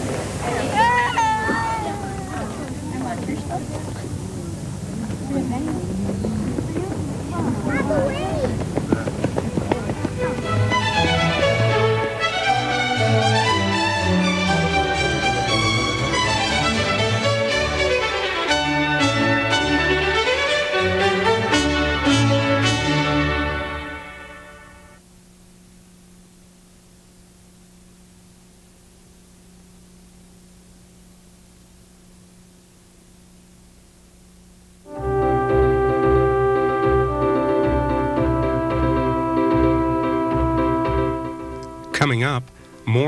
Coming up, more